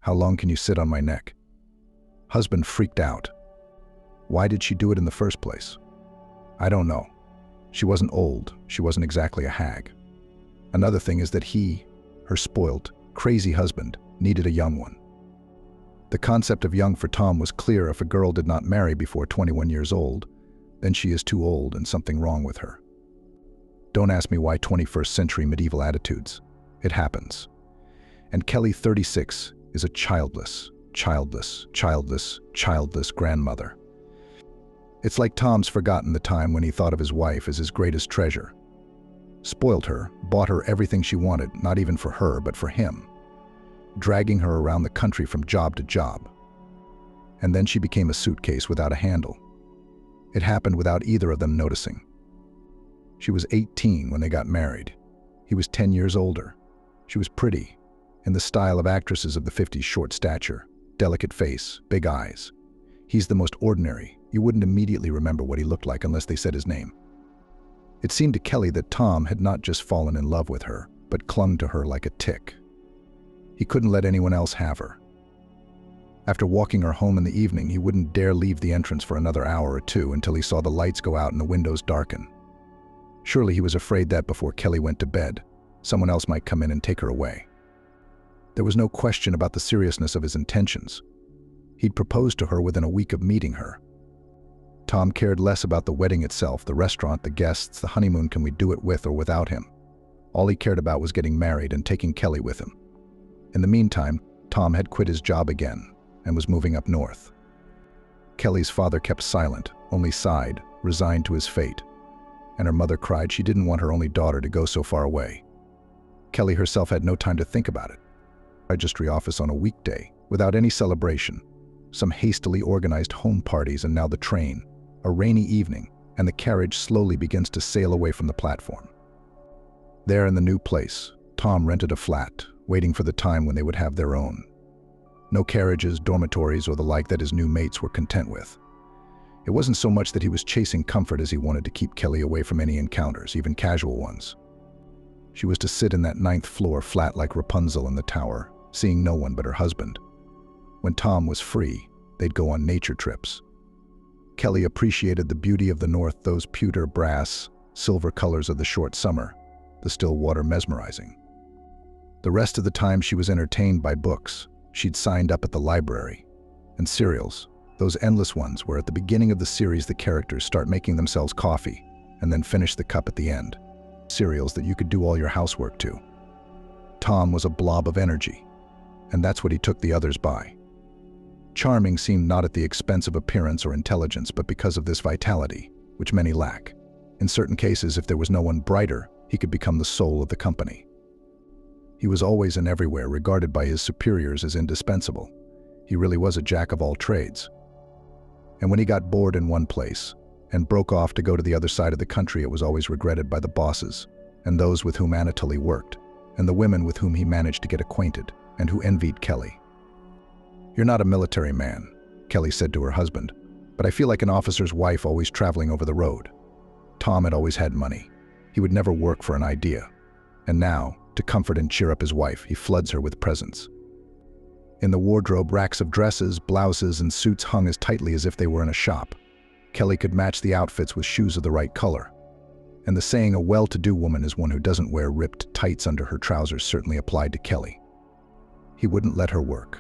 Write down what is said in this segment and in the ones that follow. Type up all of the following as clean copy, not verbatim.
How long can you sit on my neck? Husband freaked out. Why did she do it in the first place? I don't know. She wasn't old. She wasn't exactly a hag. Another thing is that he, her spoilt, crazy husband, needed a young one. The concept of young for Tom was clear. If a girl did not marry before 21 years old, then she is too old and something wrong with her. Don't ask me why 21st century medieval attitudes. It happens. And Kelly, 36, is a childless grandmother. It's like Tom's forgotten the time when he thought of his wife as his greatest treasure. Spoiled her, bought her everything she wanted, not even for her, but for him, dragging her around the country from job to job. And then she became a suitcase without a handle. It happened without either of them noticing. She was 18 when they got married. He was 10 years older. She was pretty, in the style of actresses of the 50s, short stature, delicate face, big eyes. He's the most ordinary. You wouldn't immediately remember what he looked like unless they said his name. It seemed to Kelly that Tom had not just fallen in love with her, but clung to her like a tick. He couldn't let anyone else have her. After walking her home in the evening, he wouldn't dare leave the entrance for another hour or two until he saw the lights go out and the windows darken. Surely he was afraid that before Kelly went to bed, someone else might come in and take her away. There was no question about the seriousness of his intentions. He'd proposed to her within a week of meeting her. Tom cared less about the wedding itself, the restaurant, the guests, the honeymoon. Can we do it with or without him? All he cared about was getting married and taking Kelly with him. In the meantime, Tom had quit his job again and was moving up north. Kelly's father kept silent, only sighed, resigned to his fate. And her mother cried she didn't want her only daughter to go so far away. Kelly herself had no time to think about it. Registry office on a weekday, without any celebration. Some hastily organized home parties, and now the train. A rainy evening, and the carriage slowly begins to sail away from the platform. There in the new place, Tom rented a flat, waiting for the time when they would have their own. No carriages, dormitories, or the like that his new mates were content with. It wasn't so much that he was chasing comfort as he wanted to keep Kelly away from any encounters, even casual ones. She was to sit in that 9th floor flat like Rapunzel in the tower, seeing no one but her husband. When Tom was free, they'd go on nature trips. Kelly appreciated the beauty of the north, those pewter, brass, silver colors of the short summer, the still water mesmerizing. The rest of the time she was entertained by books. She'd signed up at the library. And serials, those endless ones where at the beginning of the series the characters start making themselves coffee and then finish the cup at the end. Serials that you could do all your housework to. Tom was a blob of energy, and that's what he took the others by. Charming seemed not at the expense of appearance or intelligence, but because of this vitality, which many lack. In certain cases, if there was no one brighter, he could become the soul of the company. He was always and everywhere regarded by his superiors as indispensable. He really was a jack of all trades. And when he got bored in one place and broke off to go to the other side of the country, it was always regretted by the bosses and those with whom Anatoly worked, and the women with whom he managed to get acquainted and who envied Kelly. "You're not a military man," Kelly said to her husband, "but I feel like an officer's wife always traveling over the road." Tom had always had money. He would never work for an idea. And now, to comfort and cheer up his wife, he floods her with presents. In the wardrobe, racks of dresses, blouses, and suits hung as tightly as if they were in a shop. Kelly could match the outfits with shoes of the right color. And the saying, "a well-to-do woman is one who doesn't wear ripped tights under her trousers," certainly applied to Kelly. He wouldn't let her work.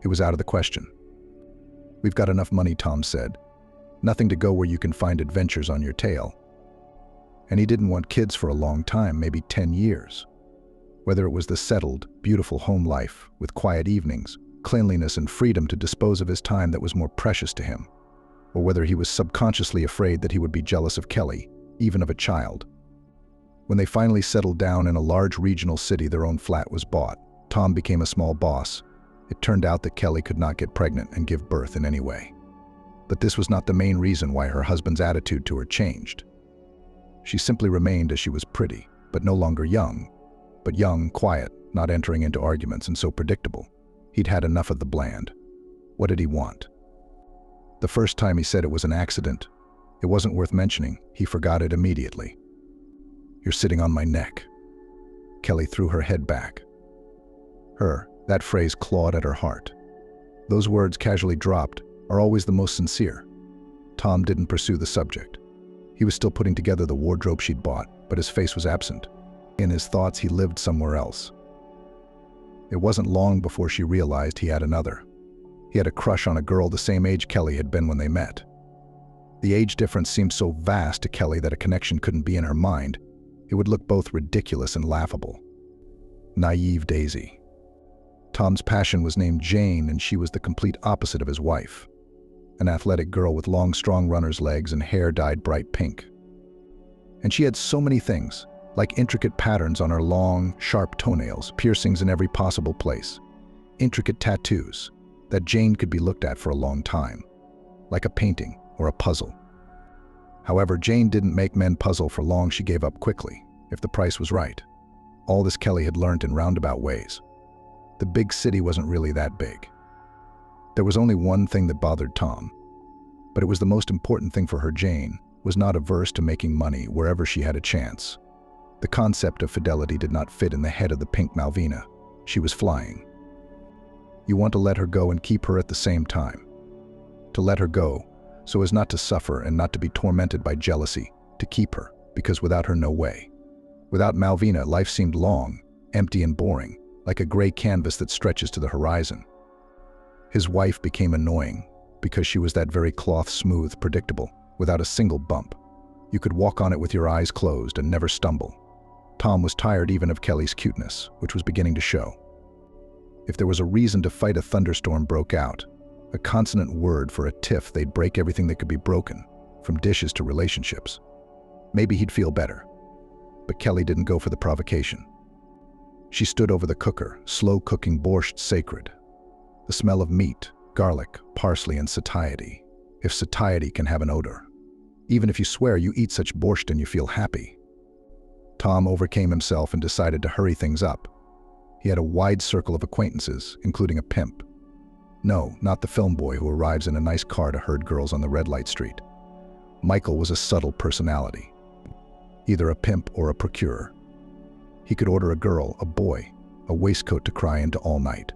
It was out of the question. "We've got enough money," Tom said. "Nothing to go where you can find adventures on your tail." And he didn't want kids for a long time, maybe 10 years. Whether it was the settled, beautiful home life with quiet evenings, cleanliness and freedom to dispose of his time that was more precious to him, or whether he was subconsciously afraid that he would be jealous of Kelly, even of a child. When they finally settled down in a large regional city, their own flat was bought. Tom became a small boss. It turned out that Kelly could not get pregnant and give birth in any way. But this was not the main reason why her husband's attitude to her changed. She simply remained as she was, pretty, but no longer young. But young, quiet, not entering into arguments, and so predictable. He'd had enough of the bland. What did he want? The first time he said it was an accident. It wasn't worth mentioning. He forgot it immediately. "You're sitting on my neck." Kelly threw her head back. Her, That phrase clawed at her heart. Those words, casually dropped, are always the most sincere. Tom didn't pursue the subject. He was still putting together the wardrobe she'd bought, but his face was absent. In his thoughts, he lived somewhere else. It wasn't long before she realized he had another. He had a crush on a girl the same age Kelly had been when they met. The age difference seemed so vast to Kelly that a connection couldn't be in her mind. It would look both ridiculous and laughable. Naive Daisy. Tom's passion was named Jane, and she was the complete opposite of his wife. An athletic girl with long, strong runner's legs and hair dyed bright pink. And she had so many things, like intricate patterns on her long, sharp toenails, piercings in every possible place, intricate tattoos, that Jane could be looked at for a long time, like a painting or a puzzle. However, Jane didn't make men puzzle for long. She gave up quickly, if the price was right. All this Kelly had learned in roundabout ways. The big city wasn't really that big. There was only one thing that bothered Tom, but it was the most important thing for her. Jane was not averse to making money wherever she had a chance. The concept of fidelity did not fit in the head of the pink Malvina. She was flying. You want to let her go and keep her at the same time. To let her go, so as not to suffer and not to be tormented by jealousy, to keep her, because without her, no way. Without Malvina, life seemed long, empty and boring, like a gray canvas that stretches to the horizon. His wife became annoying, because she was that very cloth-smooth, predictable, without a single bump. You could walk on it with your eyes closed and never stumble. Tom was tired even of Kelly's cuteness, which was beginning to show. If there was a reason to fight, a thunderstorm broke out. A consonant word for a tiff, they'd break everything that could be broken, from dishes to relationships. Maybe he'd feel better. But Kelly didn't go for the provocation. She stood over the cooker, slow-cooking borscht sacred. The smell of meat, garlic, parsley, and satiety. If satiety can have an odor. Even if you swear you eat such borscht and you feel happy. Tom overcame himself and decided to hurry things up. He had a wide circle of acquaintances, including a pimp. No, not the film boy who arrives in a nice car to herd girls on the red light street. Michael was a subtle personality. Either a pimp or a procurer. He could order a girl, a boy, a waistcoat to cry into all night.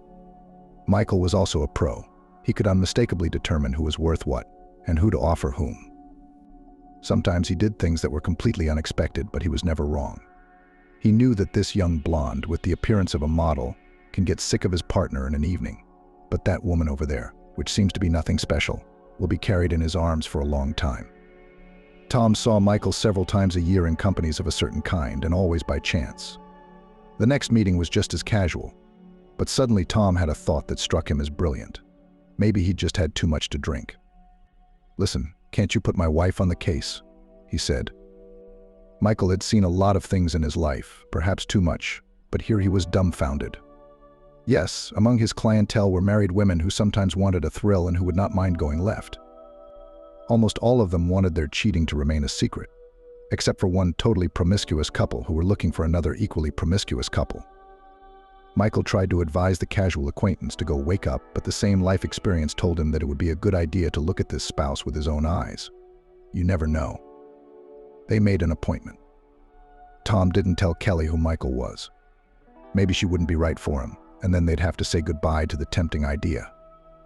Michael was also a pro. He could unmistakably determine who was worth what, and who to offer whom. Sometimes he did things that were completely unexpected, but he was never wrong. He knew that this young blonde, with the appearance of a model, can get sick of his partner in an evening. But that woman over there, which seems to be nothing special, will be carried in his arms for a long time. Tom saw Michael several times a year in companies of a certain kind, and always by chance. The next meeting was just as casual, but suddenly Tom had a thought that struck him as brilliant. Maybe he'd just had too much to drink. "Listen, can't you put my wife on the case?" he said. Michael had seen a lot of things in his life, perhaps too much, but here he was dumbfounded. Yes, among his clientele were married women who sometimes wanted a thrill and who would not mind going left. Almost all of them wanted their cheating to remain a secret, except for one totally promiscuous couple who were looking for another equally promiscuous couple. Michael tried to advise the casual acquaintance to go wake up, but the same life experience told him that it would be a good idea to look at this spouse with his own eyes. You never know. They made an appointment. Tom didn't tell Kelly who Michael was. Maybe she wouldn't be right for him, and then they'd have to say goodbye to the tempting idea.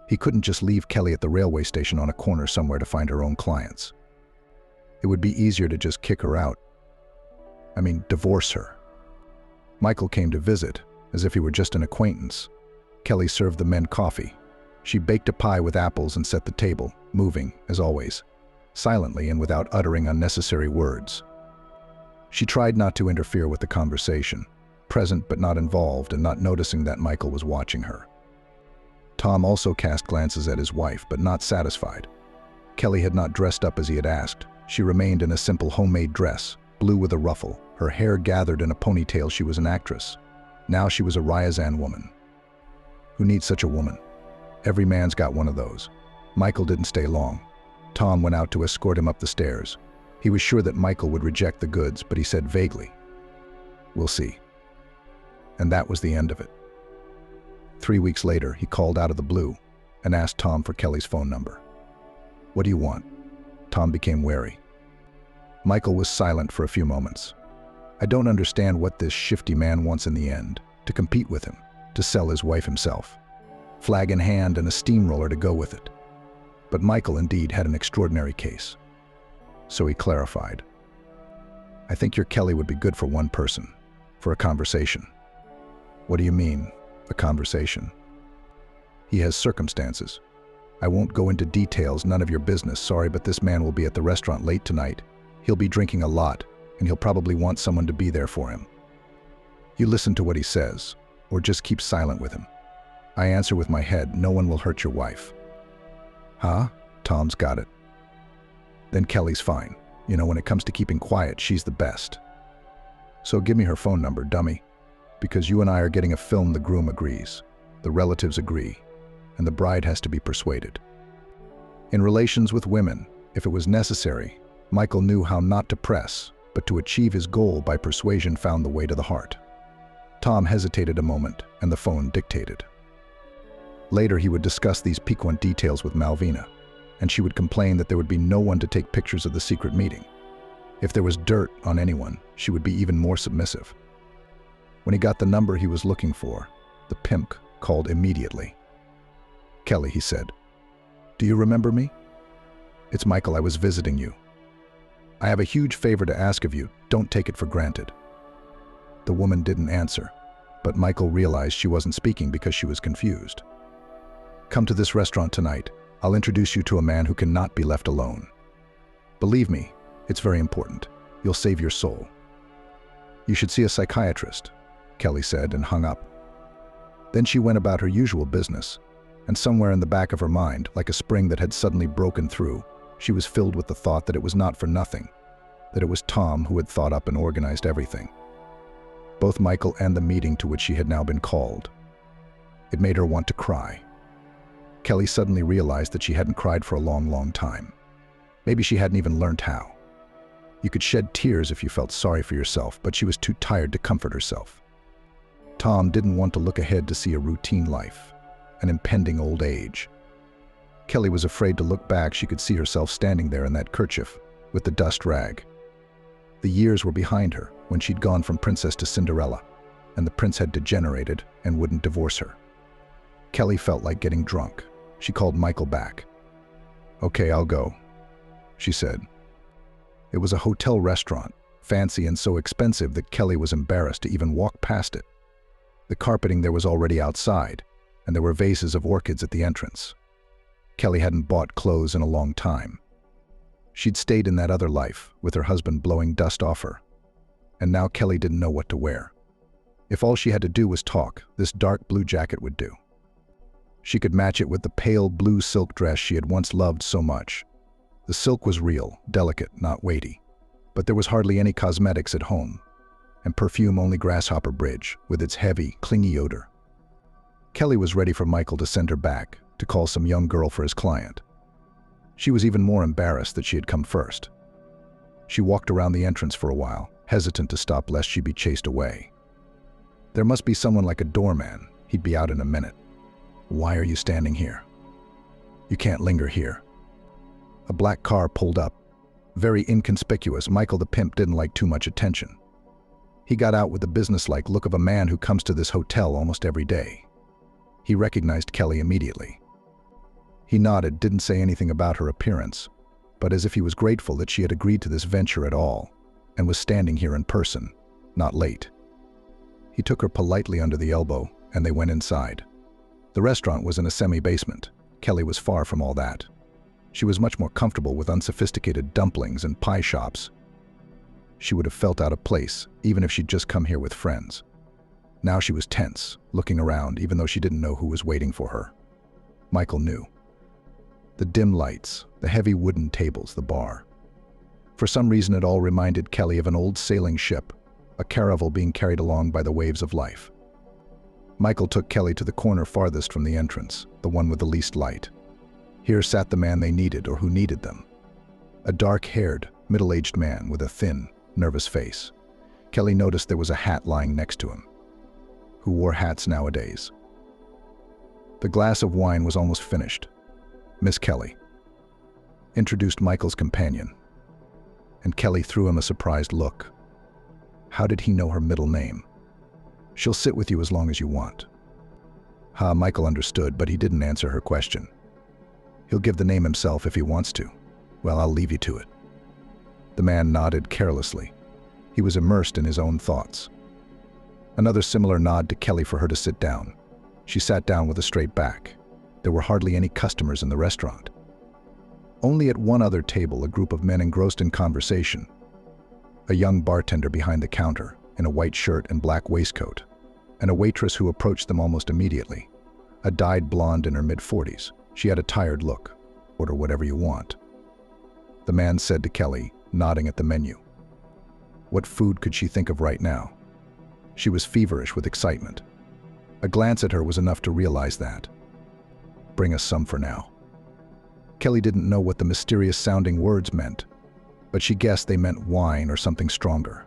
He couldn't just leave Kelly at the railway station on a corner somewhere to find her own clients. It would be easier to just kick her out. Divorce her. Michael came to visit, as if he were just an acquaintance. Kelly served the men coffee. She baked a pie with apples and set the table, moving, as always, silently and without uttering unnecessary words. She tried not to interfere with the conversation, present but not involved and not noticing that Michael was watching her. Tom also cast glances at his wife, but not satisfied. Kelly had not dressed up as he had asked. She remained in a simple homemade dress, blue with a ruffle, her hair gathered in a ponytail. She was an actress. Now she was a Ryazan woman. Who needs such a woman? Every man's got one of those. Michael didn't stay long. Tom went out to escort him up the stairs. He was sure that Michael would reject the goods, but he said vaguely, "We'll see." And that was the end of it. 3 weeks later, he called out of the blue and asked Tom for Kelly's phone number. "What do you want?" Tom became wary. Michael was silent for a few moments. "I don't understand what this shifty man wants in the end. To compete with him. to sell his wife himself, flag in hand and a steamroller to go with it. But Michael indeed had an extraordinary case. So he clarified. I think your Kelly would be good for one person, for a conversation. What do you mean, a conversation? He has circumstances. I won't go into details, none of your business, sorry, but this man will be at the restaurant late tonight. He'll be drinking a lot, and he'll probably want someone to be there for him. You listen to what he says, or just keep silent with him. I answer with my head, no one will hurt your wife. Huh? Tom's got it. Then Kelly's fine. You know, when it comes to keeping quiet, she's the best. So give me her phone number, dummy. Because you and I are getting a film, the groom agrees, the relatives agree, and the bride has to be persuaded. In relations with women, if it was necessary, Michael knew how not to press, but to achieve his goal by persuasion found the way to the heart. Tom hesitated a moment, and the phone dictated. Later he would discuss these piquant details with Malvina, and she would complain that there would be no one to take pictures of the secret meeting. If there was dirt on anyone, she would be even more submissive. When he got the number he was looking for, the pimp called immediately. Kelly, he said, do you remember me? It's Michael, I was visiting you. I have a huge favor to ask of you, don't take it for granted. The woman didn't answer, but Michael realized she wasn't speaking because she was confused. Come to this restaurant tonight. I'll introduce you to a man who cannot be left alone. Believe me, it's very important. You'll save your soul. You should see a psychiatrist, Kelly said and hung up. Then she went about her usual business, and somewhere in the back of her mind, like a spring that had suddenly broken through, she was filled with the thought that it was not for nothing, that it was Tom who had thought up and organized everything. Both Michael and the meeting to which she had now been called. It made her want to cry. Kelly suddenly realized that she hadn't cried for a long, long time. Maybe she hadn't even learned how. You could shed tears if you felt sorry for yourself, but she was too tired to comfort herself. Tom didn't want to look ahead to see a routine life, an impending old age. Kelly was afraid to look back. She could see herself standing there in that kerchief, with the dust rag. The years were behind her, when she'd gone from princess to Cinderella, and the prince had degenerated and wouldn't divorce her. Kelly felt like getting drunk. She called Michael back. Okay, I'll go, she said. It was a hotel restaurant, fancy and so expensive that Kelly was embarrassed to even walk past it. The carpeting there was already outside, and there were vases of orchids at the entrance. Kelly hadn't bought clothes in a long time. She'd stayed in that other life, with her husband blowing dust off her. And now Kelly didn't know what to wear. If all she had to do was talk, this dark blue jacket would do. She could match it with the pale blue silk dress she had once loved so much. The silk was real, delicate, not weighty. But there was hardly any cosmetics at home, and perfume only Grasshopper Bridge, with its heavy, clingy odor. Kelly was ready for Michael to send her back, to call some young girl for his client. She was even more embarrassed that she had come first. She walked around the entrance for a while, hesitant to stop lest she be chased away. There must be someone like a doorman. He'd be out in a minute. Why are you standing here? You can't linger here. A black car pulled up. Very inconspicuous, Michael the pimp didn't like too much attention. He got out with the businesslike look of a man who comes to this hotel almost every day. He recognized Kelly immediately. He nodded, didn't say anything about her appearance, but as if he was grateful that she had agreed to this venture at all, and was standing here in person, not late. He took her politely under the elbow, and they went inside. The restaurant was in a semi-basement. Kelly was far from all that. She was much more comfortable with unsophisticated dumplings and pie shops. She would have felt out of place, even if she'd just come here with friends. Now she was tense, looking around, even though she didn't know who was waiting for her. Michael knew. The dim lights, the heavy wooden tables, the bar. For some reason it all reminded Kelly of an old sailing ship, a caravel being carried along by the waves of life. Michael took Kelly to the corner farthest from the entrance, the one with the least light. Here sat the man they needed, or who needed them. A dark-haired, middle-aged man with a thin, nervous face. Kelly noticed there was a hat lying next to him. Who wore hats nowadays? The glass of wine was almost finished. Miss Kelly introduced Michael's companion, and Kelly threw him a surprised look. How did he know her middle name? She'll sit with you as long as you want. Michael understood, but he didn't answer her question. He'll give the name himself if he wants to. Well, I'll leave you to it. The man nodded carelessly. He was immersed in his own thoughts. Another similar nod to Kelly for her to sit down. She sat down with a straight back. There were hardly any customers in the restaurant. Only at one other table, a group of men engrossed in conversation. A young bartender behind the counter, in a white shirt and black waistcoat, and a waitress who approached them almost immediately. A dyed blonde in her mid-40s. She had a tired look. Order whatever you want. The man said to Kelly, nodding at the menu. What food could she think of right now? She was feverish with excitement. A glance at her was enough to realize that. Bring us some for now. Kelly didn't know what the mysterious-sounding words meant, but she guessed they meant wine or something stronger,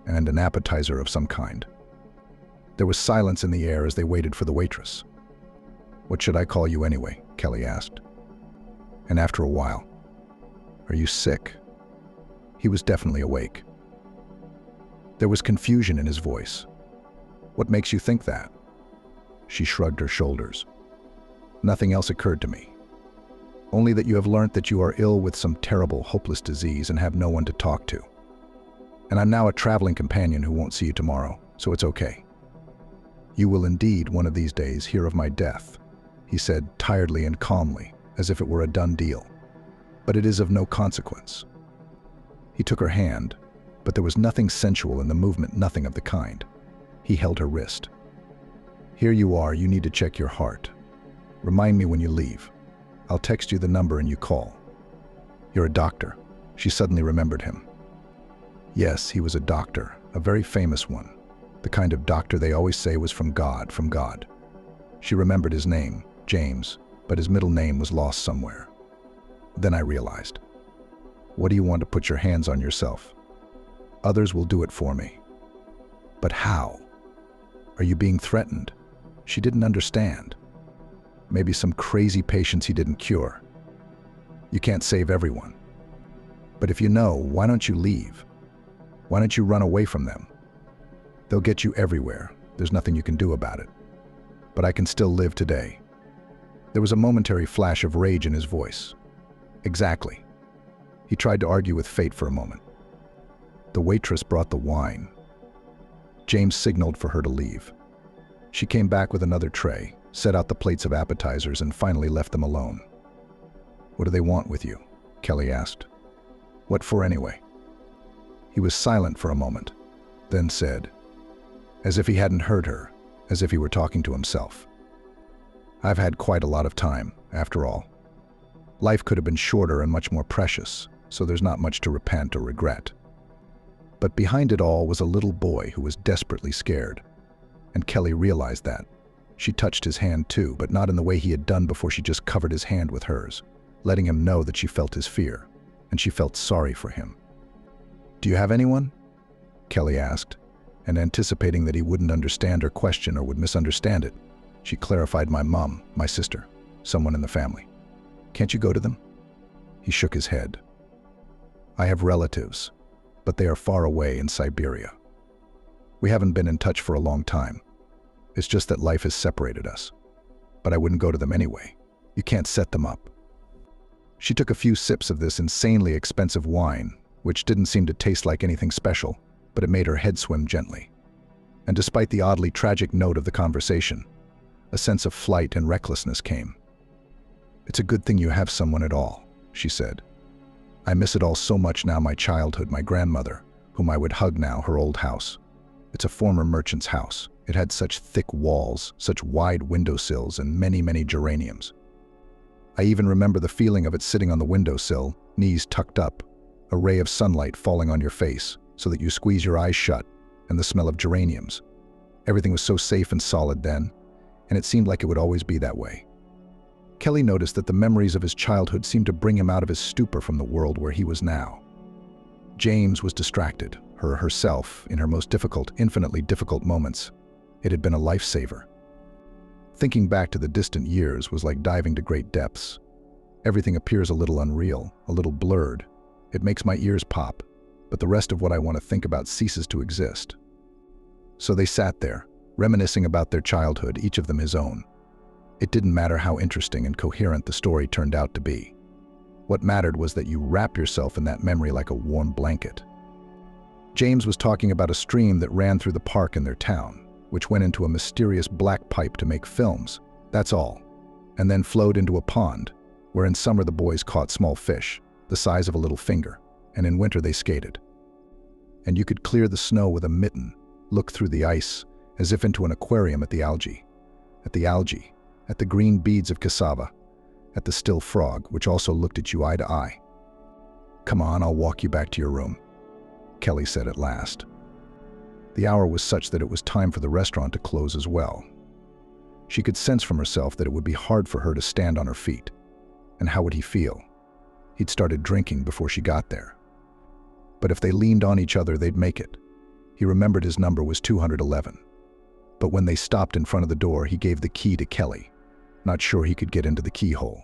and an appetizer of some kind. There was silence in the air as they waited for the waitress. What should I call you anyway? Kelly asked. And after a while, are you sick? He was definitely awake. There was confusion in his voice. What makes you think that? She shrugged her shoulders. Nothing else occurred to me. Only that you have learnt that you are ill with some terrible, hopeless disease and have no one to talk to. And I'm now a traveling companion who won't see you tomorrow, so it's okay. You will indeed, one of these days, hear of my death, he said tiredly and calmly, as if it were a done deal. But it is of no consequence. He took her hand, but there was nothing sensual in the movement, nothing of the kind. He held her wrist. Here you are, you need to check your heart. Remind me when you leave. I'll text you the number and you call. You're a doctor. She suddenly remembered him. Yes, he was a doctor, a very famous one. The kind of doctor they always say was from God, from God. She remembered his name, James, but his middle name was lost somewhere. Then I realized. What do you want to put your hands on yourself? Others will do it for me. But how? Are you being threatened? She didn't understand. Maybe some crazy patients he didn't cure. You can't save everyone. But if you know, why don't you leave? Why don't you run away from them? They'll get you everywhere. There's nothing you can do about it. But I can still live today. There was a momentary flash of rage in his voice. Exactly. He tried to argue with fate for a moment. The waitress brought the wine. James signaled for her to leave. She came back with another tray, set out the plates of appetizers, and finally left them alone. What do they want with you? Kelly asked. What for anyway? He was silent for a moment, then said, as if he hadn't heard her, as if he were talking to himself. I've had quite a lot of time, after all. Life could have been shorter and much more precious, so there's not much to repent or regret. But behind it all was a little boy who was desperately scared. And Kelly realized that. She touched his hand too, but not in the way he had done before. She just covered his hand with hers, letting him know that she felt his fear, and she felt sorry for him. Do you have anyone? Kelly asked, and anticipating that he wouldn't understand her question or would misunderstand it, she clarified, my mom, my sister, someone in the family. Can't you go to them? He shook his head. I have relatives, but they are far away in Siberia. We haven't been in touch for a long time. It's just that life has separated us. But I wouldn't go to them anyway. You can't set them up. She took a few sips of this insanely expensive wine, which didn't seem to taste like anything special, but it made her head swim gently. And despite the oddly tragic note of the conversation, a sense of flight and recklessness came. It's a good thing you have someone at all, she said. I miss it all so much now, my childhood, my grandmother, whom I would hug now, her old house. It's a former merchant's house. It had such thick walls, such wide windowsills, and many, many geraniums. I even remember the feeling of it sitting on the windowsill, knees tucked up, a ray of sunlight falling on your face so that you squeeze your eyes shut, and the smell of geraniums. Everything was so safe and solid then, and it seemed like it would always be that way. Kelly noticed that the memories of his childhood seemed to bring him out of his stupor from the world where he was now. James was distracted, herself, in her most difficult, infinitely difficult moments. It had been a lifesaver. Thinking back to the distant years was like diving to great depths. Everything appears a little unreal, a little blurred. It makes my ears pop, but the rest of what I want to think about ceases to exist. So they sat there, reminiscing about their childhood, each of them his own. It didn't matter how interesting and coherent the story turned out to be. What mattered was that you wrap yourself in that memory like a warm blanket. James was talking about a stream that ran through the park in their town, which went into a mysterious black pipe to make films, that's all, and then flowed into a pond, where in summer the boys caught small fish, the size of a little finger, and in winter they skated. And you could clear the snow with a mitten, look through the ice, as if into an aquarium at the algae, at the green beads of cassava, at the still frog, which also looked at you eye to eye. "Come on, I'll walk you back to your room," Kelly said at last. The hour was such that it was time for the restaurant to close as well. She could sense from herself that it would be hard for her to stand on her feet. And how would he feel? He'd started drinking before she got there. But if they leaned on each other, they'd make it. He remembered his number was 211. But when they stopped in front of the door, he gave the key to Kelly, not sure he could get into the keyhole.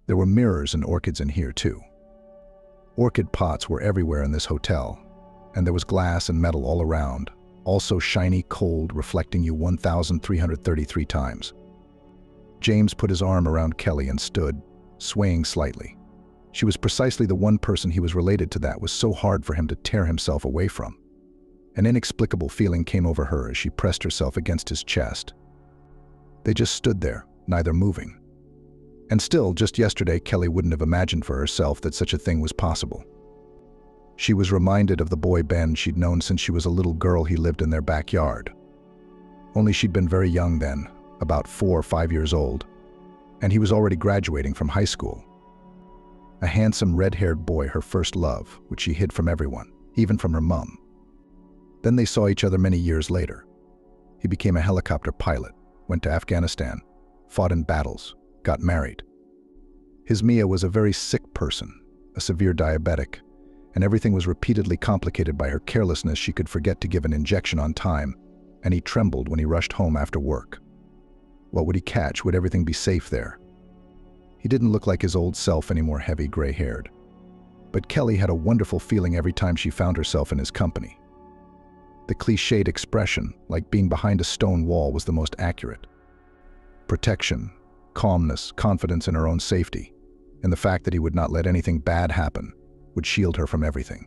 There were mirrors and orchids in here too. Orchid pots were everywhere in this hotel, and there was glass and metal all around, also shiny, cold, reflecting you 1,333 times. James put his arm around Kelly and stood, swaying slightly. She was precisely the one person he was related to that was so hard for him to tear himself away from. An inexplicable feeling came over her as she pressed herself against his chest. They just stood there, neither moving. And still, just yesterday, Kelly wouldn't have imagined for herself that such a thing was possible. She was reminded of the boy Ben she'd known since she was a little girl. He lived in their backyard. Only she'd been very young then, about 4 or 5 years old, and he was already graduating from high school. A handsome red-haired boy, her first love, which she hid from everyone, even from her mum. Then they saw each other many years later. He became a helicopter pilot, went to Afghanistan, fought in battles, got married. His Mia was a very sick person, a severe diabetic, and everything was repeatedly complicated by her carelessness. She could forget to give an injection on time, and he trembled when he rushed home after work. What would he catch? Would everything be safe there? He didn't look like his old self anymore, heavy, gray-haired. But Kelly had a wonderful feeling every time she found herself in his company. The cliched expression, like being behind a stone wall, was the most accurate. Protection, calmness, confidence in her own safety, and the fact that he would not let anything bad happen would shield her from everything.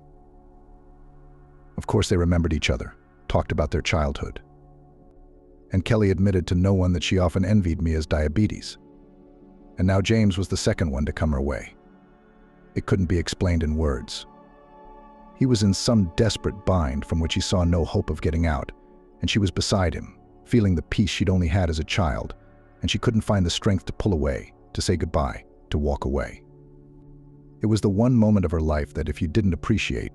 Of course, they remembered each other, talked about their childhood. And Kelly admitted to no one that she often envied Mia's diabetes. And now James was the second one to come her way. It couldn't be explained in words. He was in some desperate bind from which he saw no hope of getting out, and she was beside him, feeling the peace she'd only had as a child, and she couldn't find the strength to pull away, to say goodbye, to walk away. It was the one moment of her life that if you didn't appreciate,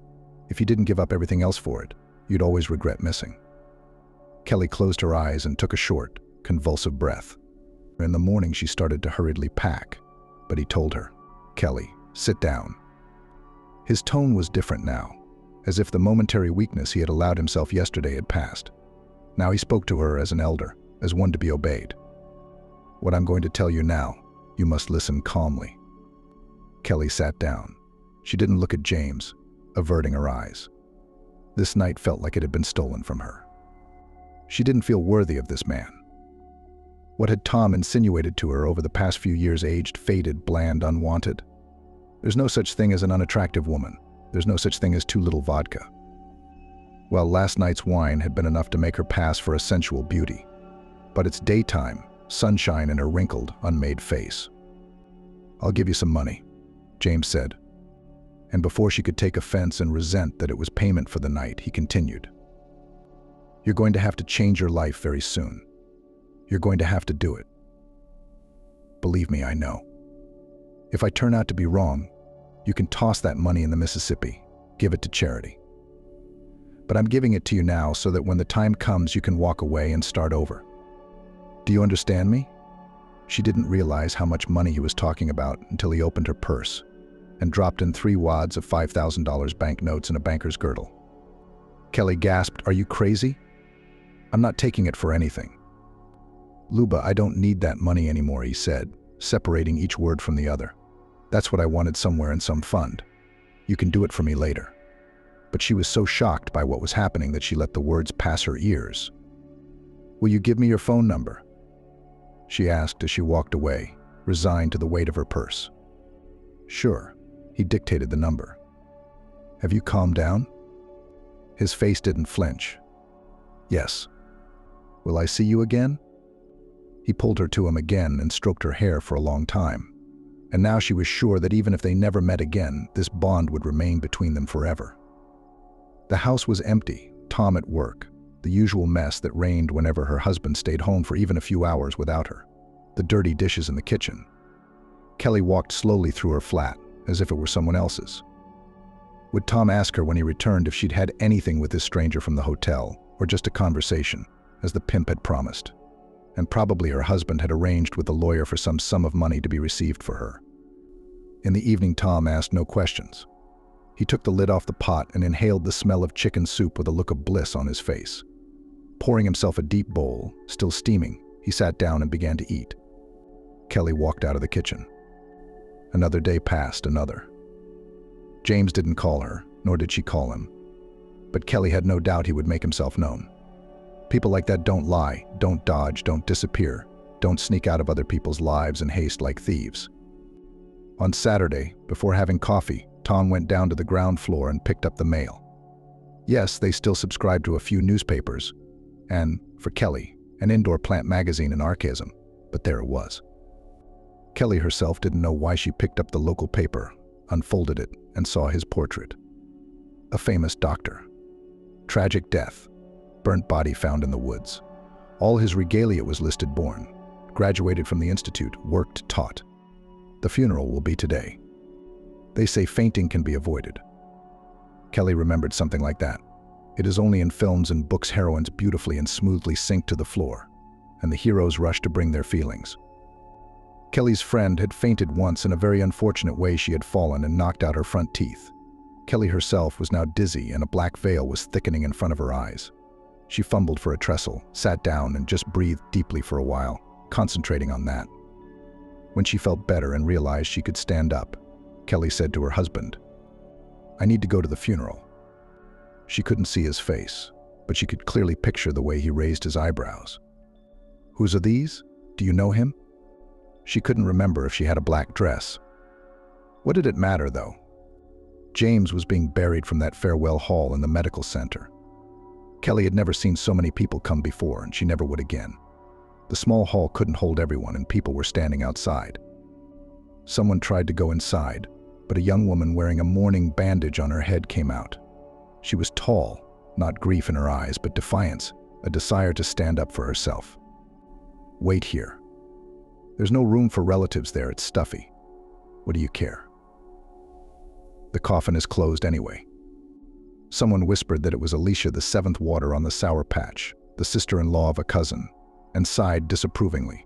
if you didn't give up everything else for it, you'd always regret missing. Kelly closed her eyes and took a short, convulsive breath. In the morning she started to hurriedly pack, but he told her, "Kelly, sit down." His tone was different now, as if the momentary weakness he had allowed himself yesterday had passed. Now he spoke to her as an elder, as one to be obeyed. "What I'm going to tell you now, you must listen calmly." Kelly sat down. She didn't look at James, averting her eyes. This night felt like it had been stolen from her. She didn't feel worthy of this man. What had Tom insinuated to her over the past few years aged, faded, bland, unwanted? There's no such thing as an unattractive woman. There's no such thing as too little vodka. Well, last night's wine had been enough to make her pass for a sensual beauty. But it's daytime, sunshine in her wrinkled, unmade face. "I'll give you some money," James said. And before she could take offense and resent that it was payment for the night, he continued. "You're going to have to change your life very soon. You're going to have to do it. Believe me, I know. If I turn out to be wrong, you can toss that money in the Mississippi, give it to charity. But I'm giving it to you now so that when the time comes you can walk away and start over. Do you understand me?" She didn't realize how much money he was talking about until he opened her purse and dropped in 3 wads of $5,000 banknotes in a banker's girdle. Kelly gasped, "Are you crazy? I'm not taking it for anything." "Luba, I don't need that money anymore," he said, separating each word from the other. "That's what I wanted somewhere in some fund. You can do it for me later." But she was so shocked by what was happening that she let the words pass her ears. "Will you give me your phone number?" she asked as she walked away, resigned to the weight of her purse. "Sure," he dictated the number. "Have you calmed down?" His face didn't flinch. "Yes." "Will I see you again?" He pulled her to him again and stroked her hair for a long time. And now she was sure that even if they never met again, this bond would remain between them forever. The house was empty, Tom at work, the usual mess that reigned whenever her husband stayed home for even a few hours without her, the dirty dishes in the kitchen. Kelly walked slowly through her flat, as if it were someone else's. Would Tom ask her when he returned if she'd had anything with this stranger from the hotel, or just a conversation, as the pimp had promised? And probably her husband had arranged with the lawyer for some sum of money to be received for her. In the evening, Tom asked no questions. He took the lid off the pot and inhaled the smell of chicken soup with a look of bliss on his face. Pouring himself a deep bowl, still steaming, he sat down and began to eat. Kelly walked out of the kitchen. Another day passed, another. James didn't call her, nor did she call him. But Kelly had no doubt he would make himself known. People like that don't lie, don't dodge, don't disappear, don't sneak out of other people's lives in haste like thieves. On Saturday, before having coffee, Tom went down to the ground floor and picked up the mail. Yes, they still subscribed to a few newspapers, and, for Kelly, an indoor plant magazine in archaism, but there it was. Kelly herself didn't know why she picked up the local paper, unfolded it, and saw his portrait. A famous doctor. Tragic death. Burnt body found in the woods. All his regalia was listed born. Graduated from the institute, worked, taught. The funeral will be today. They say fainting can be avoided. Kelly remembered something like that. It is only in films and books heroines beautifully and smoothly sink to the floor, and the heroes rush to bring their feelings. Kelly's friend had fainted once in a very unfortunate way. She had fallen and knocked out her front teeth. Kelly herself was now dizzy and a black veil was thickening in front of her eyes. She fumbled for a trestle, sat down, and just breathed deeply for a while, concentrating on that. When she felt better and realized she could stand up, Kelly said to her husband, "I need to go to the funeral." She couldn't see his face, but she could clearly picture the way he raised his eyebrows. "Whose are these? Do you know him?" She couldn't remember if she had a black dress. What did it matter, though? James was being buried from that farewell hall in the medical center. Kelly had never seen so many people come before, and she never would again. The small hall couldn't hold everyone, and people were standing outside. Someone tried to go inside, but a young woman wearing a mourning bandage on her head came out. She was tall, not grief in her eyes, but defiance, a desire to stand up for herself. "Wait here. There's no room for relatives there, it's stuffy. What do you care? The coffin is closed anyway." Someone whispered that it was Alicia, the seventh water on the Sour Patch, the sister-in-law of a cousin, and sighed disapprovingly.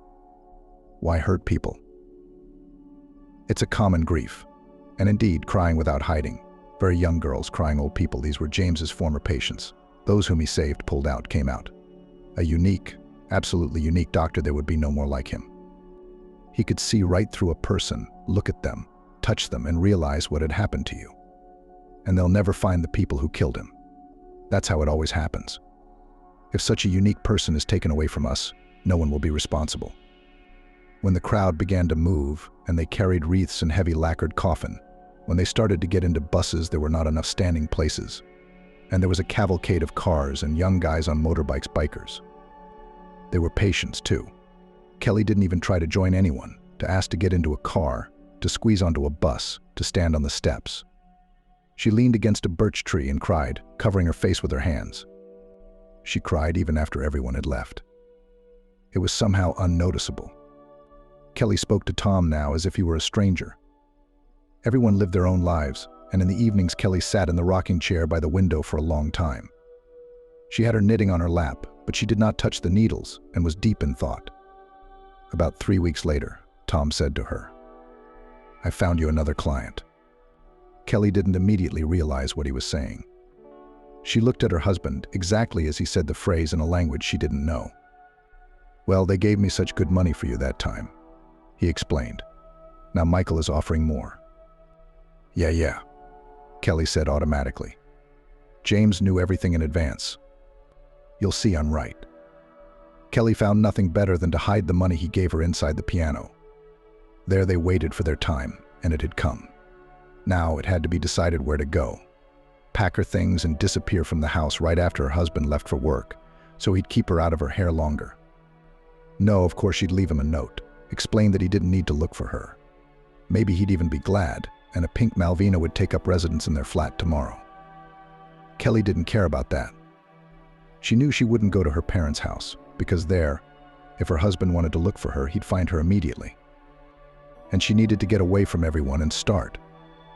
Why hurt people? It's a common grief, and indeed crying without hiding. Very young girls crying old people. These were James's former patients. Those whom he saved, pulled out, came out. A unique, absolutely unique doctor. There would be no more like him. He could see right through a person, look at them, touch them, and realize what had happened to you. And they'll never find the people who killed him. That's how it always happens. If such a unique person is taken away from us, no one will be responsible. When the crowd began to move, and they carried wreaths and heavy lacquered coffin, when they started to get into buses, there were not enough standing places. And there was a cavalcade of cars and young guys on motorbikes, bikers. There were patients, too. Kelly didn't even try to join anyone, to ask to get into a car, to squeeze onto a bus, to stand on the steps. She leaned against a birch tree and cried, covering her face with her hands. She cried even after everyone had left. It was somehow unnoticeable. Kelly spoke to Tom now as if he were a stranger. Everyone lived their own lives, and in the evenings Kelly sat in the rocking chair by the window for a long time. She had her knitting on her lap, but she did not touch the needles and was deep in thought. About 3 weeks later, Tom said to her, "I found you another client." Kelly didn't immediately realize what he was saying. She looked at her husband exactly as he said the phrase in a language she didn't know. "Well, they gave me such good money for you that time," he explained. "Now Michael is offering more." Yeah, Kelly said automatically. James knew everything in advance. "You'll see I'm right." Kelly found nothing better than to hide the money he gave her inside the piano. There they waited for their time, and it had come. Now it had to be decided where to go. Pack her things and disappear from the house right after her husband left for work, so he'd keep her out of her hair longer. No, of course she'd leave him a note, explain that he didn't need to look for her. Maybe he'd even be glad, and a pink Malvina would take up residence in their flat tomorrow. Kelly didn't care about that. She knew she wouldn't go to her parents' house, because there, if her husband wanted to look for her, he'd find her immediately. And she needed to get away from everyone and start,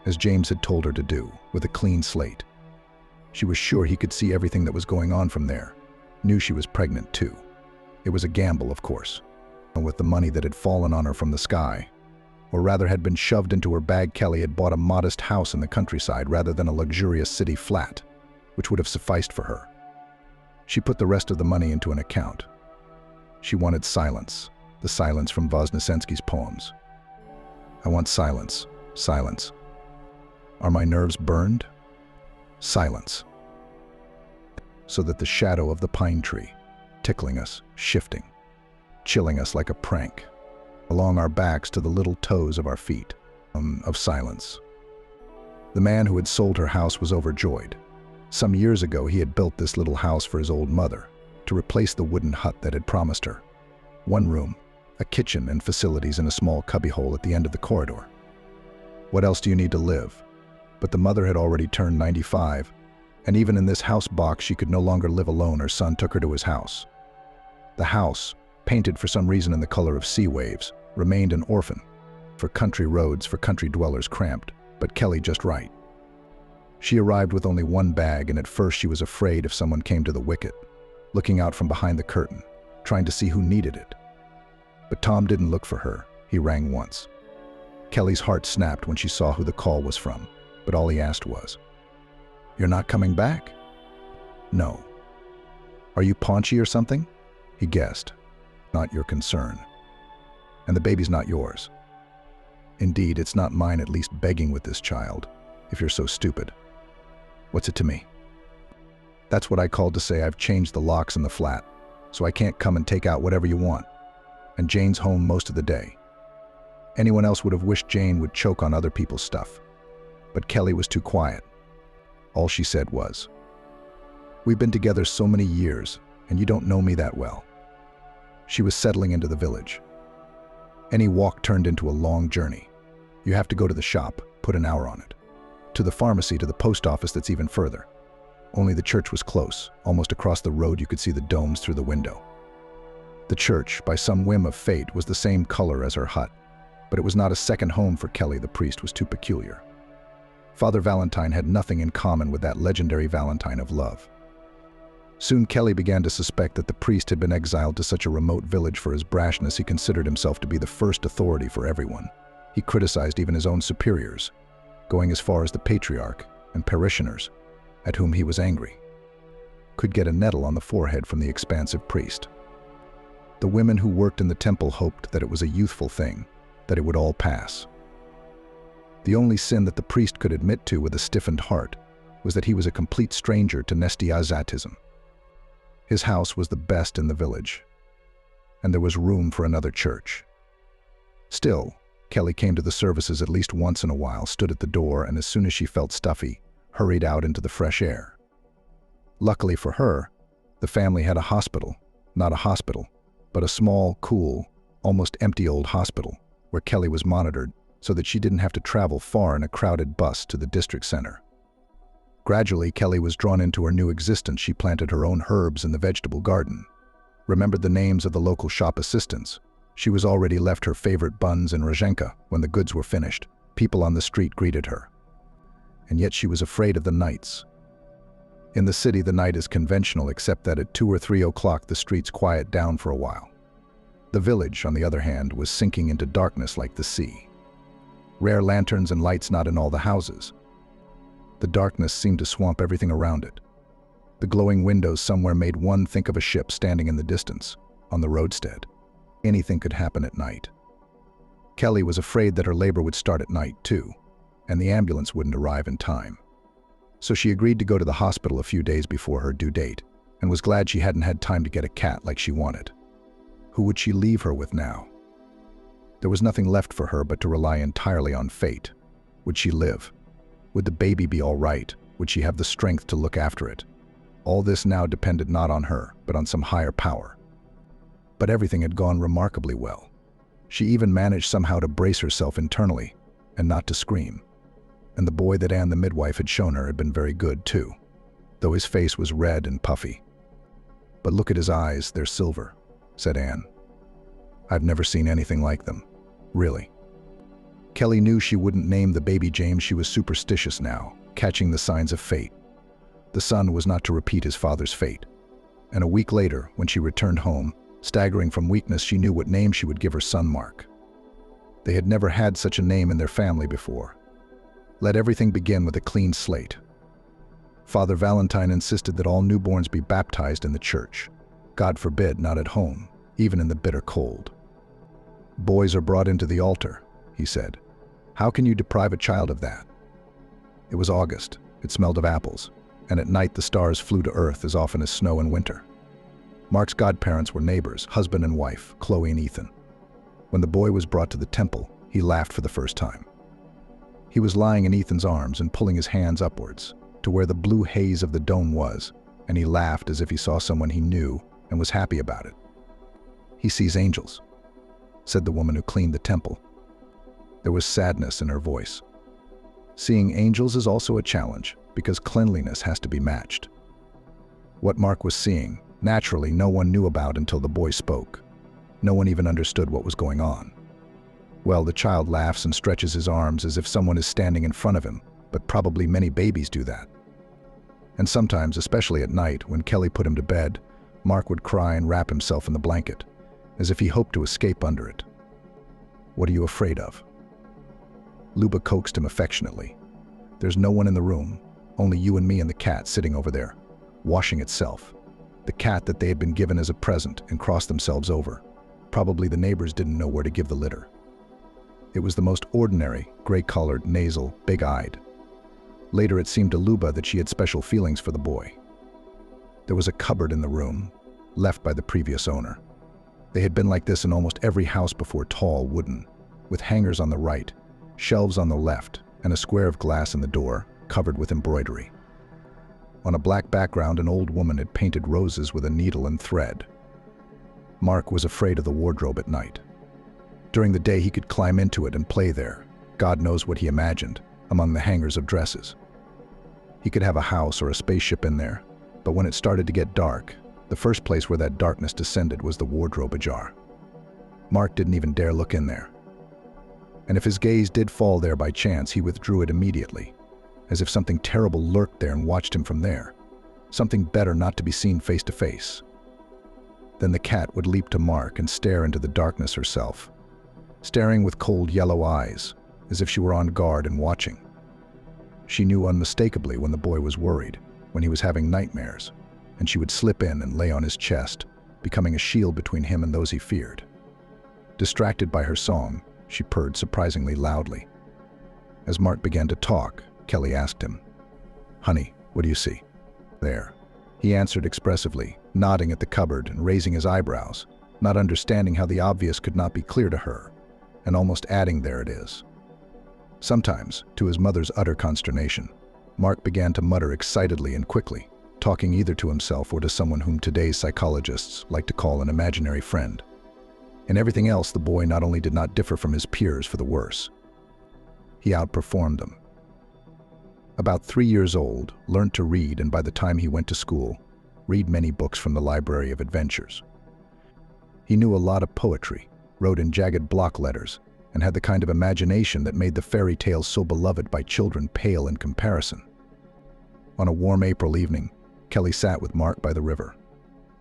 as James had told her to do, with a clean slate. She was sure he could see everything that was going on from there, knew she was pregnant too. It was a gamble, of course, and with the money that had fallen on her from the sky, or rather had been shoved into her bag, Kelly had bought a modest house in the countryside rather than a luxurious city flat, which would have sufficed for her. She put the rest of the money into an account. She wanted silence, the silence from Voznesensky's poems. I want silence, silence. Are my nerves burned? Silence. So that the shadow of the pine tree, tickling us, shifting, chilling us like a prank, along our backs to the little toes of our feet, of silence. The man who had sold her house was overjoyed. Some years ago he had built this little house for his old mother, to replace the wooden hut that had promised her. One room, a kitchen and facilities in a small cubbyhole at the end of the corridor. What else do you need to live? But the mother had already turned 95, and even in this house box she could no longer live alone. Her son took her to his house. The house, painted for some reason in the color of sea waves, remained an orphan, for country roads, for country dwellers cramped, but Kelly just right. She arrived with only one bag, and at first she was afraid if someone came to the wicket, looking out from behind the curtain, trying to see who needed it. But Tom didn't look for her. He rang once. Kelly's heart snapped when she saw who the call was from, but all he asked was, "You're not coming back?" "No." "Are you paunchy or something?" He guessed. "Not your concern. And the baby's not yours." "Indeed, it's not mine, at least begging with this child, if you're so stupid." "What's it to me?" "That's what I called to say I've changed the locks in the flat, so I can't come and take out whatever you want. And Jane's home most of the day." Anyone else would have wished Jane would choke on other people's stuff. But Kelly was too quiet. All she said was, "We've been together so many years, and you don't know me that well." She was settling into the village. Any walk turned into a long journey. You have to go to the shop, put an hour on it. To the pharmacy, to the post office that's even further. Only the church was close. Almost across the road you could see the domes through the window. The church, by some whim of fate, was the same color as her hut. But it was not a second home for Kelly. The priest was too peculiar. Father Valentine had nothing in common with that legendary Valentine of love. Soon Kelly began to suspect that the priest had been exiled to such a remote village for his brashness. He considered himself to be the first authority for everyone. He criticized even his own superiors, going as far as the patriarch and parishioners, at whom he was angry. Could get a nettle on the forehead from the expansive priest. The women who worked in the temple hoped that it was a youthful thing, that it would all pass. The only sin that the priest could admit to with a stiffened heart was that he was a complete stranger to Nestiazatism. His house was the best in the village, and there was room for another church. Still, Kelly came to the services at least once in a while, stood at the door, and as soon as she felt stuffy, hurried out into the fresh air. Luckily for her, the family had a hospital, not a hospital, but a small, cool, almost empty old hospital, where Kelly was monitored so that she didn't have to travel far in a crowded bus to the district center. Gradually, Kelly was drawn into her new existence. She planted her own herbs in the vegetable garden, remembered the names of the local shop assistants. She was already left her favorite buns in Rozhenka when the goods were finished. People on the street greeted her. And yet she was afraid of the nights. In the city, the night is conventional, except that at 2 or 3 o'clock the streets quiet down for a while. The village, on the other hand, was sinking into darkness like the sea. Rare lanterns and lights not in all the houses. The darkness seemed to swamp everything around it. The glowing windows somewhere made one think of a ship standing in the distance, on the roadstead. Anything could happen at night. Kelly was afraid that her labor would start at night, too, and the ambulance wouldn't arrive in time. So she agreed to go to the hospital a few days before her due date, and was glad she hadn't had time to get a cat like she wanted. Who would she leave her with now? There was nothing left for her but to rely entirely on fate. Would she live? Would the baby be all right? Would she have the strength to look after it? All this now depended not on her, but on some higher power. But everything had gone remarkably well. She even managed somehow to brace herself internally, and not to scream. And the boy that Anne the midwife had shown her had been very good too, though his face was red and puffy. "But look at his eyes, they're silver," said Anne. "I've never seen anything like them, really." Kelly knew she wouldn't name the baby James. She was superstitious now, catching the signs of fate. The son was not to repeat his father's fate. And a week later, when she returned home, staggering from weakness, she knew what name she would give her son Mark. They had never had such a name in their family before. Let everything begin with a clean slate. Father Valentine insisted that all newborns be baptized in the church. God forbid, not at home, even in the bitter cold. "Boys are brought into the altar," he said. "How can you deprive a child of that?" It was August. It smelled of apples, and at night the stars flew to earth as often as snow in winter. Mark's godparents were neighbors, husband and wife, Chloe and Ethan. When the boy was brought to the temple, he laughed for the first time. He was lying in Ethan's arms and pulling his hands upwards to where the blue haze of the dome was, and he laughed as if he saw someone he knew and was happy about it. "He sees angels," said the woman who cleaned the temple. There was sadness in her voice. Seeing angels is also a challenge, because cleanliness has to be matched. What Mark was seeing, naturally, no one knew about until the boy spoke. No one even understood what was going on. Well, the child laughs and stretches his arms as if someone is standing in front of him, but probably many babies do that. And sometimes, especially at night, when Kelly put him to bed, Mark would cry and wrap himself in the blanket, as if he hoped to escape under it. "What are you afraid of?" Luba coaxed him affectionately. "There's no one in the room, only you and me and the cat sitting over there, washing itself. The cat that they had been given as a present and crossed themselves over. Probably the neighbors didn't know where to give the litter." It was the most ordinary, gray-collared, nasal, big-eyed. Later it seemed to Luba that she had special feelings for the boy. There was a cupboard in the room, left by the previous owner. They had been like this in almost every house before, tall, wooden, with hangers on the right, shelves on the left, and a square of glass in the door, covered with embroidery. On a black background, an old woman had painted roses with a needle and thread. Mark was afraid of the wardrobe at night. During the day he could climb into it and play there, God knows what he imagined, among the hangers of dresses. He could have a house or a spaceship in there, but when it started to get dark, the first place where that darkness descended was the wardrobe ajar. Mark didn't even dare look in there. And if his gaze did fall there by chance, he withdrew it immediately, as if something terrible lurked there and watched him from there, something better not to be seen face to face. Then the cat would leap to Mark and stare into the darkness herself, staring with cold yellow eyes, as if she were on guard and watching. She knew unmistakably when the boy was worried, when he was having nightmares, and she would slip in and lay on his chest, becoming a shield between him and those he feared. Distracted by her song, she purred surprisingly loudly. As Mark began to talk, Kelly asked him, "Honey, what do you see?" "There." He answered expressively, nodding at the cupboard and raising his eyebrows, not understanding how the obvious could not be clear to her, and almost adding, "There it is." Sometimes, to his mother's utter consternation, Mark began to mutter excitedly and quickly, talking either to himself or to someone whom today's psychologists like to call an imaginary friend. In everything else, the boy not only did not differ from his peers for the worse, he outperformed them. About 3 years old, learned to read, and by the time he went to school, read many books from the Library of Adventures. He knew a lot of poetry, wrote in jagged block letters, and had the kind of imagination that made the fairy tales so beloved by children pale in comparison. On a warm April evening, Kelly sat with Mark by the river.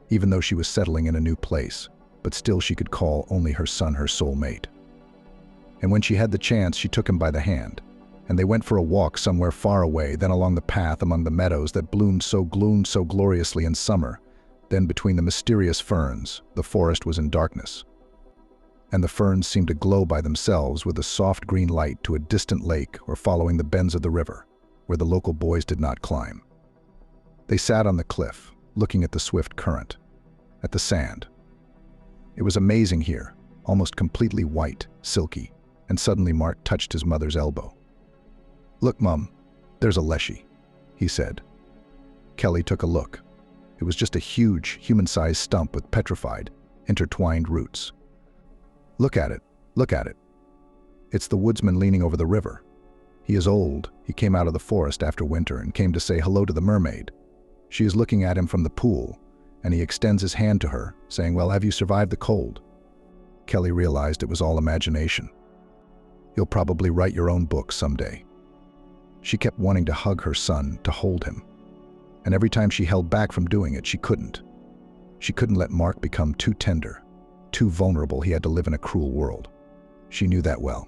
Even though she was settling in a new place, but still she could call only her son her soulmate. And when she had the chance, she took him by the hand, and they went for a walk somewhere far away, then along the path among the meadows that bloomed so gloriously in summer. Then between the mysterious ferns, the forest was in darkness, and the ferns seemed to glow by themselves with a soft green light to a distant lake or following the bends of the river, where the local boys did not climb. They sat on the cliff, looking at the swift current, at the sand. It was amazing here, almost completely white, silky, and suddenly Mark touched his mother's elbow. "Look, Mum, there's a leshy," he said. Kelly took a look. It was just a huge, human-sized stump with petrified, intertwined roots. Look at it, look at it. It's the woodsman leaning over the river. He is old. He came out of the forest after winter and came to say hello to the mermaid. She is looking at him from the pool, and he extends his hand to her, saying, "Well, have you survived the cold?" Kelly realized it was all imagination. "You'll probably write your own book someday." She kept wanting to hug her son, to hold him. And every time she held back from doing it, she couldn't. She couldn't let Mark become too tender, too vulnerable. He had to live in a cruel world. She knew that well.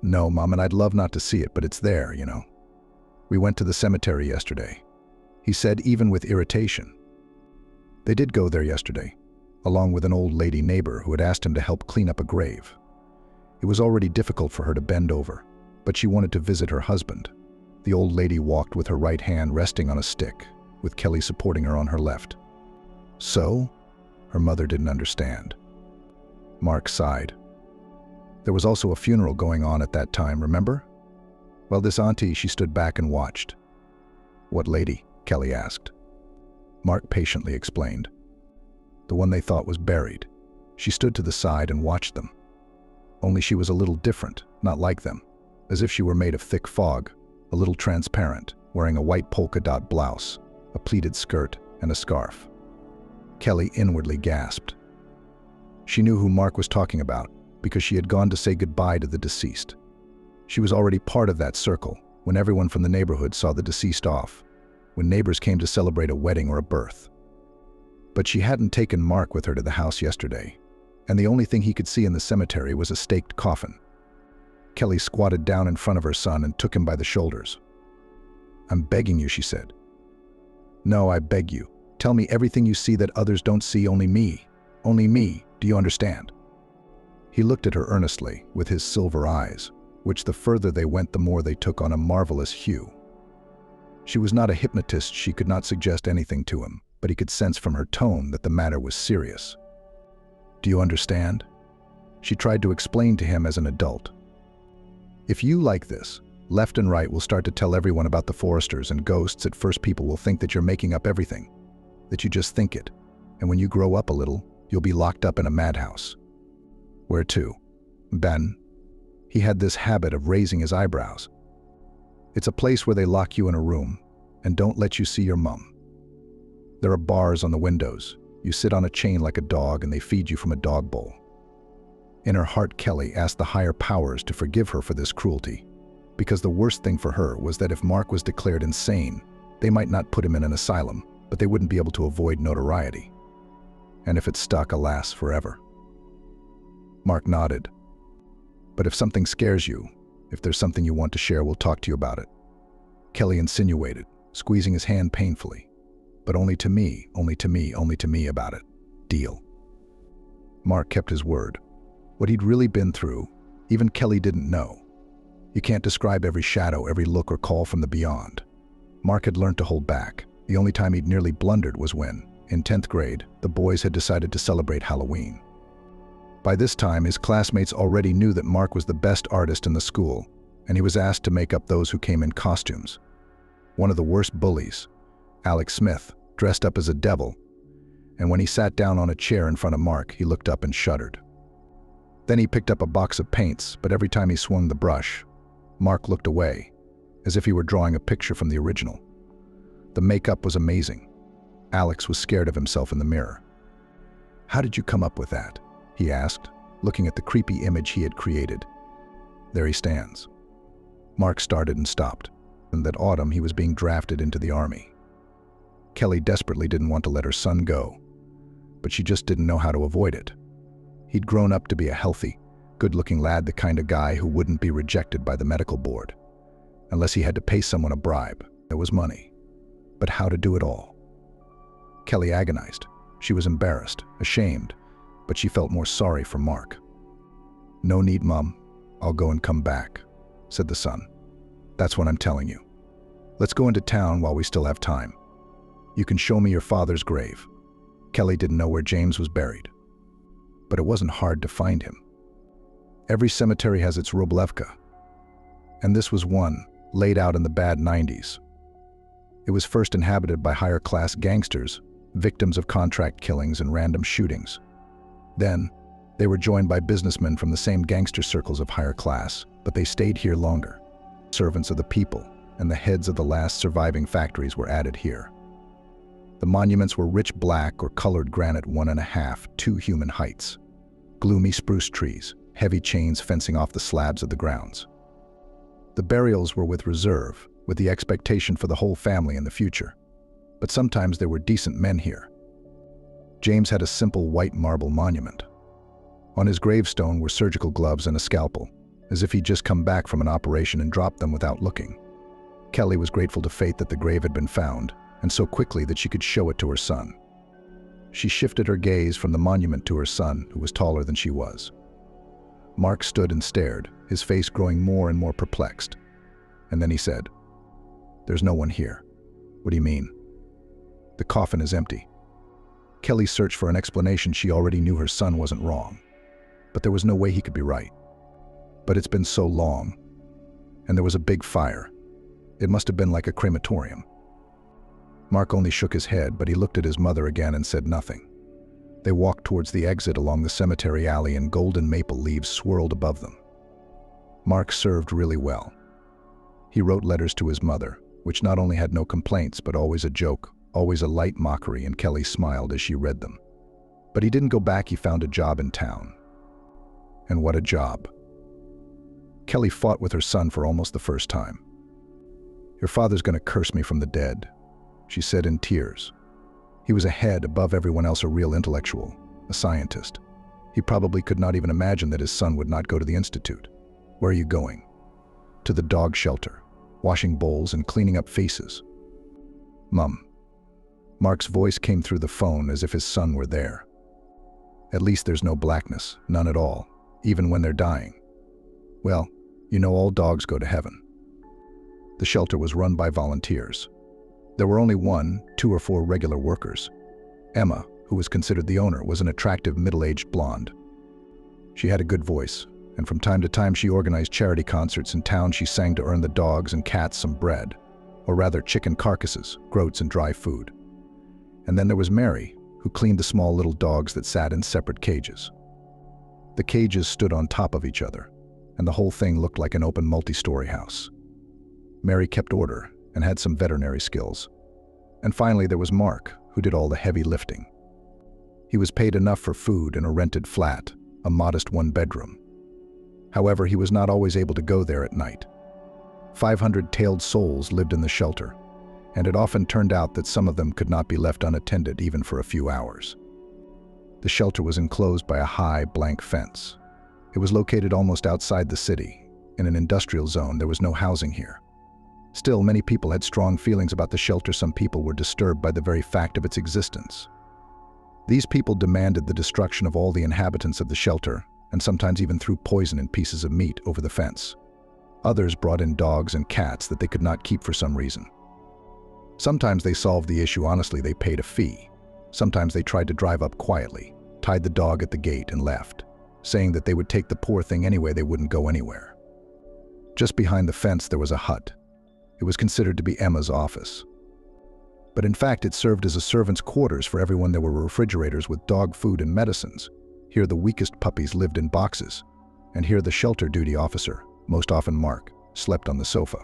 "No, Mom, and I'd love not to see it, but it's there, you know. We went to the cemetery yesterday," he said, even with irritation. They did go there yesterday, along with an old lady neighbor who had asked him to help clean up a grave. It was already difficult for her to bend over, but she wanted to visit her husband. The old lady walked with her right hand resting on a stick, with Kelly supporting her on her left. "So?" Her mother didn't understand. Mark sighed. "There was also a funeral going on at that time, remember? Well, this auntie, she stood back and watched." "What lady?" Kelly asked. Mark patiently explained. "The one they thought was buried. She stood to the side and watched them. Only she was a little different, not like them, as if she were made of thick fog, a little transparent, wearing a white polka dot blouse, a pleated skirt, and a scarf." Kelly inwardly gasped. She knew who Mark was talking about because she had gone to say goodbye to the deceased. She was already part of that circle when everyone from the neighborhood saw the deceased off, when neighbors came to celebrate a wedding or a birth. But she hadn't taken Mark with her to the house yesterday, and the only thing he could see in the cemetery was a staked coffin. Kelly squatted down in front of her son and took him by the shoulders. "I'm begging you," she said. "No, I beg you. Tell me everything you see that others don't see, only me. Only me. Do you understand?" He looked at her earnestly, with his silver eyes, which the further they went, the more they took on a marvelous hue. She was not a hypnotist. She could not suggest anything to him, but he could sense from her tone that the matter was serious. "Do you understand?" She tried to explain to him as an adult. "If you like this, left and right will start to tell everyone about the foresters and ghosts. At first people will think that you're making up everything, that you just think it, and when you grow up a little, you'll be locked up in a madhouse." "Where to?" "Ben." He had this habit of raising his eyebrows. "It's a place where they lock you in a room and don't let you see your mum. There are bars on the windows. You sit on a chain like a dog and they feed you from a dog bowl." In her heart, Kelly asked the higher powers to forgive her for this cruelty, because the worst thing for her was that if Mark was declared insane, they might not put him in an asylum, but they wouldn't be able to avoid notoriety. And if it stuck, alas, forever. Mark nodded. "But if something scares you, if there's something you want to share, we'll talk to you about it," Kelly insinuated, squeezing his hand painfully. "But only to me, only to me, only to me about it. Deal?" Mark kept his word. What he'd really been through, even Kelly didn't know. You can't describe every shadow, every look or call from the beyond. Mark had learned to hold back. The only time he'd nearly blundered was when, in 10th grade, the boys had decided to celebrate Halloween. By this time, his classmates already knew that Mark was the best artist in the school, and he was asked to make up those who came in costumes. One of the worst bullies, Alex Smith, dressed up as a devil, and when he sat down on a chair in front of Mark, he looked up and shuddered. Then he picked up a box of paints, but every time he swung the brush, Mark looked away, as if he were drawing a picture from the original. The makeup was amazing. Alex was scared of himself in the mirror. "How did you come up with that?" he asked, looking at the creepy image he had created. There he stands. Mark started and stopped, and that autumn he was being drafted into the army. Kelly desperately didn't want to let her son go, but she just didn't know how to avoid it. He'd grown up to be a healthy, good-looking lad, the kind of guy who wouldn't be rejected by the medical board. Unless he had to pay someone a bribe, there was money. But how to do it all? Kelly agonized. She was embarrassed, ashamed, but she felt more sorry for Mark. "No need, Mom. I'll go and come back," said the son. "That's what I'm telling you. Let's go into town while we still have time. You can show me your father's grave." Kelly didn't know where James was buried. but it wasn't hard to find him. Every cemetery has its Rublevka, and this was one, laid out in the bad 90s. It was first inhabited by higher-class gangsters, victims of contract killings and random shootings. Then, they were joined by businessmen from the same gangster circles of higher class, but they stayed here longer. Servants of the people and the heads of the last surviving factories were added here. The monuments were rich black or colored granite 1.5, 2 human heights. Gloomy spruce trees, heavy chains fencing off the slabs of the grounds. The burials were with reserve, with the expectation for the whole family in the future. But sometimes there were decent men here. James had a simple white marble monument. On his gravestone were surgical gloves and a scalpel, as if he'd just come back from an operation and dropped them without looking. Kelly was grateful to fate that the grave had been found, and so quickly that she could show it to her son. She shifted her gaze from the monument to her son, who was taller than she was. Mark stood and stared, his face growing more and more perplexed. And then he said, "There's no one here." "What do you mean?" "The coffin is empty." Kelly searched for an explanation. She already knew her son wasn't wrong, but there was no way he could be right. "But it's been so long, and there was a big fire. It must have been like a crematorium." Mark only shook his head, but he looked at his mother again and said nothing. They walked towards the exit along the cemetery alley, and golden maple leaves swirled above them. Mark served really well. He wrote letters to his mother, which not only had no complaints, but always a joke, always a light mockery, and Kelly smiled as she read them. But he didn't go back. He found a job in town. And what a job. Kelly fought with her son for almost the first time. "Your father's going to curse me from the dead," she said in tears. He was ahead, above everyone else, a real intellectual, a scientist. He probably could not even imagine that his son would not go to the institute. "Where are you going?" "To the dog shelter, washing bowls and cleaning up faces." "Mum." Mark's voice came through the phone as if his son were there. "At least there's no blackness, none at all, even when they're dying." "Well, you know all dogs go to heaven." The shelter was run by volunteers. There were only 1, 2, or 4 regular workers. Emma, who was considered the owner, was an attractive middle-aged blonde. She had a good voice, and from time to time she organized charity concerts in town. She sang to earn the dogs and cats some bread, or rather chicken carcasses, groats, and dry food. And then there was Mary, who cleaned the small little dogs that sat in separate cages. The cages stood on top of each other, and the whole thing looked like an open multi-story house. Mary kept order and had some veterinary skills. And finally there was Mark, who did all the heavy lifting. He was paid enough for food in a rented flat, a modest 1-bedroom. However, he was not always able to go there at night. 500 tailed souls lived in the shelter, and it often turned out that some of them could not be left unattended even for a few hours. The shelter was enclosed by a high, blank fence. It was located almost outside the city, in an industrial zone. There was no housing here. Still, many people had strong feelings about the shelter. Some people were disturbed by the very fact of its existence. These people demanded the destruction of all the inhabitants of the shelter, and sometimes even threw poison in pieces of meat over the fence. Others brought in dogs and cats that they could not keep for some reason. Sometimes they solved the issue honestly. They paid a fee. Sometimes they tried to drive up quietly, tied the dog at the gate, and left, saying that they would take the poor thing anyway. They wouldn't go anywhere. Just behind the fence there was a hut. It was considered to be Emma's office. But in fact, it served as a servant's quarters for everyone. There were refrigerators with dog food and medicines. Here the weakest puppies lived in boxes, and here the shelter duty officer, most often Mark, slept on the sofa.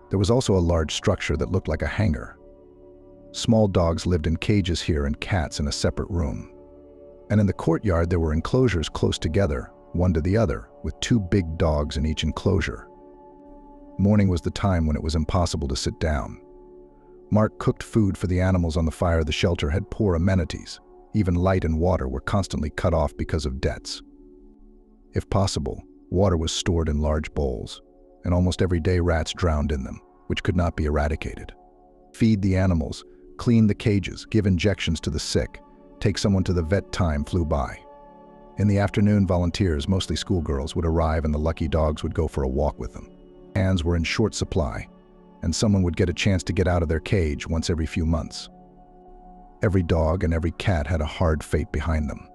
There was also a large structure that looked like a hangar. Small dogs lived in cages here and cats in a separate room. And in the courtyard there were enclosures close together, one to the other, with 2 big dogs in each enclosure. Morning was the time when it was impossible to sit down. Mark cooked food for the animals on the fire. The shelter had poor amenities. Even light and water were constantly cut off because of debts. If possible, water was stored in large bowls, and almost every day rats drowned in them, which could not be eradicated. Feed the animals, clean the cages, give injections to the sick, take someone to the vet. Time flew by. In the afternoon, volunteers, mostly schoolgirls, would arrive, and the lucky dogs would go for a walk with them. Hands were in short supply, and someone would get a chance to get out of their cage once every few months. Every dog and every cat had a hard fate behind them.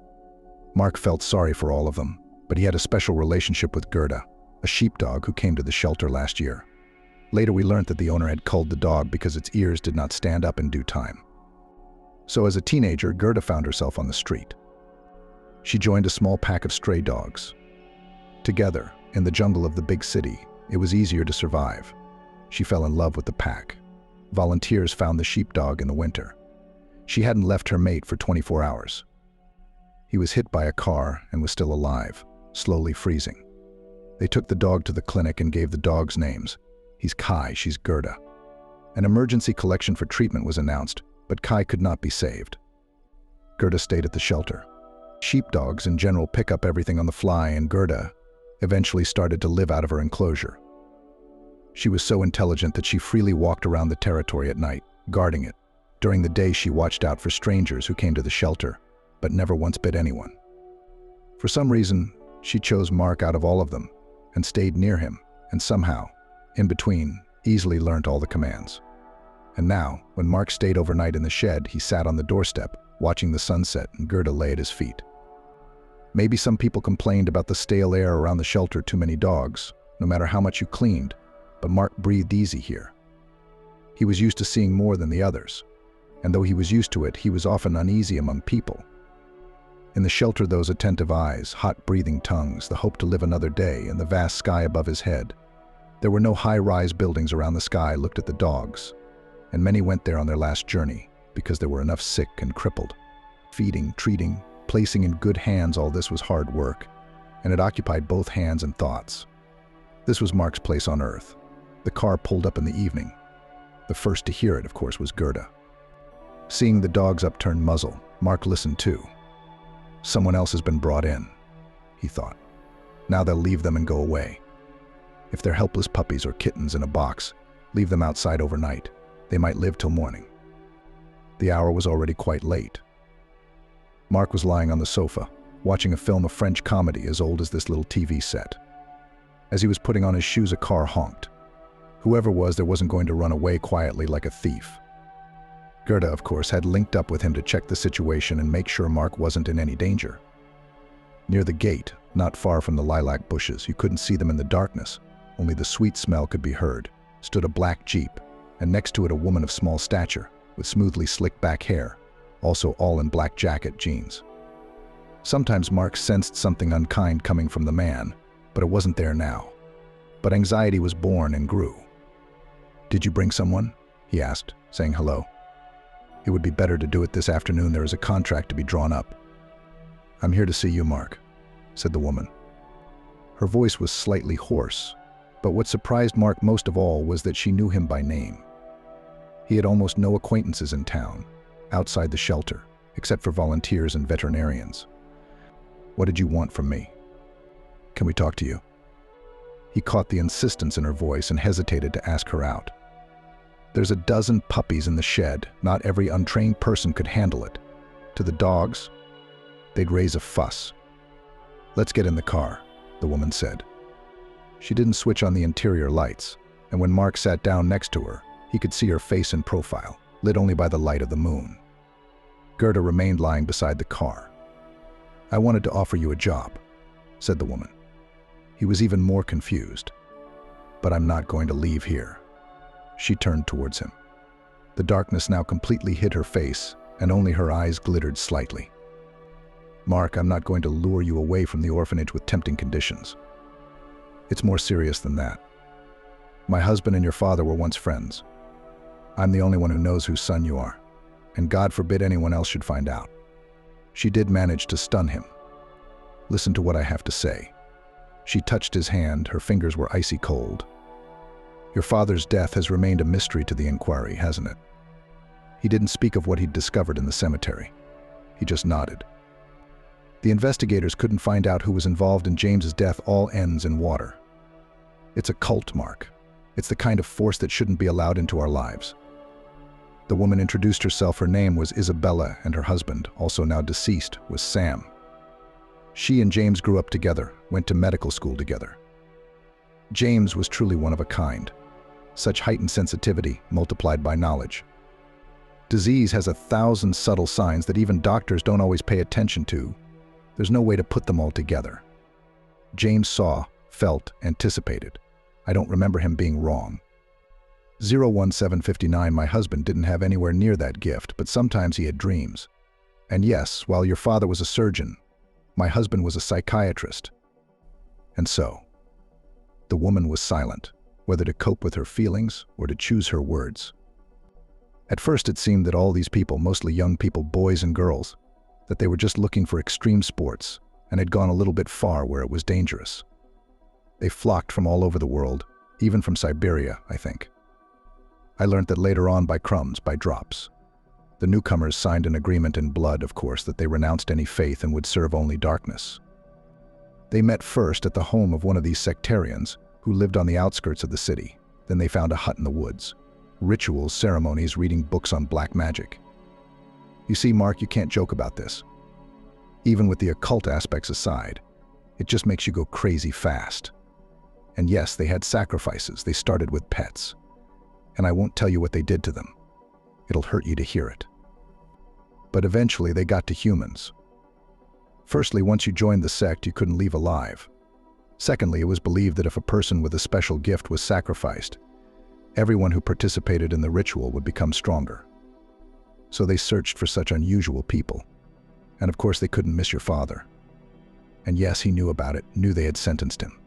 Mark felt sorry for all of them, but he had a special relationship with Gerda, a sheepdog who came to the shelter last year. Later we learned that the owner had culled the dog because its ears did not stand up in due time. So as a teenager, Gerda found herself on the street. She joined a small pack of stray dogs. Together, in the jungle of the big city, it was easier to survive. She fell in love with the pack. Volunteers found the sheepdog in the winter. She hadn't left her mate for 24 hours. He was hit by a car and was still alive, slowly freezing. They took the dog to the clinic and gave the dogs names. He's Kai, she's Gerda. An emergency collection for treatment was announced, but Kai could not be saved. Gerda stayed at the shelter. Sheepdogs in general pick up everything on the fly, and Gerda eventually started to live out of her enclosure. She was so intelligent that she freely walked around the territory at night, guarding it. During the day, she watched out for strangers who came to the shelter, but never once bit anyone. For some reason, she chose Mark out of all of them and stayed near him, and somehow, in between, easily learned all the commands. And now, when Mark stayed overnight in the shed, he sat on the doorstep, watching the sunset, and Gerda lay at his feet. Maybe some people complained about the stale air around the shelter, too many dogs, no matter how much you cleaned, but Mark breathed easy here. He was used to seeing more than the others, and though he was used to it, he was often uneasy among people. In the shelter, those attentive eyes, hot-breathing tongues, the hope to live another day, and the vast sky above his head. There were no high-rise buildings around the sky looked at the dogs, and many went there on their last journey because there were enough sick and crippled. Feeding, treating, placing in good hands, all this was hard work, and it occupied both hands and thoughts. This was Mark's place on Earth. The car pulled up in the evening. The first to hear it, of course, was Gerda. Seeing the dog's upturned muzzle, Mark listened too. Someone else has been brought in, he thought. Now they'll leave them and go away. If they're helpless puppies or kittens in a box, leave them outside overnight. They might live till morning. The hour was already quite late. Mark was lying on the sofa, watching a film of French comedy as old as this little TV set. As he was putting on his shoes, a car honked. Whoever was there wasn't going to run away quietly like a thief. Gerda, of course, had linked up with him to check the situation and make sure Mark wasn't in any danger. Near the gate, not far from the lilac bushes, you couldn't see them in the darkness, only the sweet smell could be heard, stood a black Jeep, and next to it a woman of small stature, with smoothly slicked back hair, also all in black jacket, jeans. Sometimes Mark sensed something unkind coming from the man, but it wasn't there now. But anxiety was born and grew. "Did you bring someone?" he asked, saying hello. "It would be better to do it this afternoon. There is a contract to be drawn up." "I'm here to see you, Mark," said the woman. Her voice was slightly hoarse, but what surprised Mark most of all was that she knew him by name. He had almost no acquaintances in town, outside the shelter, except for volunteers and veterinarians. "What did you want from me? Can we talk to you?" He caught the insistence in her voice and hesitated to ask her out. "There's a dozen puppies in the shed. Not every untrained person could handle it. To the dogs, they'd raise a fuss." "Let's get in the car," the woman said. She didn't switch on the interior lights, and when Mark sat down next to her, he could see her face in profile, lit only by the light of the moon. Gerda remained lying beside the car. "I wanted to offer you a job," said the woman. He was even more confused. "But I'm not going to leave here." She turned towards him. The darkness now completely hid her face, and only her eyes glittered slightly. "Mark, I'm not going to lure you away from the orphanage with tempting conditions. It's more serious than that. My husband and your father were once friends. I'm the only one who knows whose son you are, and God forbid anyone else should find out." She did manage to stun him. "Listen to what I have to say." She touched his hand. Her fingers were icy cold. "Your father's death has remained a mystery to the inquiry, hasn't it?" He didn't speak of what he'd discovered in the cemetery. He just nodded. "The investigators couldn't find out who was involved in James's death. All ends in water. It's a cult, Mark. It's the kind of force that shouldn't be allowed into our lives." The woman introduced herself. Her name was Isabella, and her husband, also now deceased, was Sam. She and James grew up together, went to medical school together. James was truly one of a kind. Such heightened sensitivity multiplied by knowledge. Disease has 1,000 subtle signs that even doctors don't always pay attention to. There's no way to put them all together. James saw, felt, anticipated. I don't remember him being wrong. 01759, my husband didn't have anywhere near that gift, but sometimes he had dreams. And yes, while your father was a surgeon, my husband was a psychiatrist. And so, the woman was silent, whether to cope with her feelings or to choose her words. At first it seemed that all these people, mostly young people, boys and girls, that they were just looking for extreme sports and had gone a little bit far where it was dangerous. They flocked from all over the world, even from Siberia, I think. I learned that later on by crumbs, by drops. The newcomers signed an agreement in blood, of course, that they renounced any faith and would serve only darkness. They met first at the home of one of these sectarians who lived on the outskirts of the city. Then they found a hut in the woods. Rituals, ceremonies, reading books on black magic. You see, Mark, you can't joke about this. Even with the occult aspects aside, it just makes you go crazy fast. And yes, they had sacrifices. They started with pets. And I won't tell you what they did to them. It'll hurt you to hear it. But eventually they got to humans. Firstly, once you joined the sect, you couldn't leave alive. Secondly, it was believed that if a person with a special gift was sacrificed, everyone who participated in the ritual would become stronger. So they searched for such unusual people. And of course they couldn't miss your father. And yes, he knew about it, knew they had sentenced him.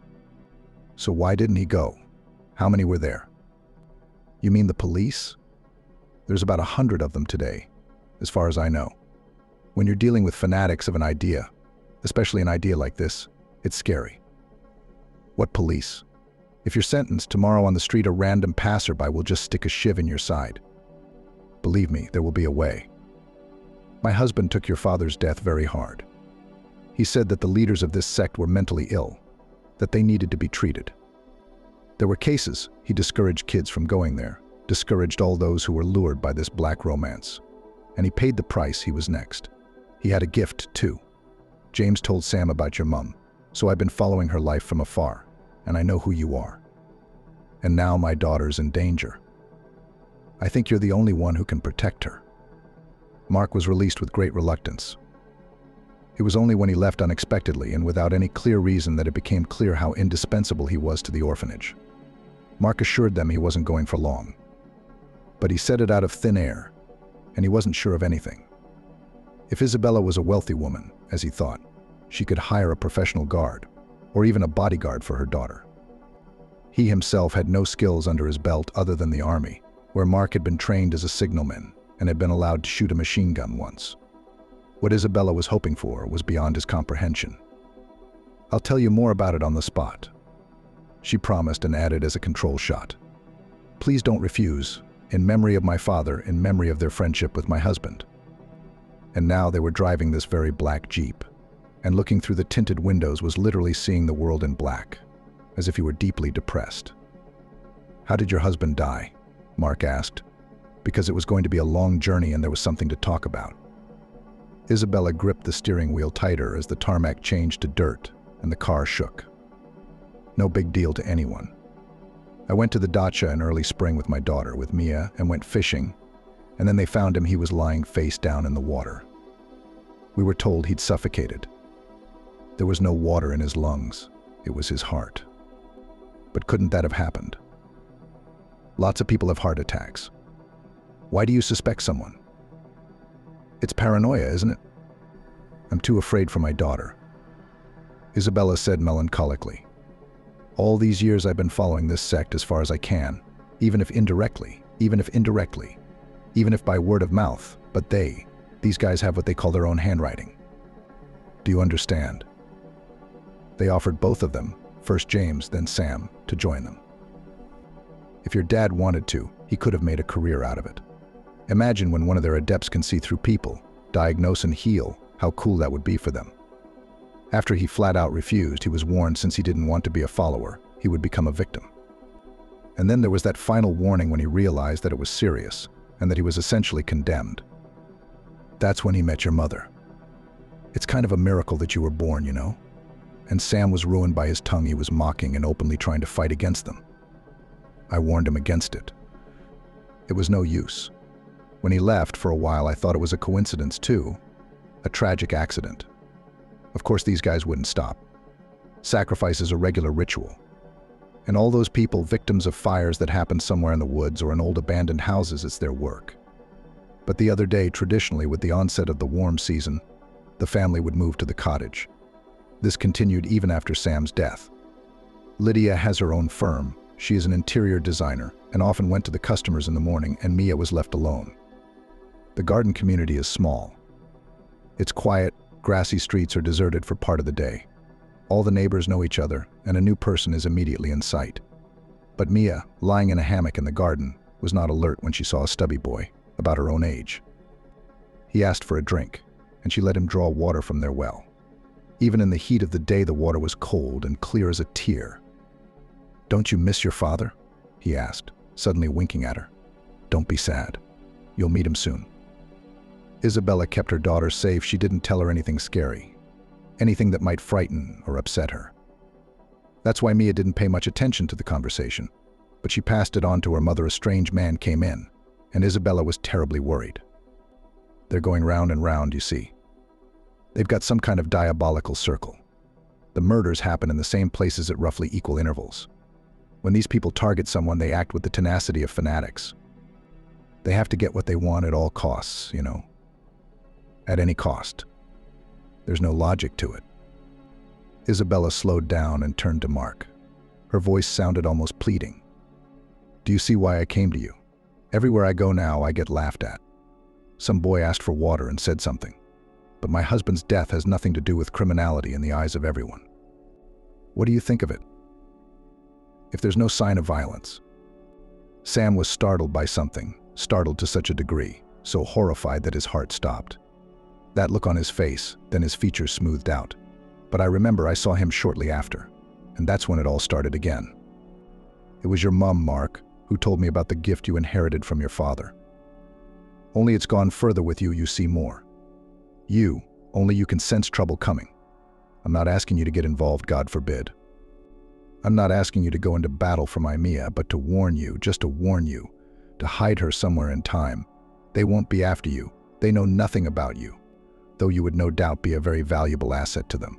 So why didn't he go? How many were there? You mean the police? There's about 100 of them today, as far as I know. When you're dealing with fanatics of an idea, especially an idea like this, it's scary. What police? If you're sentenced, tomorrow on the street a random passerby will just stick a shiv in your side. Believe me, there will be a way. My husband took your father's death very hard. He said that the leaders of this sect were mentally ill, that they needed to be treated. There were cases he discouraged kids from going there, discouraged all those who were lured by this black romance. And he paid the price. He was next. He had a gift, too. James told Sam about your mum, so I've been following her life from afar, and I know who you are. And now my daughter's in danger. I think you're the only one who can protect her. Mark was released with great reluctance. It was only when he left unexpectedly and without any clear reason that it became clear how indispensable he was to the orphanage. Mark assured them he wasn't going for long. But he said it out of thin air, and he wasn't sure of anything. If Isabella was a wealthy woman, as he thought, she could hire a professional guard, or even a bodyguard for her daughter. He himself had no skills under his belt other than the army, where Mark had been trained as a signalman and had been allowed to shoot a machine gun once. What Isabella was hoping for was beyond his comprehension. I'll tell you more about it on the spot, she promised and added as a control shot. Please don't refuse, in memory of my father, in memory of their friendship with my husband. And now they were driving this very black Jeep, and looking through the tinted windows was literally seeing the world in black, as if he were deeply depressed. How did your husband die? Mark asked, because it was going to be a long journey and there was something to talk about. Isabella gripped the steering wheel tighter as the tarmac changed to dirt and the car shook. No big deal to anyone. I went to the dacha in early spring with my daughter, with Mia, and went fishing, and then they found him. He was lying face down in the water. We were told he'd suffocated. There was no water in his lungs. It was his heart. But couldn't that have happened? Lots of people have heart attacks. Why do you suspect someone? It's paranoia, isn't it? I'm too afraid for my daughter. Isabella said melancholically. All these years I've been following this sect as far as I can, even if indirectly, even if by word of mouth, but these guys have what they call their own handwriting. Do you understand? They offered both of them, first James, then Sam, to join them. If your dad wanted to, he could have made a career out of it. Imagine when one of their adepts can see through people, diagnose and heal, how cool that would be for them. After he flat out refused, he was warned since he didn't want to be a follower, he would become a victim. And then there was that final warning when he realized that it was serious, and that he was essentially condemned. That's when he met your mother. It's kind of a miracle that you were born, you know? And Sam was ruined by his tongue. He was mocking and openly trying to fight against them. I warned him against it. It was no use. When he left, for a while I thought it was a coincidence too, a tragic accident. Of course, these guys wouldn't stop. Sacrifice is a regular ritual. And all those people, victims of fires that happened somewhere in the woods or in old abandoned houses, it's their work. But the other day, traditionally, with the onset of the warm season, the family would move to the cottage. This continued even after Sam's death. Lydia has her own firm. She is an interior designer and often went to the customers in the morning, and Mia was left alone. The garden community is small. It's quiet, grassy streets are deserted for part of the day. All the neighbors know each other, and a new person is immediately in sight. But Mia, lying in a hammock in the garden, was not alert when she saw a stubby boy, about her own age. He asked for a drink, and she let him draw water from their well. Even in the heat of the day, the water was cold and clear as a tear. "Don't you miss your father?" he asked, suddenly winking at her. "Don't be sad. You'll meet him soon." Isabella kept her daughter safe. She didn't tell her anything scary, anything that might frighten or upset her. That's why Mia didn't pay much attention to the conversation, but she passed it on to her mother. A strange man came in, and Isabella was terribly worried. They're going round and round, you see. They've got some kind of diabolical circle. The murders happen in the same places at roughly equal intervals. When these people target someone, they act with the tenacity of fanatics. They have to get what they want at all costs, you know. At any cost. There's no logic to it. Isabella slowed down and turned to Mark. Her voice sounded almost pleading. "Do you see why I came to you? Everywhere I go now, I get laughed at. Some boy asked for water and said something. But my husband's death has nothing to do with criminality in the eyes of everyone. What do you think of it? If there's no sign of violence." Sam was startled by something, startled to such a degree, so horrified that his heart stopped. That look on his face, then his features smoothed out. But I remember I saw him shortly after, and that's when it all started again. It was your mom, Mark, who told me about the gift you inherited from your father. Only it's gone further with you, you see more. Only you can sense trouble coming. I'm not asking you to get involved, God forbid. I'm not asking you to go into battle for my Mia, but to warn you, just to warn you, to hide her somewhere in time. They won't be after you. They know nothing about you, though you would no doubt be a very valuable asset to them.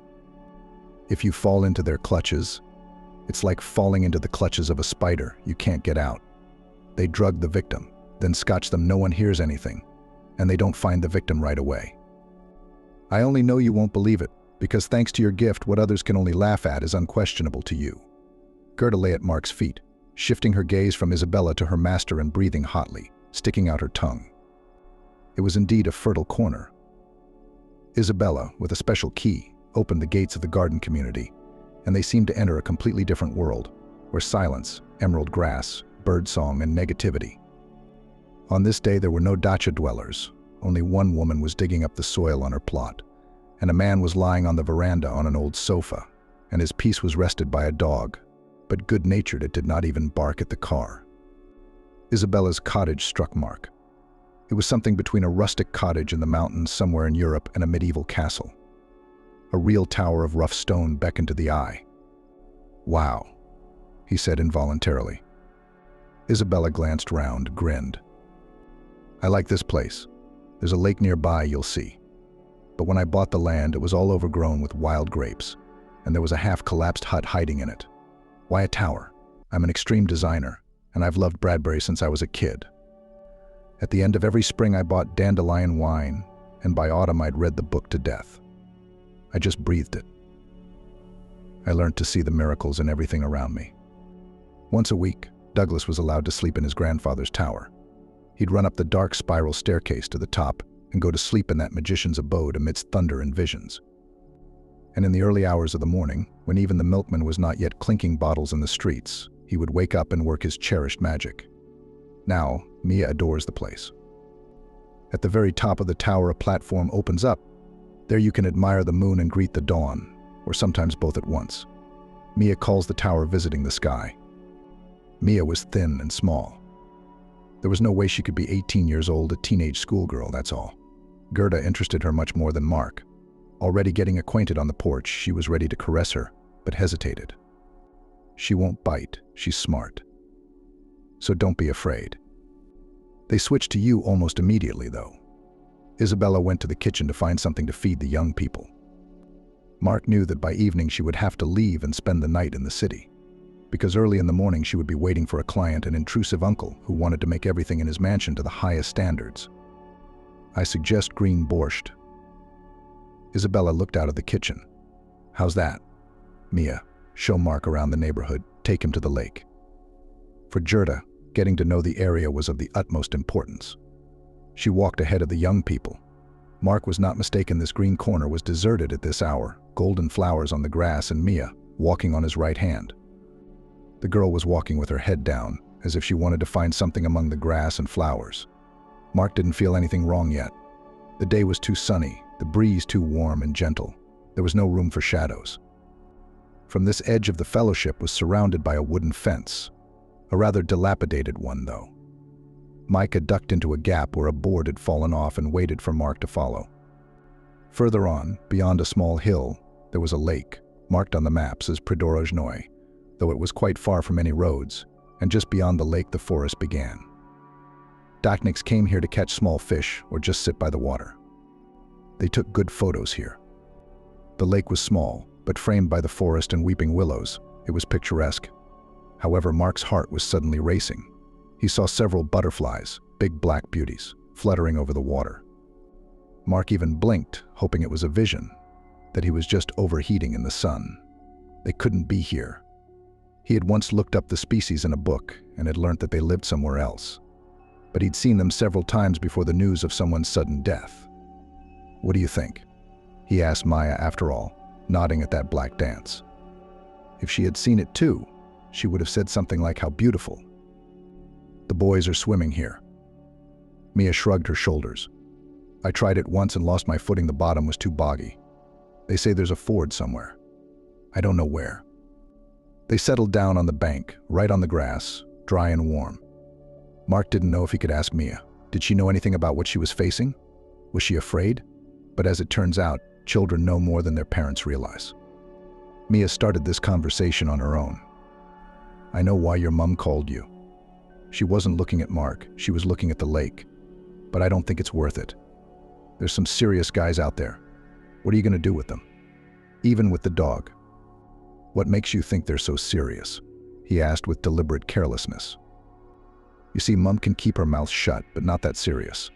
If you fall into their clutches, it's like falling into the clutches of a spider. You can't get out. They drug the victim, then scotch them. No one hears anything, and they don't find the victim right away. I only know you won't believe it, because thanks to your gift, what others can only laugh at is unquestionable to you. Gerda lay at Mark's feet, shifting her gaze from Isabella to her master and breathing hotly, sticking out her tongue. It was indeed a fertile corner. Isabella, with a special key, opened the gates of the garden community, and they seemed to enter a completely different world, where silence, emerald grass, birdsong, and negativity. On this day there were no dacha dwellers. Only one woman was digging up the soil on her plot, and a man was lying on the veranda on an old sofa, and his peace was rested by a dog, but good-natured it did not even bark at the car. Isabella's cottage struck Mark. It was something between a rustic cottage in the mountains somewhere in Europe and a medieval castle. A real tower of rough stone beckoned to the eye. "Wow," he said involuntarily. Isabella glanced round, grinned. "I like this place. There's a lake nearby, you'll see. But when I bought the land, it was all overgrown with wild grapes, and there was a half-collapsed hut hiding in it. Why a tower? I'm an extreme designer, and I've loved Bradbury since I was a kid. At the end of every spring I bought dandelion wine, and by autumn I'd read the book to death. I just breathed it. I learned to see the miracles in everything around me. Once a week, Douglas was allowed to sleep in his grandfather's tower. He'd run up the dark spiral staircase to the top and go to sleep in that magician's abode amidst thunder and visions. And in the early hours of the morning, when even the milkman was not yet clinking bottles in the streets, he would wake up and work his cherished magic. Now, Mia adores the place. At the very top of the tower, a platform opens up. There you can admire the moon and greet the dawn, or sometimes both at once. Mia calls the tower visiting the sky. Mia was thin and small. There was no way she could be 18 years old, a teenage schoolgirl, that's all. Gerda interested her much more than Mark. Already getting acquainted on the porch, she was ready to caress her, but hesitated. She won't bite, she's smart. So don't be afraid. They switched to you almost immediately, though. Isabella went to the kitchen to find something to feed the young people. Mark knew that by evening she would have to leave and spend the night in the city, because early in the morning she would be waiting for a client, an intrusive uncle who wanted to make everything in his mansion to the highest standards. "I suggest green borscht." Isabella looked out of the kitchen. "How's that?" "Mia, show Mark around the neighborhood, take him to the lake." For Gerda, getting to know the area was of the utmost importance. She walked ahead of the young people. Mark was not mistaken. This green corner was deserted at this hour, golden flowers on the grass and Mia walking on his right hand. The girl was walking with her head down, as if she wanted to find something among the grass and flowers. Mark didn't feel anything wrong yet. The day was too sunny, the breeze too warm and gentle. There was no room for shadows. From this edge of the fellowship was surrounded by a wooden fence, a rather dilapidated one though. Micah ducked into a gap where a board had fallen off and waited for Mark to follow. Further on, beyond a small hill, there was a lake, marked on the maps as Pridorozhnoi, though it was quite far from any roads, and just beyond the lake the forest began. Dachniks came here to catch small fish or just sit by the water. They took good photos here. The lake was small, but framed by the forest and weeping willows, it was picturesque. However, Mark's heart was suddenly racing. He saw several butterflies, big black beauties, fluttering over the water. Mark even blinked, hoping it was a vision, that he was just overheating in the sun. They couldn't be here. He had once looked up the species in a book and had learnt that they lived somewhere else. But he'd seen them several times before the news of someone's sudden death. "What do you think?" he asked Maya after all, nodding at that black dance. If she had seen it too, she would have said something like, "How beautiful." "The boys are swimming here." Mia shrugged her shoulders. "I tried it once and lost my footing. The bottom was too boggy. They say there's a ford somewhere. I don't know where." They settled down on the bank, right on the grass, dry and warm. Mark didn't know if he could ask Mia. Did she know anything about what she was facing? Was she afraid? But as it turns out, children know more than their parents realize. Mia started this conversation on her own. "I know why your mom called you." She wasn't looking at Mark, she was looking at the lake. "But I don't think it's worth it. There's some serious guys out there. What are you going to do with them? Even with the dog." "What makes you think they're so serious?" he asked with deliberate carelessness. "You see, Mum can keep her mouth shut, but not that serious.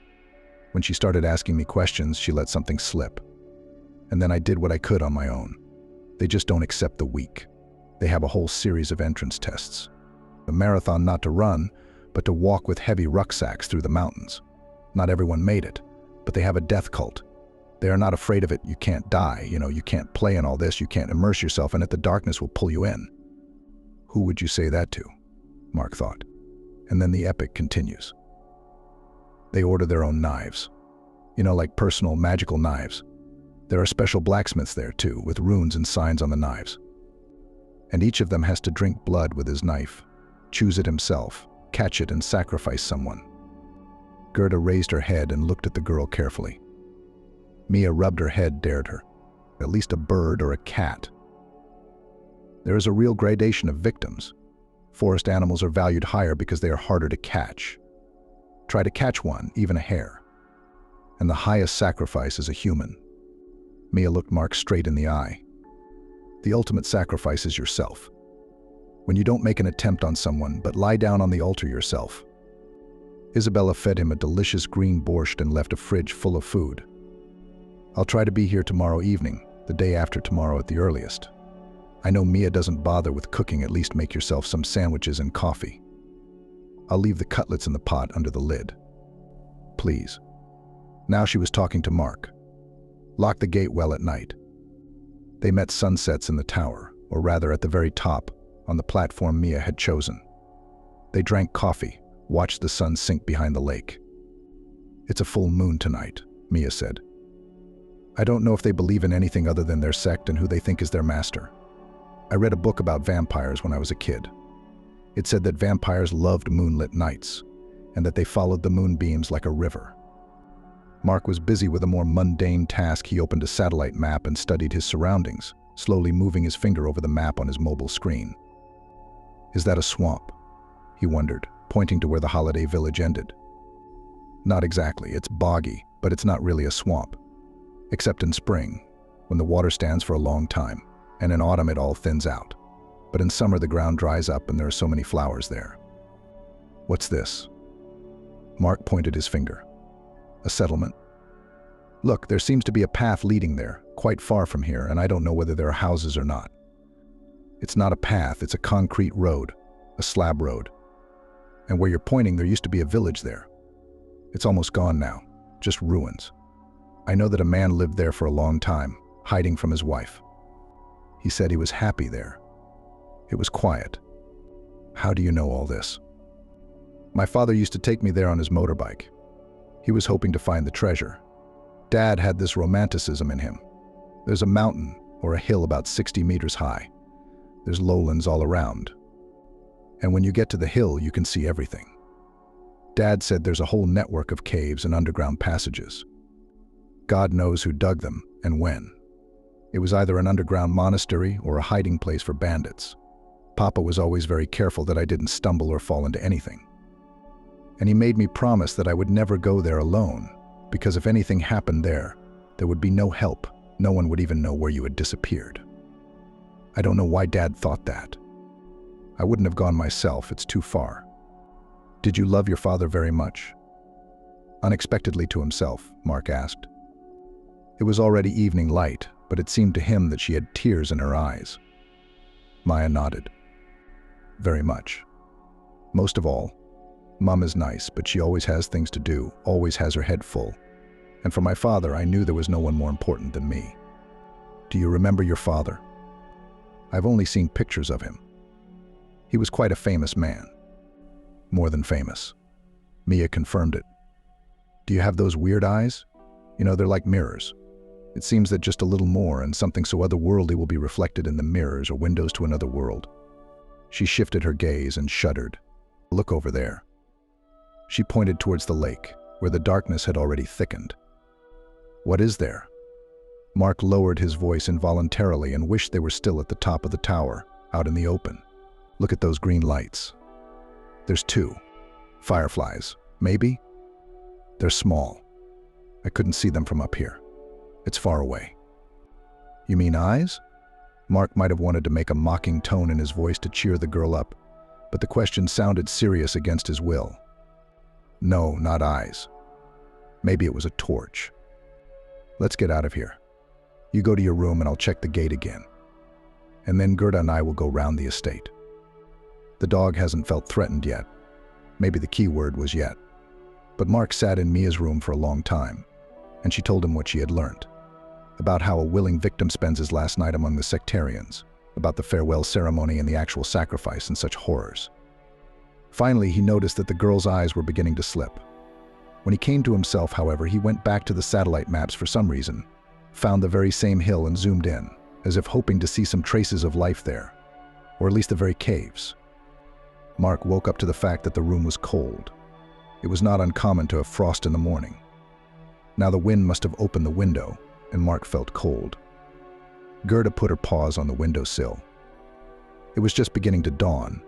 When she started asking me questions, she let something slip. And then I did what I could on my own. They just don't accept the weak. They have a whole series of entrance tests. A marathon not to run, but to walk with heavy rucksacks through the mountains. Not everyone made it, but they have a death cult. They are not afraid of it. You can't die, you can't play in all this, you can't immerse yourself in it, the darkness will pull you in." Who would you say that to? Mark thought. And then the epic continues. They order their own knives. Like personal, magical knives. There are special blacksmiths there too, with runes and signs on the knives. And each of them has to drink blood with his knife, choose it himself, catch it and sacrifice someone. Gerda raised her head and looked at the girl carefully. Mia rubbed her head, dared her. At least a bird or a cat. There is a real gradation of victims. Forest animals are valued higher because they are harder to catch. Try to catch one, even a hare. And the highest sacrifice is a human. Mia looked Mark straight in the eye. The ultimate sacrifice is yourself. When you don't make an attempt on someone, but lie down on the altar yourself. Isabella fed him a delicious green borscht and left a fridge full of food. "I'll try to be here tomorrow evening, the day after tomorrow at the earliest. I know Mia doesn't bother with cooking, at least make yourself some sandwiches and coffee. I'll leave the cutlets in the pot under the lid. Please." Now she was talking to Mark. "Lock the gate well at night." They met sunsets in the tower, or rather at the very top, on the platform Mia had chosen. They drank coffee, watched the sun sink behind the lake. "It's a full moon tonight," Mia said. "I don't know if they believe in anything other than their sect and who they think is their master. I read a book about vampires when I was a kid. It said that vampires loved moonlit nights, and that they followed the moonbeams like a river." Mark was busy with a more mundane task. He opened a satellite map and studied his surroundings, slowly moving his finger over the map on his mobile screen. "Is that a swamp?" he wondered, pointing to where the holiday village ended. "Not exactly. It's boggy, but it's not really a swamp. Except in spring, when the water stands for a long time, and in autumn it all thins out. But in summer the ground dries up and there are so many flowers there. What's this? Mark pointed his finger. A settlement? Look, there seems to be a path leading there, quite far from here, and I don't know whether there are houses or not. It's not a path, it's a concrete road, a slab road. And where you're pointing, there used to be a village there. It's almost gone now, just ruins. I know that a man lived there for a long time, hiding from his wife. He said he was happy there. It was quiet. How do you know all this? My father used to take me there on his motorbike. He was hoping to find the treasure. Dad had this romanticism in him. There's a mountain or a hill about 60 meters high. There's lowlands all around. And when you get to the hill, you can see everything. Dad said there's a whole network of caves and underground passages. God knows who dug them and when. It was either an underground monastery or a hiding place for bandits. Papa was always very careful that I didn't stumble or fall into anything. And he made me promise that I would never go there alone, because if anything happened there, there would be no help. No one would even know where you had disappeared. I don't know why Dad thought that. I wouldn't have gone myself, it's too far. Did you love your father very much? Unexpectedly to himself, Mark asked. It was already evening light, but it seemed to him that she had tears in her eyes. Maya nodded. Very much. Most of all, Mum is nice, but she always has things to do, always has her head full. And for my father, I knew there was no one more important than me. Do you remember your father? I've only seen pictures of him. He was quite a famous man. More than famous. Mia confirmed it. Do you have those weird eyes? You know, they're like mirrors. It seems that just a little more and something so otherworldly will be reflected in the mirrors or windows to another world. She shifted her gaze and shuddered. Look over there. She pointed towards the lake, where the darkness had already thickened. What is there? Mark lowered his voice involuntarily and wished they were still at the top of the tower, out in the open. Look at those green lights. There's two. Fireflies, maybe? They're small. I couldn't see them from up here. It's far away. You mean eyes? Mark might have wanted to make a mocking tone in his voice to cheer the girl up, but the question sounded serious against his will. No, not eyes. Maybe it was a torch. Let's get out of here. You go to your room and I'll check the gate again. And then Gerda and I will go round the estate. The dog hasn't felt threatened yet. Maybe the key word was yet. But Mark sat in Mia's room for a long time, and she told him what she had learned. About how a willing victim spends his last night among the sectarians, about the farewell ceremony and the actual sacrifice and such horrors. Finally, he noticed that the girl's eyes were beginning to slip. When he came to himself, however, he went back to the satellite maps for some reason, found the very same hill and zoomed in, as if hoping to see some traces of life there, or at least the very caves. Mark woke up to the fact that the room was cold. It was not uncommon to have frost in the morning. Now the wind must have opened the window, and Mark felt cold. Gerda put her paws on the windowsill. It was just beginning to dawn,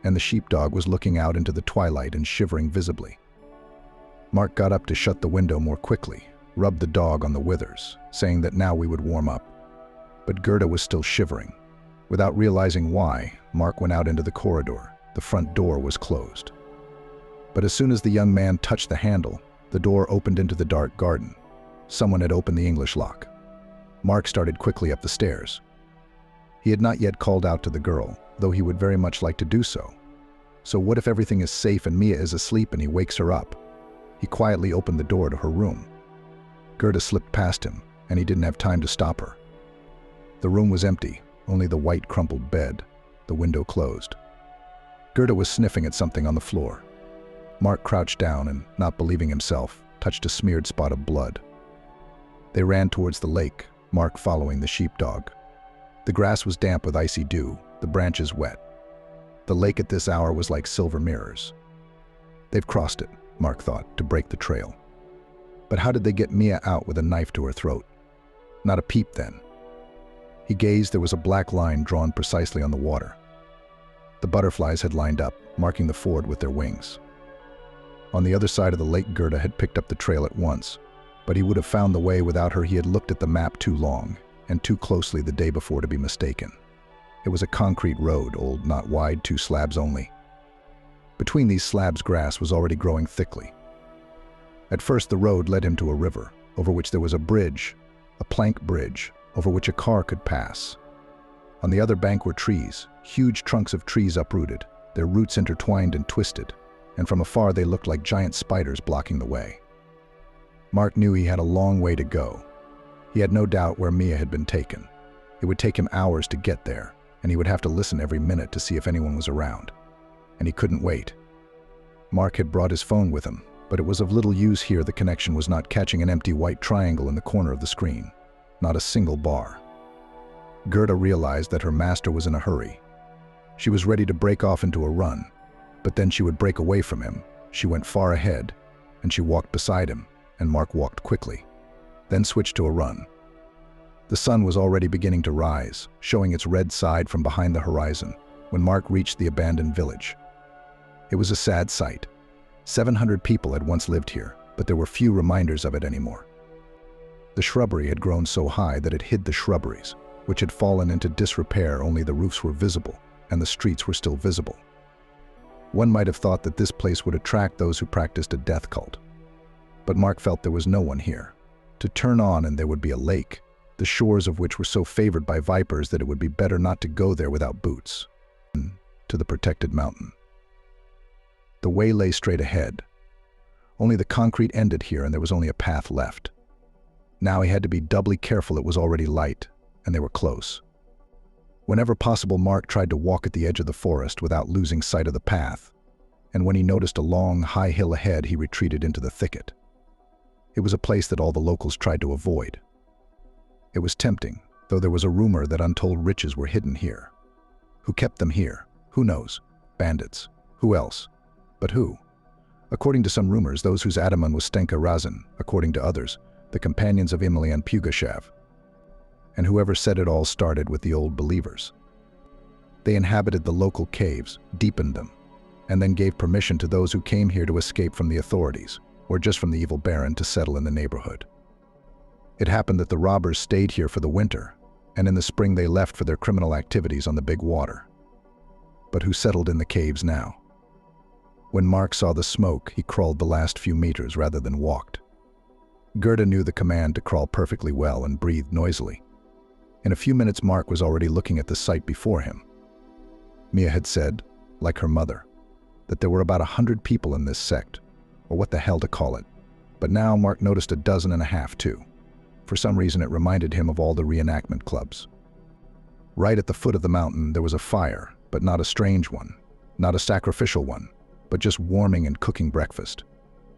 and the sheepdog was looking out into the twilight and shivering visibly. Mark got up to shut the window more quickly, rubbed the dog on the withers, saying that now we would warm up. But Gerda was still shivering. Without realizing why, Mark went out into the corridor. The front door was closed. But as soon as the young man touched the handle, the door opened into the dark garden. Someone had opened the English lock. Mark started quickly up the stairs. He had not yet called out to the girl, though he would very much like to do so. So what if everything is safe and Mia is asleep and he wakes her up? He quietly opened the door to her room. Gerda slipped past him, and he didn't have time to stop her. The room was empty, only the white crumpled bed, the window closed. Gerda was sniffing at something on the floor. Mark crouched down and, not believing himself, touched a smeared spot of blood. They ran towards the lake, Mark following the sheepdog. The grass was damp with icy dew, the branches wet. The lake at this hour was like silver mirrors. They've crossed it, Mark thought, to break the trail. But how did they get Mia out with a knife to her throat? Not a peep then. He gazed. There was a black line drawn precisely on the water. The butterflies had lined up, marking the ford with their wings. On the other side of the lake, Gerda had picked up the trail at once, but he would have found the way without her. He had looked at the map too long. and too closely the day before to be mistaken. It was a concrete road, old, not wide, 2 slabs only. Between these slabs grass was already growing thickly. At first the road led him to a river, over which there was a bridge, a plank bridge, over which a car could pass. On the other bank were trees, huge trunks of trees uprooted, their roots intertwined and twisted, and from afar they looked like giant spiders blocking the way. Mark knew he had a long way to go. He had no doubt where Mia had been taken. It would take him hours to get there, and he would have to listen every minute to see if anyone was around. And he couldn't wait. Mark had brought his phone with him, but it was of little use here. The connection was not catching an empty white triangle in the corner of the screen. Not a single bar. Gerda realized that her master was in a hurry. She was ready to break off into a run, but then she would break away from him. She went far ahead, and she walked beside him, and Mark walked quickly, then switched to a run. The sun was already beginning to rise, showing its red side from behind the horizon, when Mark reached the abandoned village. It was a sad sight. 700 people had once lived here, but there were few reminders of it anymore. The shrubbery had grown so high that it hid the shrubberies, which had fallen into disrepair. Only the roofs were visible, and the streets were still visible. One might have thought that this place would attract those who practiced a death cult. But Mark felt there was no one here. To turn on and there would be a lake, the shores of which were so favored by vipers that it would be better not to go there without boots. To the protected mountain. The way lay straight ahead. Only the concrete ended here, and there was only a path left. Now he had to be doubly careful. It was already light, and they were close. Whenever possible, Mark tried to walk at the edge of the forest without losing sight of the path, and when he noticed a long, high hill ahead, he retreated into the thicket. It was a place that all the locals tried to avoid. It was tempting, though there was a rumor that untold riches were hidden here. Who kept them here? Who knows? Bandits. Who else? But who? According to some rumors, those whose ataman was Stenka Razin, according to others, the companions of Emily and Pugashev. And whoever said it all started with the old believers. They inhabited the local caves, deepened them, and then gave permission to those who came here to escape from the authorities, or just from the evil baron, to settle in the neighborhood. It happened that the robbers stayed here for the winter, and in the spring they left for their criminal activities on the big water. But who settled in the caves now? When Mark saw the smoke, he crawled the last few meters rather than walked. Gerda knew the command to crawl perfectly well and breathed noisily. In a few minutes, Mark was already looking at the sight before him. Mia had said, like her mother, that there were about 100 people in this sect, or what the hell to call it. But now Mark noticed 12 too. For some reason it reminded him of all the reenactment clubs. Right at the foot of the mountain there was a fire, but not a strange one, not a sacrificial one, but just warming and cooking breakfast.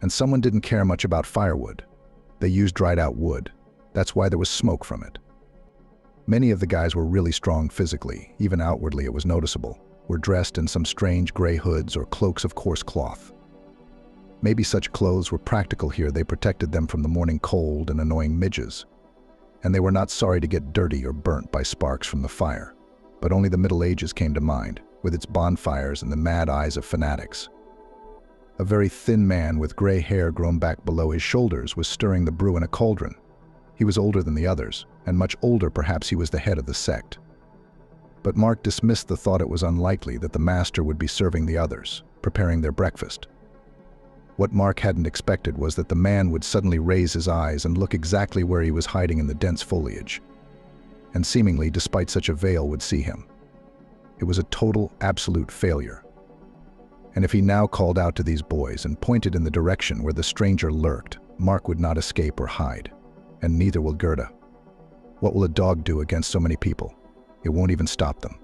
And someone didn't care much about firewood. They used dried out wood. That's why there was smoke from it. Many of the guys were really strong physically, even outwardly it was noticeable, were dressed in some strange gray hoods or cloaks of coarse cloth. Maybe such clothes were practical here. They protected them from the morning cold and annoying midges. And they were not sorry to get dirty or burnt by sparks from the fire. But only the Middle Ages came to mind, with its bonfires and the mad eyes of fanatics. A very thin man with gray hair grown back below his shoulders was stirring the brew in a cauldron. He was older than the others, and much older. Perhaps he was the head of the sect. But Mark dismissed the thought. It was unlikely that the master would be serving the others, preparing their breakfast. What Mark hadn't expected was that the man would suddenly raise his eyes and look exactly where he was hiding in the dense foliage, and seemingly, despite such a veil, would see him. It was a total, absolute failure. And if he now called out to these boys and pointed in the direction where the stranger lurked, Mark would not escape or hide. And neither will Gerda. What will a dog do against so many people? It won't even stop them.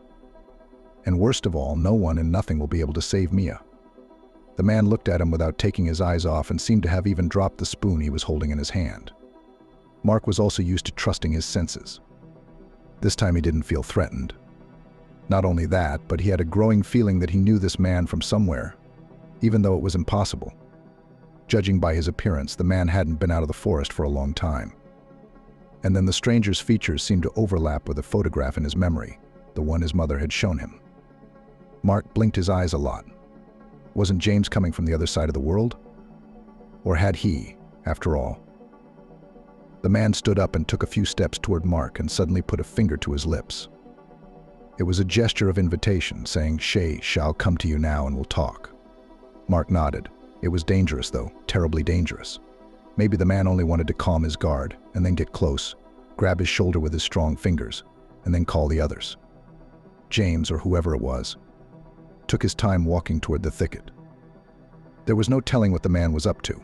And worst of all, no one and nothing will be able to save Mia. The man looked at him without taking his eyes off and seemed to have even dropped the spoon he was holding in his hand. Mark was also used to trusting his senses. This time he didn't feel threatened. Not only that, but he had a growing feeling that he knew this man from somewhere, even though it was impossible. Judging by his appearance, the man hadn't been out of the forest for a long time. And then the stranger's features seemed to overlap with a photograph in his memory, the one his mother had shown him. Mark blinked his eyes a lot. Wasn't James coming from the other side of the world? Or had he, after all? The man stood up and took a few steps toward Mark and suddenly put a finger to his lips. It was a gesture of invitation, saying, "Shay shall come to you now and we'll talk." Mark nodded. It was dangerous, though, terribly dangerous. Maybe the man only wanted to calm his guard and then get close, grab his shoulder with his strong fingers, and then call the others. James, or whoever it was, took his time walking toward the thicket. There was no telling what the man was up to.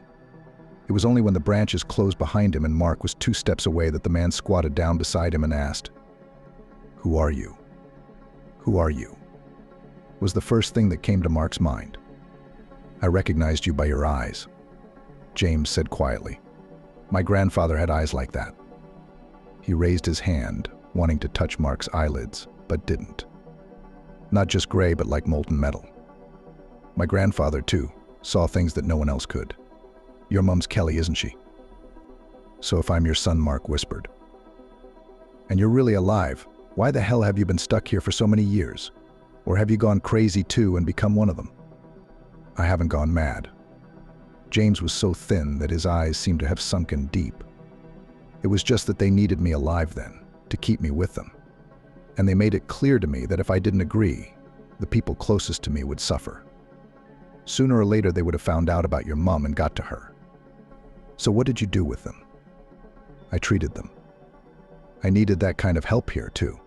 It was only when the branches closed behind him and Mark was 2 steps away that the man squatted down beside him and asked, "Who are you? Who are you?" was the first thing that came to Mark's mind. "I recognized you by your eyes," James said quietly. "My grandfather had eyes like that." He raised his hand, wanting to touch Mark's eyelids, but didn't. Not just gray, but like molten metal. "My grandfather, too, saw things that no one else could. Your mom's Kelly, isn't she?" "So if I'm your son," Mark whispered. "And you're really alive, why the hell have you been stuck here for so many years? Or have you gone crazy too and become one of them?" "I haven't gone mad." James was so thin that his eyes seemed to have sunken deep. "It was just that they needed me alive then, to keep me with them. And they made it clear to me that if I didn't agree, the people closest to me would suffer. Sooner or later they would have found out about your mom and got to her. So what did you do with them?" "I treated them. I needed that kind of help here, too.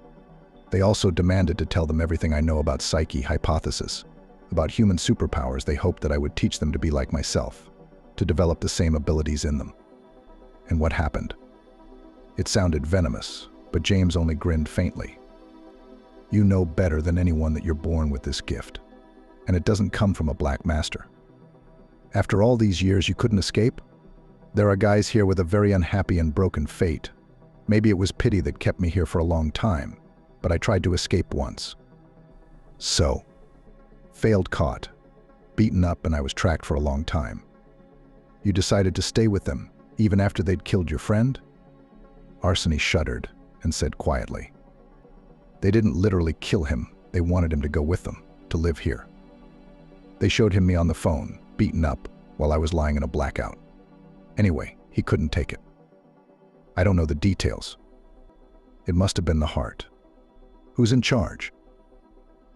They also demanded to tell them everything I know about psyche hypothesis, about human superpowers. They hoped that I would teach them to be like myself, to develop the same abilities in them." "And what happened?" It sounded venomous, but James only grinned faintly. "You know better than anyone that you're born with this gift, and it doesn't come from a black master. After all these years, you couldn't escape? There are guys here with a very unhappy and broken fate. Maybe it was pity that kept me here for a long time, but I tried to escape once. So, failed, caught, beaten up, and I was tracked for a long time. You decided to stay with them, even after they'd killed your friend?" Arseny shuddered and said quietly, "They didn't literally kill him. They wanted him to go with them, to live here. They showed him me on the phone, beaten up, while I was lying in a blackout. Anyway, he couldn't take it. I don't know the details. It must have been the heart. Who's in charge?"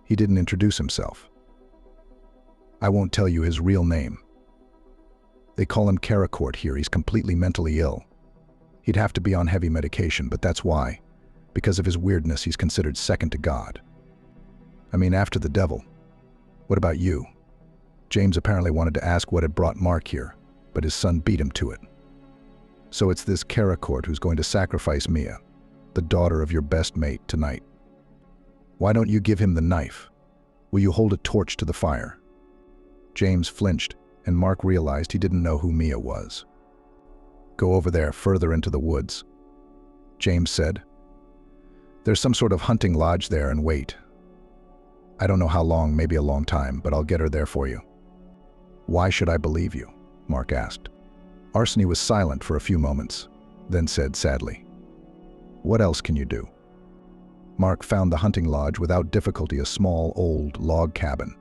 He didn't introduce himself. "I won't tell you his real name. They call him Karacourt here. He's completely mentally ill. He'd have to be on heavy medication, but that's why. Because of his weirdness, he's considered second to God. I mean, after the devil. What about you?" James apparently wanted to ask what had brought Mark here, but his son beat him to it. "So it's this Karacourt who's going to sacrifice Mia, the daughter of your best mate, tonight. Why don't you give him the knife? Will you hold a torch to the fire?" James flinched, and Mark realized he didn't know who Mia was. "Go over there, further into the woods," James said. "There's some sort of hunting lodge there, and wait. I don't know how long, maybe a long time, but I'll get her there for you." "Why should I believe you?" Mark asked. Arseny was silent for a few moments, then said sadly, "What else can you do?" Mark found the hunting lodge without difficulty, a small, old log cabin,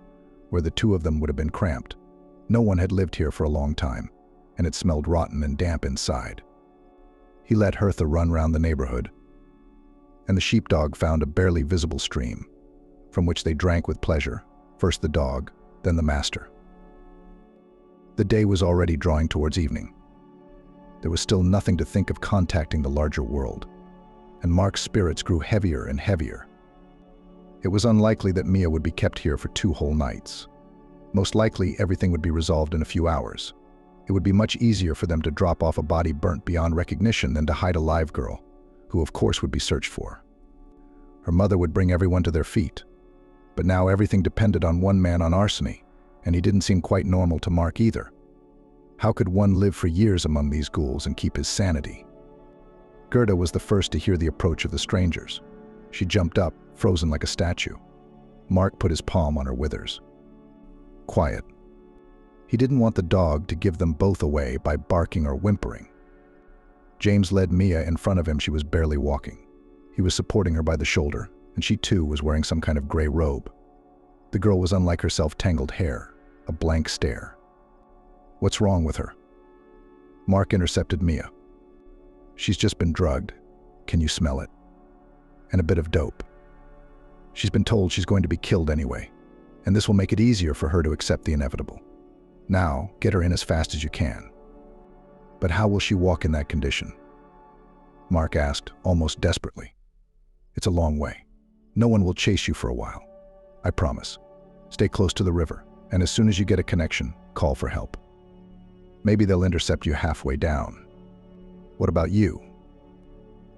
where the two of them would have been cramped. No one had lived here for a long time, and it smelled rotten and damp inside. He let Hertha run round the neighborhood, and the sheepdog found a barely visible stream, from which they drank with pleasure, first the dog, then the master. The day was already drawing towards evening. There was still nothing to think of contacting the larger world, and Mark's spirits grew heavier and heavier. It was unlikely that Mia would be kept here for 2 whole nights. Most likely, everything would be resolved in a few hours. It would be much easier for them to drop off a body burnt beyond recognition than to hide a live girl, who of course would be searched for. Her mother would bring everyone to their feet. But now everything depended on one man, on Arseny, and he didn't seem quite normal to Mark either. How could one live for years among these ghouls and keep his sanity? Gerda was the first to hear the approach of the strangers. She jumped up, frozen like a statue. Mark put his palm on her withers. Quiet. He didn't want the dog to give them both away by barking or whimpering. James led Mia in front of him. She was barely walking. He was supporting her by the shoulder, and she too was wearing some kind of gray robe. The girl was unlike herself, tangled hair, a blank stare. What's wrong with her? Mark intercepted Mia. She's just been drugged. Can you smell it? And a bit of dope. She's been told she's going to be killed anyway, and this will make it easier for her to accept the inevitable. Now, get her in as fast as you can. But how will she walk in that condition? Mark asked, almost desperately. It's a long way. No one will chase you for a while. I promise. Stay close to the river, and as soon as you get a connection, call for help. Maybe they'll intercept you halfway down. What about you?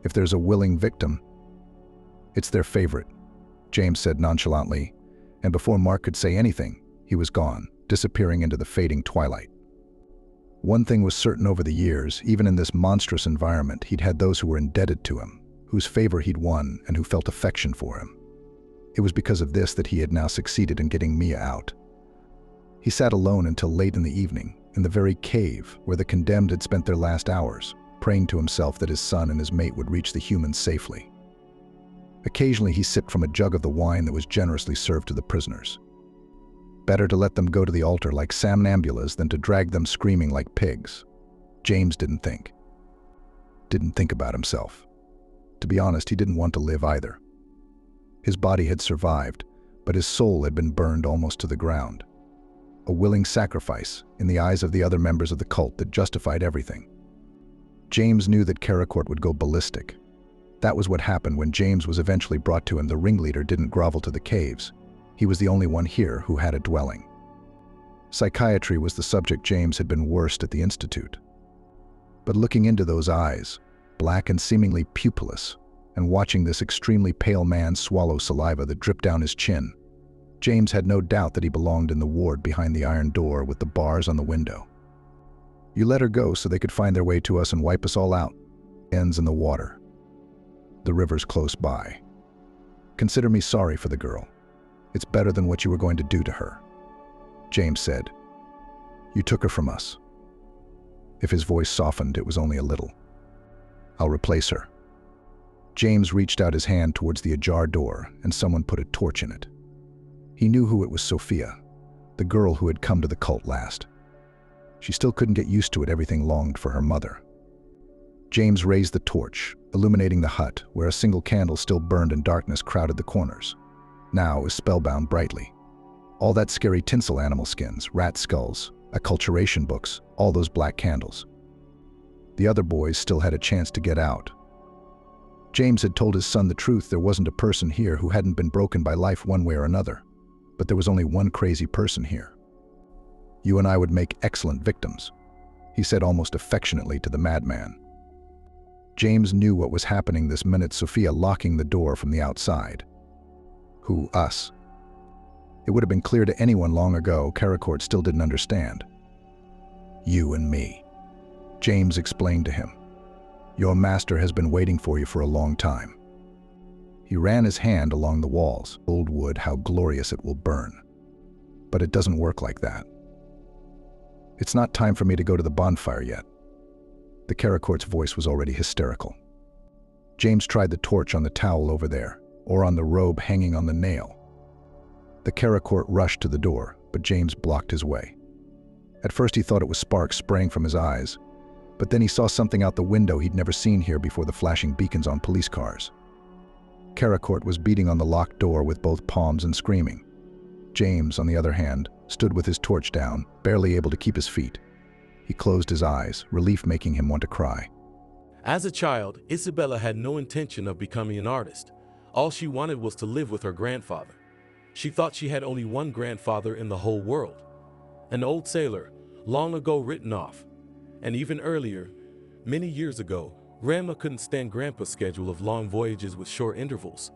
If there's a willing victim, it's their favorite, James said nonchalantly, and before Mark could say anything, he was gone, disappearing into the fading twilight. One thing was certain over the years, even in this monstrous environment, he'd had those who were indebted to him, whose favor he'd won and who felt affection for him. It was because of this that he had now succeeded in getting Mia out. He sat alone until late in the evening, in the very cave where the condemned had spent their last hours, praying to himself that his son and his mate would reach the humans safely. Occasionally he sipped from a jug of the wine that was generously served to the prisoners. Better to let them go to the altar like somnambulas than to drag them screaming like pigs. James didn't think about himself. To be honest, he didn't want to live either. His body had survived, but his soul had been burned almost to the ground. A willing sacrifice in the eyes of the other members of the cult that justified everything. James knew that Karacourt would go ballistic. That was what happened when James was eventually brought to him. The ringleader didn't grovel to the caves. He was the only one here who had a dwelling. Psychiatry was the subject James had been worst at the Institute. But looking into those eyes, black and seemingly pupilless, and watching this extremely pale man swallow saliva that dripped down his chin, James had no doubt that he belonged in the ward behind the iron door with the bars on the window. You let her go so they could find their way to us and wipe us all out. Ends in the water. The river's close by. Consider me sorry for the girl. It's better than what you were going to do to her. James said. You took her from us. If his voice softened, it was only a little. I'll replace her. James reached out his hand towards the ajar door, and someone put a torch in it. He knew who it was. Sophia, the girl who had come to the cult last. She still couldn't get used to it. Everything longed for her mother. James raised the torch, illuminating the hut, where a single candle still burned and darkness crowded the corners. Now it was spellbound brightly. All that scary tinsel, animal skins, rat skulls, acculturation books, all those black candles. The other boys still had a chance to get out. James had told his son the truth. There wasn't a person here who hadn't been broken by life one way or another. But there was only one crazy person here. You and I would make excellent victims, he said almost affectionately to the madman. James knew what was happening this minute. Sophia locking the door from the outside. Who, us? It would have been clear to anyone long ago. Karacourt still didn't understand. You and me, James explained to him. Your master has been waiting for you for a long time. He ran his hand along the walls. Old wood, how glorious it will burn. But it doesn't work like that. It's not time for me to go to the bonfire yet. The Karacourt's voice was already hysterical. James tried the torch on the towel over there, or on the robe hanging on the nail. The Karacourt rushed to the door, but James blocked his way. At first he thought it was sparks spraying from his eyes, but then he saw something out the window he'd never seen here before, the flashing beacons on police cars. Karacourt was beating on the locked door with both palms and screaming. James, on the other hand, stood with his torch down, barely able to keep his feet. He closed his eyes, relief making him want to cry. As a child, Isabella had no intention of becoming an artist. All she wanted was to live with her grandfather. She thought she had only one grandfather in the whole world. An old sailor, long ago written off. And even earlier, many years ago, Grandma couldn't stand Grandpa's schedule of long voyages with short intervals.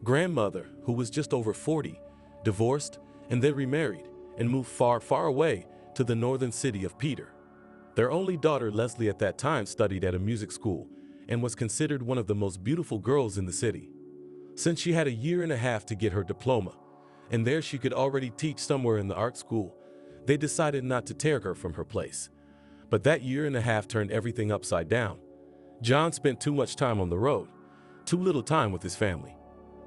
Grandmother, who was just over 40, divorced and then remarried and moved far, far away to the northern city of Peter. Their only daughter, Leslie, at that time studied at a music school and was considered one of the most beautiful girls in the city. Since she had a year and a half to get her diploma, and there she could already teach somewhere in the art school, they decided not to tear her from her place. But that year and a half turned everything upside down. John spent too much time on the road, too little time with his family.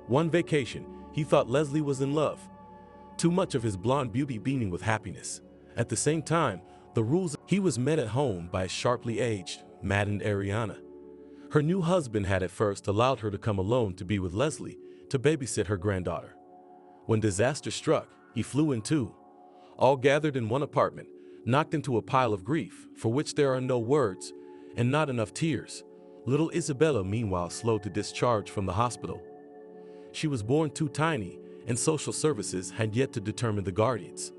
One vacation, he thought Leslie was in love. Too much of his blonde beauty beaming with happiness. At the same time, the rules, he was met at home by a sharply aged, maddened Ariana. Her new husband had at first allowed her to come alone to be with Leslie to babysit her granddaughter. When disaster struck, he flew in too, all gathered in one apartment, knocked into a pile of grief for which there are no words and not enough tears. Little Isabella, meanwhile, slowed to discharge from the hospital. She was born too tiny, and social services had yet to determine the guardians.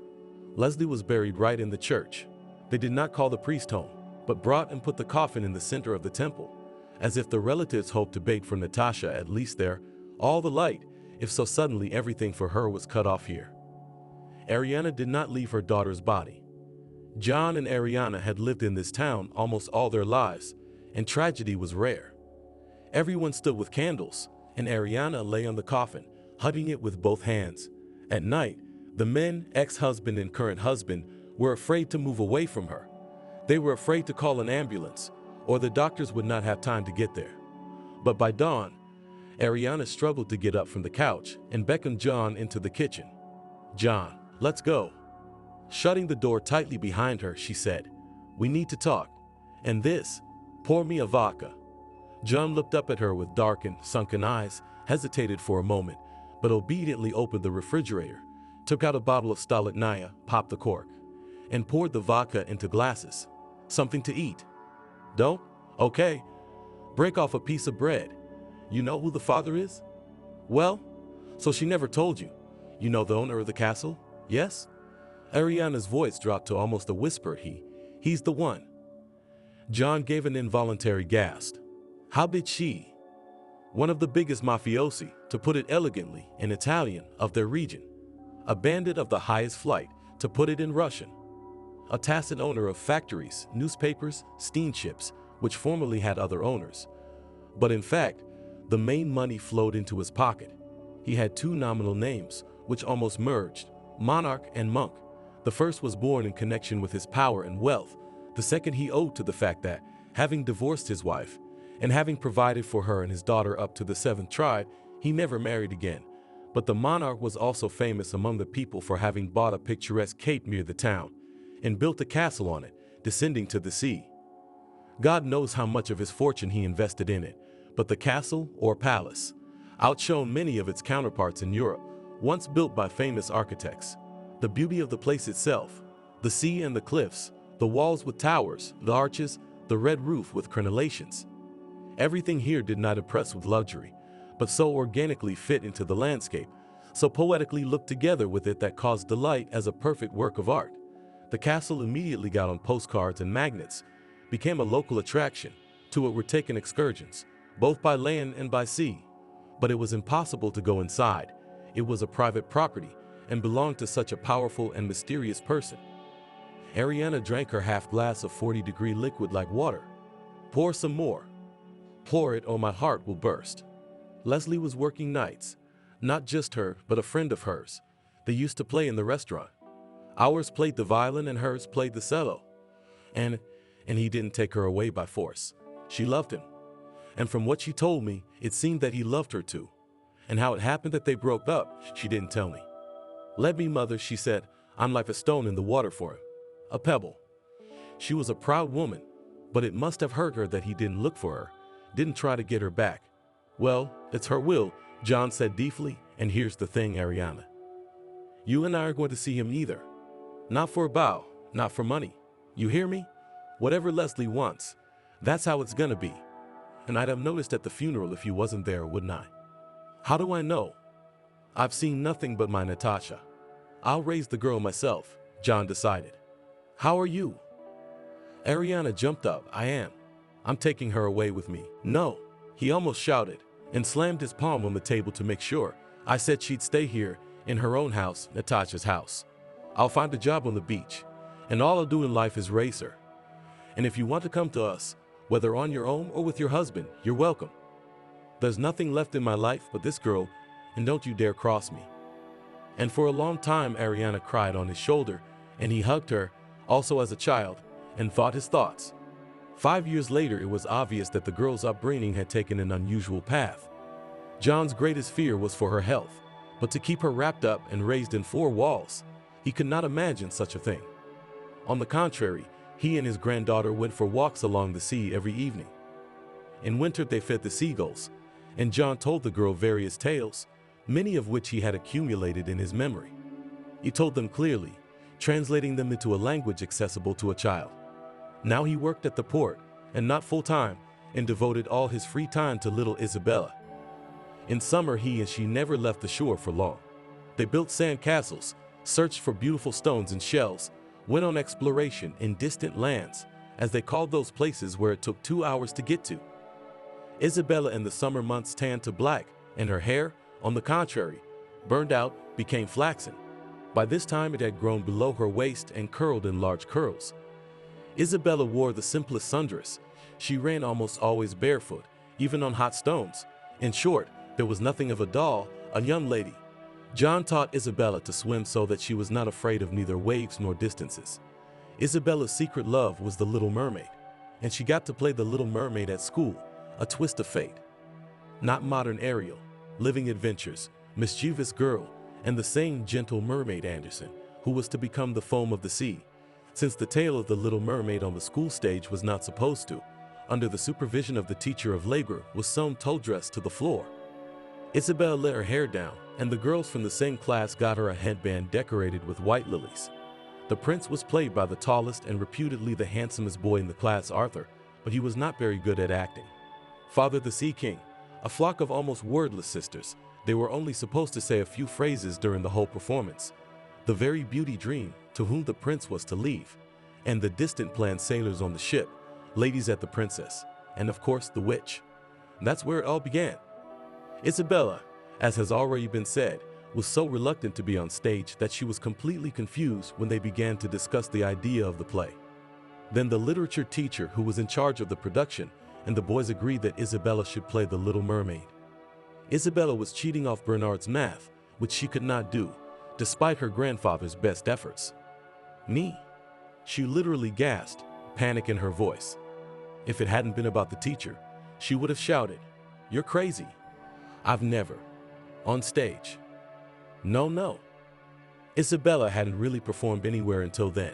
Leslie was buried right in the church. They did not call the priest home, but brought and put the coffin in the center of the temple, as if the relatives hoped to beg for Natasha at least there, all the light, if so suddenly everything for her was cut off here. Ariana did not leave her daughter's body. John and Ariana had lived in this town almost all their lives, and tragedy was rare. Everyone stood with candles, and Ariana lay on the coffin, hugging it with both hands. At night, the men, ex-husband and current husband, were afraid to move away from her. They were afraid to call an ambulance, or the doctors would not have time to get there. But by dawn, Ariana struggled to get up from the couch and beckoned John into the kitchen. "John, let's go." Shutting the door tightly behind her, she said, "We need to talk. And this, pour me a vodka." John looked up at her with darkened, sunken eyes, hesitated for a moment, but obediently opened the refrigerator, took out a bottle of Stolichnaya, popped the cork, and poured the vodka into glasses. "Something to eat?" "Don't? Okay. Break off a piece of bread. You know who the father is?" "Well, so she never told you. You know the owner of the castle? Yes?" Ariana's voice dropped to almost a whispered "He's the one." John gave an involuntary gasp. "How did she?" "One of the biggest mafiosi, to put it elegantly, in Italian, of their region. A bandit of the highest flight, to put it in Russian. A tacit owner of factories, newspapers, steamships, which formerly had other owners. But in fact, the main money flowed into his pocket. He had two nominal names, which almost merged, Monarch and Monk. The first was born in connection with his power and wealth. The second he owed to the fact that, having divorced his wife, and having provided for her and his daughter up to the 7th tribe, he never married again. But the monarch was also famous among the people for having bought a picturesque cape near the town, and built a castle on it, descending to the sea. God knows how much of his fortune he invested in it, but the castle, or palace, outshone many of its counterparts in Europe, once built by famous architects. The beauty of the place itself, the sea and the cliffs, the walls with towers, the arches, the red roof with crenellations. Everything here did not impress with luxury, but so organically fit into the landscape, so poetically looked together with it that caused delight as a perfect work of art. The castle immediately got on postcards and magnets, became a local attraction. To it were taken excursions, both by land and by sea. But it was impossible to go inside. It was a private property and belonged to such a powerful and mysterious person. Ariana drank her half glass of 40-degree liquid like water. "Pour some more. Pour it or my heart will burst." Leslie was working nights. Not just her, but a friend of hers. They used to play in the restaurant. Ours played the violin and hers played the cello. And he didn't take her away by force. She loved him. And from what she told me, it seemed that he loved her too. And how it happened that they broke up, she didn't tell me. "Let me, mother," she said. "I'm like a stone in the water for him. A pebble." She was a proud woman, but it must have hurt her that he didn't look for her, didn't try to get her back. "Well, it's her will," John said deeply, "and here's the thing, Ariana. You and I are going to see him either. Not for a bow, not for money. You hear me? Whatever Leslie wants, that's how it's gonna be. And I'd have noticed at the funeral if you wasn't there, wouldn't I?" "How do I know?" "I've seen nothing but my Natasha. I'll raise the girl myself," John decided. "How are you?" Ariana jumped up. "I am. I'm taking her away with me." "No," he almost shouted, and slammed his palm on the table to make sure. "I said she'd stay here, in her own house, Natasha's house. I'll find a job on the beach, and all I'll do in life is raise her. And if you want to come to us, whether on your own or with your husband, you're welcome. There's nothing left in my life but this girl, and don't you dare cross me." And for a long time Ariana cried on his shoulder, and he hugged her, also as a child, and thought his thoughts. 5 years later it was obvious that the girl's upbringing had taken an unusual path. John's greatest fear was for her health, but to keep her wrapped up and raised in 4 walls, he could not imagine such a thing. On the contrary, He and his granddaughter went for walks along the sea every evening. In winter they fed the seagulls, and John told the girl various tales, many of which he had accumulated in his memory. He told them clearly, translating them into a language accessible to a child. Now he worked at the port, and not full-time, and devoted all his free time to little Isabella. In summer he and she never left the shore for long. They built sand castles, searched for beautiful stones and shells, went on exploration in distant lands, as they called those places where it took 2 hours to get to. Isabella in the summer months tanned to black, and her hair, on the contrary, burned out, became flaxen. By this time it had grown below her waist and curled in large curls. Isabella wore the simplest sundress. She ran almost always barefoot, even on hot stones. In short, there was nothing of a doll, a young lady. John taught Isabella to swim so that she was not afraid of neither waves nor distances. Isabella's secret love was the Little Mermaid, and she got to play the Little Mermaid at school, a twist of fate. Not modern Ariel, living adventures, mischievous girl, and the same gentle mermaid Anderson, who was to become the foam of the sea, since the tale of the Little Mermaid on the school stage was not supposed to, under the supervision of the teacher of labor, was sewn toe dress to the floor. Isabella let her hair down, and the girls from the same class got her a headband decorated with white lilies. The prince was played by the tallest and reputedly the handsomest boy in the class, Arthur, but he was not very good at acting. Father the Sea King, a flock of almost wordless sisters, they were only supposed to say a few phrases during the whole performance. The very beauty Dream, to whom the prince was to leave, and the distant planned sailors on the ship, ladies at the princess, and of course the witch. That's where it all began. Isabella, as has already been said, was so reluctant to be on stage that she was completely confused when they began to discuss the idea of the play. Then the literature teacher who was in charge of the production and the boys agreed that Isabella should play the Little Mermaid. Isabella was cheating off Bernard's math, which she could not do, despite her grandfather's best efforts. Me? She literally gasped, panic in her voice. If it hadn't been about the teacher, she would have shouted, "You're crazy. I've never. On stage. No. Isabella hadn't really performed anywhere until then.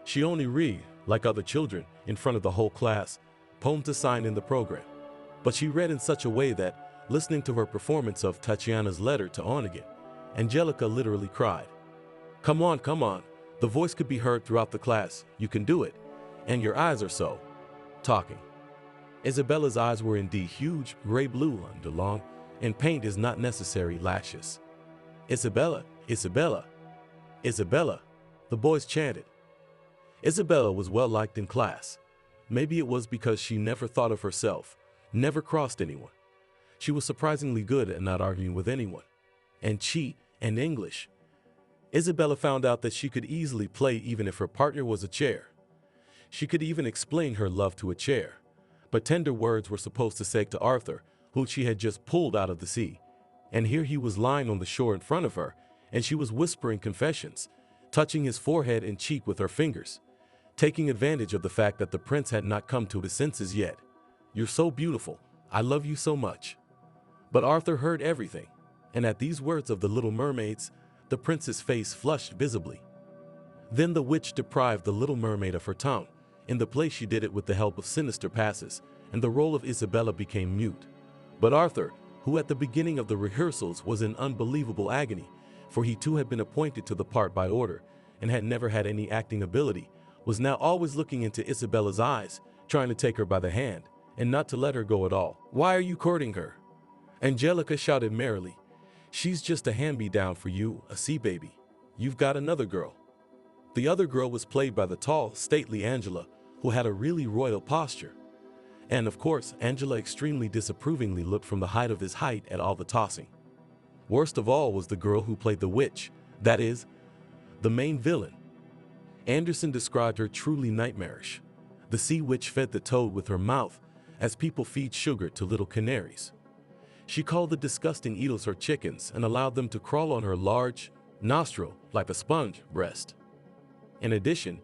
She only read, like other children, in front of the whole class, poems assigned in the program. But she read in such a way that, listening to her performance of Tatiana's letter to Onegin, Angelica literally cried. Come on. The voice could be heard throughout the class. You can do it. And your eyes are so. Talking. Isabella's eyes were indeed huge, gray-blue under long, and paint is not necessary lashes. Isabella, the boys chanted. Isabella was well liked in class. Maybe it was because she never thought of herself, never crossed anyone. She was surprisingly good at not arguing with anyone. And cheat and English. Isabella found out that she could easily play even if her partner was a chair. She could even explain her love to a chair. But tender words were supposed to say to Arthur, who she had just pulled out of the sea. And here he was lying on the shore in front of her, and she was whispering confessions, touching his forehead and cheek with her fingers, taking advantage of the fact that the prince had not come to his senses yet. You're so beautiful. I love you so much. But Arthur heard everything, and at these words of the Little Mermaids, the prince's face flushed visibly. Then the witch deprived the Little Mermaid of her tongue. In the play she did it with the help of sinister passes, and the role of Isabella became mute. But Arthur, who at the beginning of the rehearsals was in unbelievable agony, for he too had been appointed to the part by order, and had never had any acting ability, was now always looking into Isabella's eyes, trying to take her by the hand, and not to let her go at all. Why are you courting her? Angelica shouted merrily. She's just a hand-me-down for you, a sea baby. You've got another girl. The other girl was played by the tall, stately Angela, who had a really royal posture. And of course, Angela extremely disapprovingly looked from the height of his height at all the tossing. Worst of all was the girl who played the witch, that is, the main villain. Anderson described her truly nightmarish. The sea witch fed the toad with her mouth, as people feed sugar to little canaries. She called the disgusting eaters her chickens and allowed them to crawl on her large nostril like a sponge breast. In addition,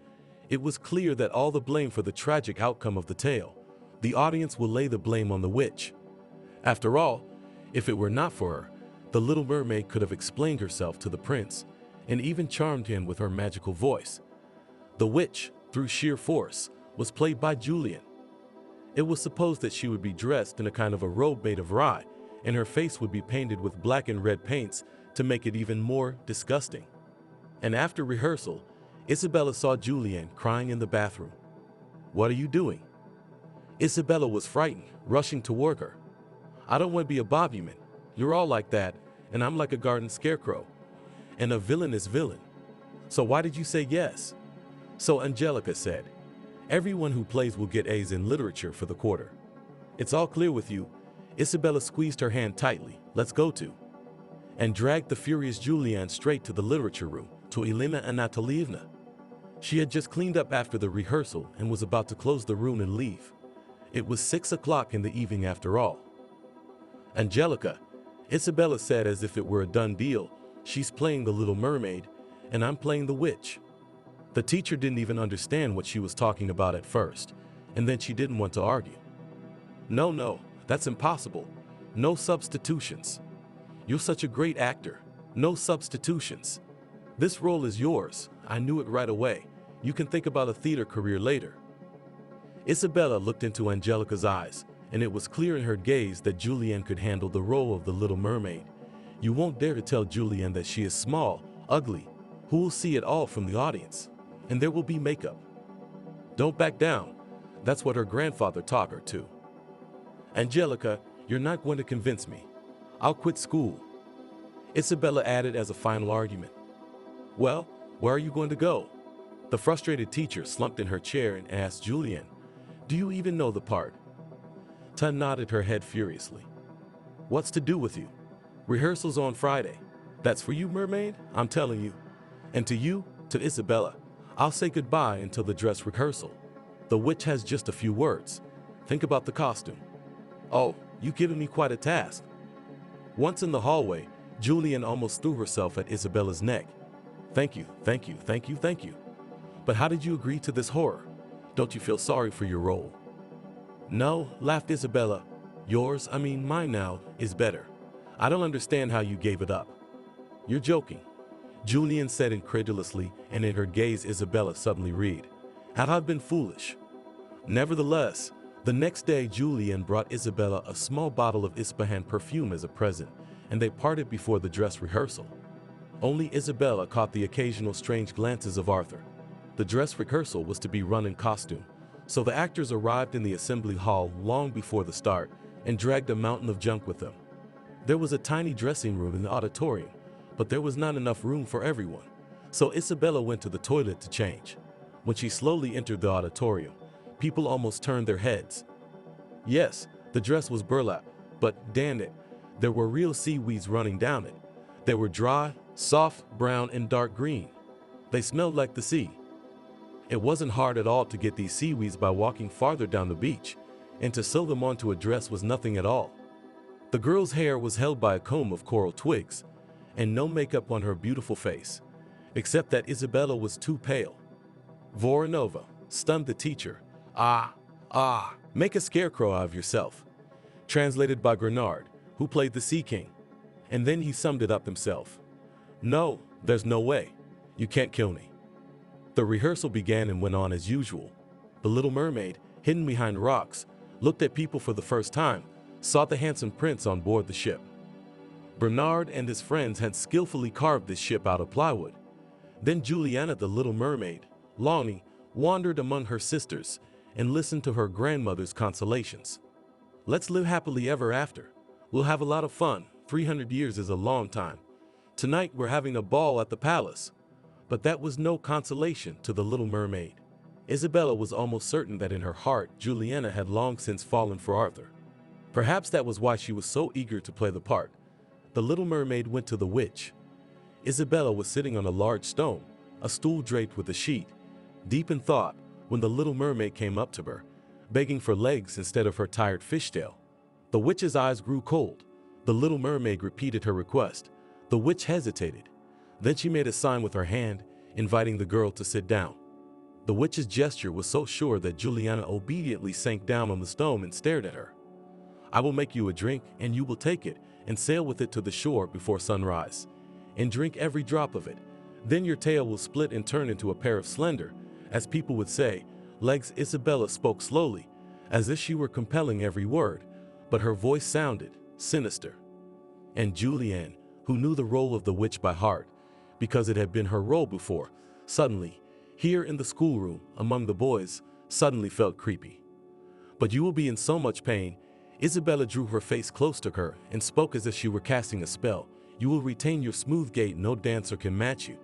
it was clear that all the blame for the tragic outcome of the tale, the audience will lay the blame on the witch. After all, if it were not for her, the Little Mermaid could have explained herself to the prince and even charmed him with her magical voice. The witch, through sheer force, was played by Julian. It was supposed that she would be dressed in a kind of a robe made of rye, and her face would be painted with black and red paints to make it even more disgusting. And after rehearsal, Isabella saw Julian crying in the bathroom. "What are you doing?" Isabella was frightened, rushing toward her. "I don't want to be a bobuman. You're all like that, and I'm like a garden scarecrow. And a villain is villain. So why did you say yes?" So Angelica said, "Everyone who plays will get A's in literature for the quarter. It's all clear with you." Isabella squeezed her hand tightly. "Let's go to," and dragged the furious Julian straight to the literature room, to Elena Anatolievna. She had just cleaned up after the rehearsal and was about to close the room and leave. It was 6 o'clock in the evening after all. "Angelica," Isabella said as if it were a done deal, "she's playing the Little Mermaid, and I'm playing the witch." The teacher didn't even understand what she was talking about at first, and then she didn't want to argue. No, that's impossible. No substitutions. You're such a great actor. No substitutions. This role is yours. I knew it right away. You can think about a theater career later." Isabella looked into Angelica's eyes, and it was clear in her gaze that Julian could handle the role of the Little Mermaid. You won't dare to tell Julian that she is small, ugly. Who will see it all from the audience? And there will be makeup. Don't back down. That's what her grandfather taught her to. "Angelica, you're not going to convince me. I'll quit school," Isabella added as a final argument. "Well, where are you going to go?" The frustrated teacher slumped in her chair and asked Julian, "Do you even know the part?" Ta nodded her head furiously. "What's to do with you? Rehearsal's on Friday. That's for you, mermaid, I'm telling you. And to you, to Isabella, I'll say goodbye until the dress rehearsal. The witch has just a few words. Think about the costume." "Oh, you've given me quite a task." Once in the hallway, Julian almost threw herself at Isabella's neck. Thank you. But how did you agree to this horror? Don't you feel sorry for your role?" "No," laughed Isabella. Mine now, is better. I don't understand how you gave it up." "You're joking," Julian said incredulously, and in her gaze Isabella suddenly read, "Had I been foolish?" Nevertheless, the next day Julian brought Isabella a small bottle of Ispahan perfume as a present, and they parted before the dress rehearsal. Only Isabella caught the occasional strange glances of Arthur. The dress rehearsal was to be run in costume, so the actors arrived in the assembly hall long before the start and dragged a mountain of junk with them. There was a tiny dressing room in the auditorium, but there was not enough room for everyone, so Isabella went to the toilet to change. When she slowly entered the auditorium, people almost turned their heads. Yes, the dress was burlap, but damn it, there were real seaweeds running down it. They were dry, soft, brown, and dark green. They smelled like the sea. It wasn't hard at all to get these seaweeds by walking farther down the beach, and to sew them onto a dress was nothing at all. The girl's hair was held by a comb of coral twigs, and no makeup on her beautiful face, except that Isabella was too pale. Voronova stunned the teacher. Make a scarecrow out of yourself," translated by Grenard, who played the Sea King. And then he summed it up himself. "No, there's no way. You can't kill me." The rehearsal began and went on as usual. The Little Mermaid, hidden behind rocks, looked at people for the first time, saw the handsome prince on board the ship. Bernard and his friends had skillfully carved this ship out of plywood. Then Juliana, the Little Mermaid, longing, wandered among her sisters and listened to her grandmother's consolations. "Let's live happily ever after. We'll have a lot of fun. 300 years is a long time. Tonight we're having a ball at the palace." But that was no consolation to the Little Mermaid. Isabella was almost certain that in her heart Juliana had long since fallen for Arthur. Perhaps that was why she was so eager to play the part. The Little Mermaid went to the witch. Isabella was sitting on a large stone, a stool draped with a sheet, deep in thought, when the Little Mermaid came up to her, begging for legs instead of her tired fishtail. The witch's eyes grew cold. The Little Mermaid repeated her request. The witch hesitated. Then she made a sign with her hand, inviting the girl to sit down. The witch's gesture was so sure that Juliana obediently sank down on the stone and stared at her. "I will make you a drink, and you will take it and sail with it to the shore before sunrise, and drink every drop of it. Then your tail will split and turn into a pair of slender, As people would say, legs. Isabella spoke slowly, as if she were compelling every word, but her voice sounded sinister. And Julianne, who knew the role of the witch by heart, because it had been her role before, suddenly, here in the schoolroom, among the boys, suddenly felt creepy. But you will be in so much pain. Isabella drew her face close to her and spoke as if she were casting a spell. You will retain your smooth gait, no dancer can match you.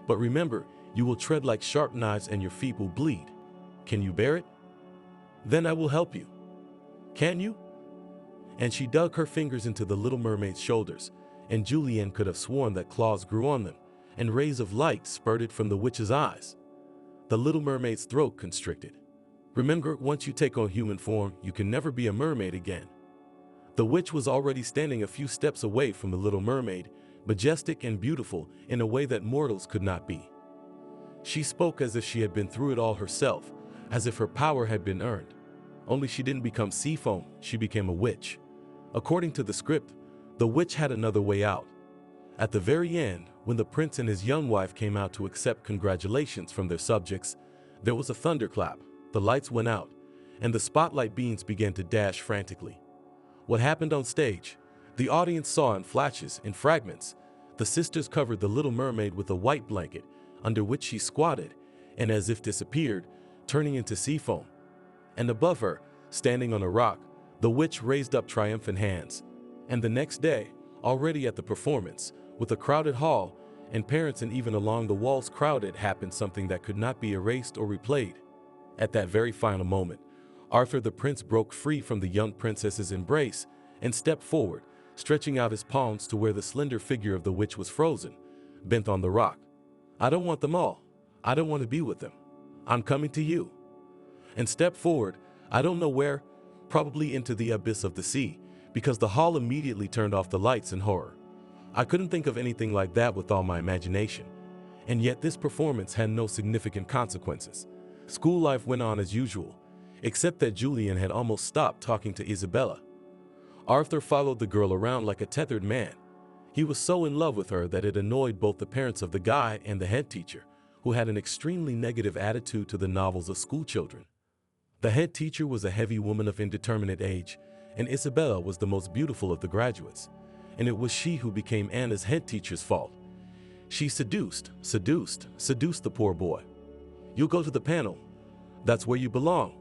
But remember, you will tread like sharp knives and your feet will bleed. Can you bear it? Then I will help you. Can you? And she dug her fingers into the little mermaid's shoulders, and Julianne could have sworn that claws grew on them, and rays of light spurted from the witch's eyes. The little mermaid's throat constricted. Remember, once you take on human form, you can never be a mermaid again. The witch was already standing a few steps away from the little mermaid, majestic and beautiful in a way that mortals could not be. She spoke as if she had been through it all herself, as if her power had been earned. Only she didn't become sea foam, she became a witch. According to the script, the witch had another way out. At the very end, when the prince and his young wife came out to accept congratulations from their subjects, there was a thunderclap, the lights went out, and the spotlight beams began to dash frantically. What happened on stage? The audience saw in flashes, in fragments. The sisters covered the little mermaid with a white blanket, under which she squatted, and as if disappeared, turning into sea foam. And above her, standing on a rock, the witch raised up triumphant hands. And the next day, already at the performance, with a crowded hall, and parents and even along the walls crowded, happened something that could not be erased or replayed. At that very final moment, Arthur the prince broke free from the young princess's embrace and stepped forward, stretching out his palms to where the slender figure of the witch was frozen, bent on the rock. I don't want them all. I don't want to be with them. I'm coming to you. And stepped forward, I don't know where, probably into the abyss of the sea, because the hall immediately turned off the lights in horror. I couldn't think of anything like that with all my imagination. And yet this performance had no significant consequences. School life went on as usual, except that Julian had almost stopped talking to Isabella. Arthur followed the girl around like a tethered man. He was so in love with her that it annoyed both the parents of the guy and the head teacher, who had an extremely negative attitude to the novels of school children. The head teacher was a heavy woman of indeterminate age, and Isabella was the most beautiful of the graduates, and it was she who became Anna's head teacher's fault. She seduced the poor boy. You'll go to the panel. That's where you belong.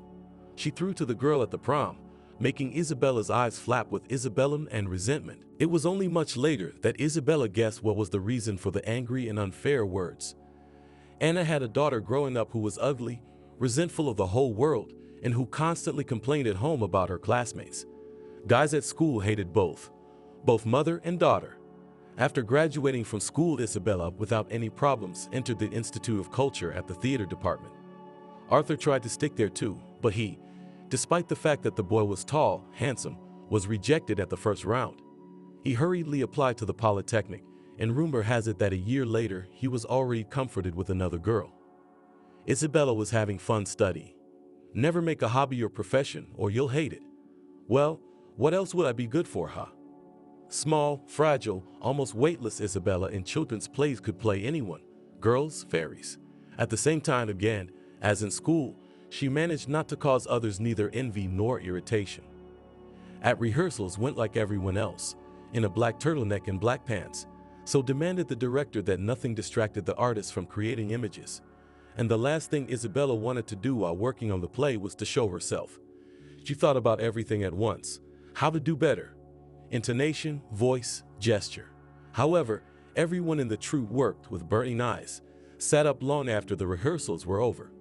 She threw to the girl at the prom, making Isabella's eyes flap with Isabellan and resentment. It was only much later that Isabella guessed what was the reason for the angry and unfair words. Anna had a daughter growing up who was ugly, resentful of the whole world, and who constantly complained at home about her classmates. Guys at school hated both mother and daughter. After graduating from school, Isabella, without any problems, entered the Institute of Culture at the theater department. Arthur tried to stick there too, but he, despite the fact that the boy was tall, handsome, was rejected at the first round. He hurriedly applied to the Polytechnic, and rumor has it that a year later he was already comforted with another girl. Isabella was having fun studying. Never make a hobby your profession or you'll hate it. Well, what else would I be good for, huh? Small, fragile, almost weightless Isabella in children's plays could play anyone, girls, fairies. At the same time, again, as in school, she managed not to cause others neither envy nor irritation. At rehearsals went like everyone else, in a black turtleneck and black pants, so demanded the director that nothing distracted the artist from creating images. And the last thing Isabella wanted to do while working on the play was to show herself. She thought about everything at once, how to do better. Intonation, voice, gesture. However, everyone in the troupe worked with burning eyes, sat up long after the rehearsals were over,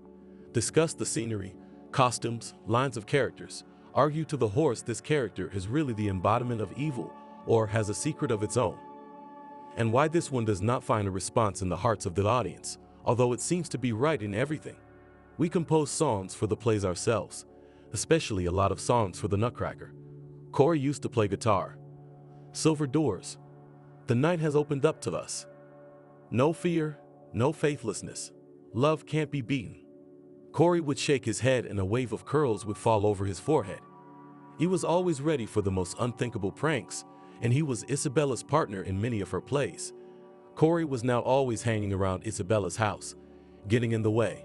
discussed the scenery, costumes, lines of characters, argued to the horse this character is really the embodiment of evil or has a secret of its own, and why this one does not find a response in the hearts of the audience, although it seems to be right in everything. We compose songs for the plays ourselves, especially a lot of songs for the Nutcracker. Corey used to play guitar. Silver doors. The night has opened up to us. No fear, no faithlessness. Love can't be beaten. Corey would shake his head and a wave of curls would fall over his forehead. He was always ready for the most unthinkable pranks, and he was Isabella's partner in many of her plays. Corey was now always hanging around Isabella's house, getting in the way.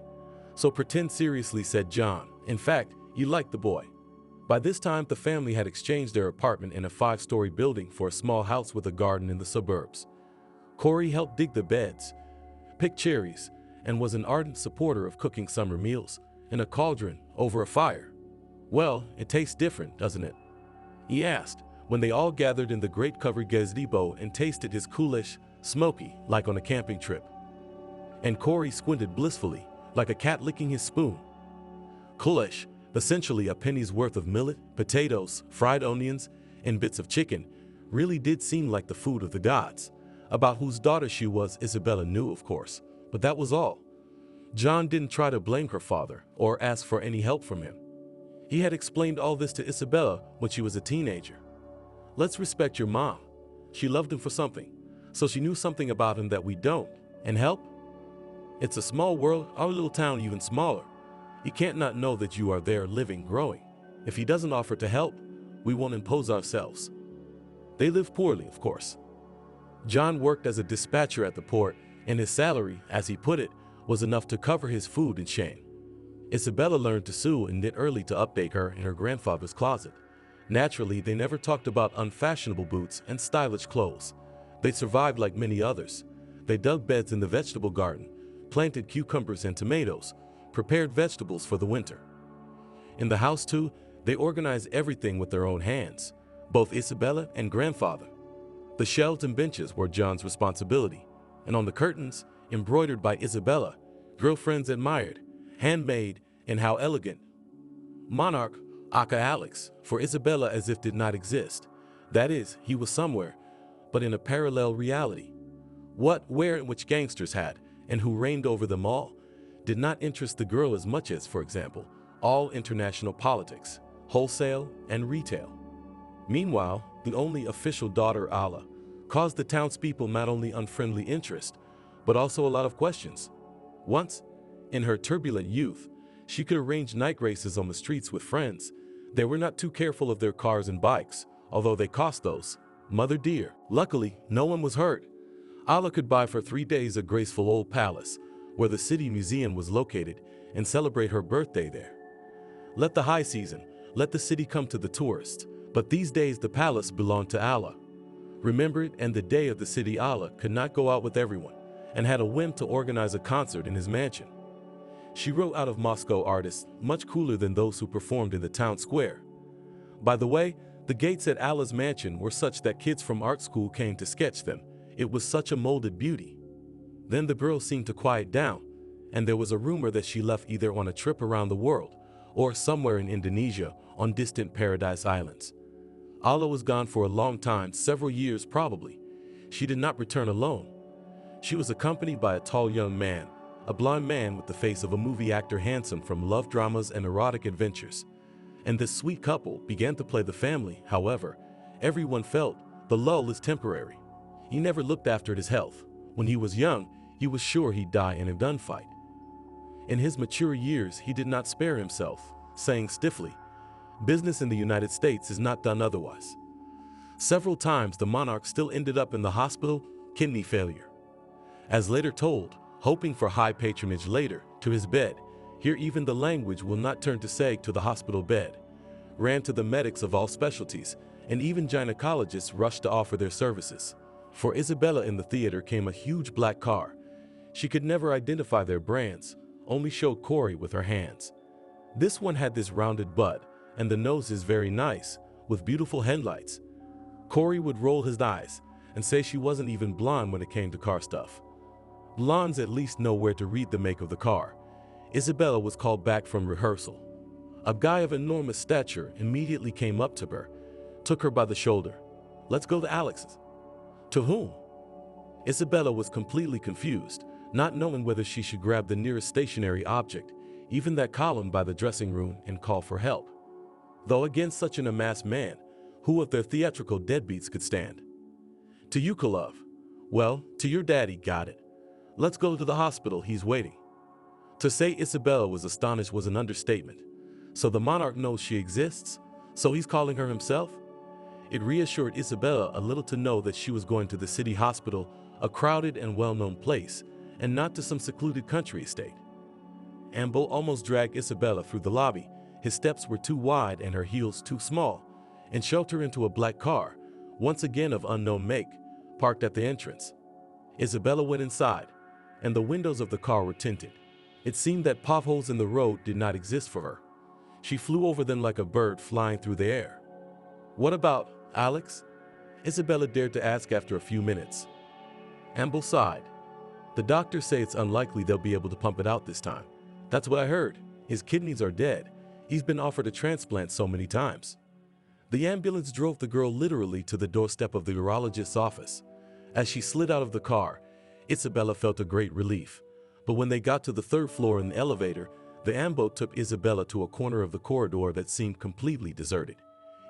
So pretend seriously, said John. In fact, you like the boy. By this time, the family had exchanged their apartment in a 5-story building for a small house with a garden in the suburbs. Corey helped dig the beds, pick cherries, and was an ardent supporter of cooking summer meals in a cauldron over a fire. Well, it tastes different, doesn't it? He asked, when they all gathered in the great covered gazebo and tasted his coolish, smoky, like on a camping trip. And Corey squinted blissfully, like a cat licking his spoon. Coolish, essentially a penny's worth of millet, potatoes, fried onions, and bits of chicken, really did seem like the food of the gods. About whose daughter she was, Isabella knew, of course, but that was all. John didn't try to blame her father or ask for any help from him. He had explained all this to Isabella when she was a teenager. Let's respect your mom. She loved him for something, so she knew something about him that we don't. And help? It's a small world, our little town even smaller. You can't not know that you are there living, growing. If he doesn't offer to help, we won't impose ourselves. They live poorly, of course. John worked as a dispatcher at the port, and his salary, as he put it, was enough to cover his food and shame. Isabella learned to sew and knit early to update her in her grandfather's closet. Naturally, they never talked about unfashionable boots and stylish clothes. They survived like many others. They dug beds in the vegetable garden, planted cucumbers and tomatoes, prepared vegetables for the winter. In the house, too, they organized everything with their own hands, both Isabella and grandfather. The shelves and benches were John's responsibility, and on the curtains, embroidered by Isabella, girlfriends admired, handmade, and how elegant. Monarch, aka Alex, for Isabella as if did not exist. That is, he was somewhere, but in a parallel reality. What, where, and which gangsters had, and who reigned over them all, did not interest the girl as much as, for example, all international politics, wholesale, and retail. Meanwhile, the only official daughter, Ala, caused the townspeople not only unfriendly interest, but also a lot of questions. Once, in her turbulent youth, she could arrange night races on the streets with friends. They were not too careful of their cars and bikes, although they cost those. Mother dear. Luckily, no one was hurt. Ala could buy for 3 days a graceful old palace, where the city museum was located, and celebrate her birthday there. Let the high season, let the city come to the tourists, but these days the palace belonged to Allah. Remember it, and the day of the city, Allah could not go out with everyone, and had a whim to organize a concert in his mansion. She wrote out of Moscow artists much cooler than those who performed in the town square. By the way, the gates at Allah's mansion were such that kids from art school came to sketch them. It was such a molded beauty. Then the girl seemed to quiet down, and there was a rumor that she left either on a trip around the world or somewhere in Indonesia on distant paradise islands. Allah was gone for a long time, several years probably. She did not return alone. She was accompanied by a tall young man, a blond man with the face of a movie actor, handsome from love dramas and erotic adventures. And this sweet couple began to play the family. However, everyone felt the lull is temporary. He never looked after his health. When he was young, he was sure he'd die in a gunfight. In his mature years, he did not spare himself, saying stiffly, "Business in the United States is not done otherwise." Several times the monarch still ended up in the hospital, kidney failure. As later told, hoping for high patronage later, to his bed, here even the language will not turn to say to the hospital bed, ran to the medics of all specialties, and even gynecologists rushed to offer their services. For Isabella in the theater came a huge black car. She could never identify their brands, only showed Corey with her hands. This one had this rounded butt, and the nose is very nice, with beautiful headlights. Corey would roll his eyes and say she wasn't even blonde when it came to car stuff. Blondes at least know where to read the make of the car. Isabella was called back from rehearsal. A guy of enormous stature immediately came up to her, took her by the shoulder. "Let's go to Alex's." To whom? Isabella was completely confused, not knowing whether she should grab the nearest stationary object, even that column by the dressing room, and call for help. Though against such an amassed man, who of their theatrical deadbeats could stand? "To you, Kulov." "Well, to your daddy, got it. Let's go to the hospital, he's waiting." To say Isabella was astonished was an understatement. So the monarch knows she exists? So he's calling her himself? It reassured Isabella a little to know that she was going to the city hospital, a crowded and well-known place, and not to some secluded country estate. Ambo almost dragged Isabella through the lobby. His steps were too wide and her heels too small, and shoved her into a black car, once again of unknown make, parked at the entrance. Isabella went inside, and the windows of the car were tinted. It seemed that potholes in the road did not exist for her. She flew over them like a bird flying through the air. "What about Alex?" Isabella dared to ask after a few minutes. Ambo sighed. "The doctors say it's unlikely they'll be able to pump it out this time. That's what I heard. His kidneys are dead. He's been offered a transplant so many times." The ambulance drove the girl literally to the doorstep of the urologist's office. As she slid out of the car, Isabella felt a great relief. But when they got to the third floor in the elevator, the ambo took Isabella to a corner of the corridor that seemed completely deserted.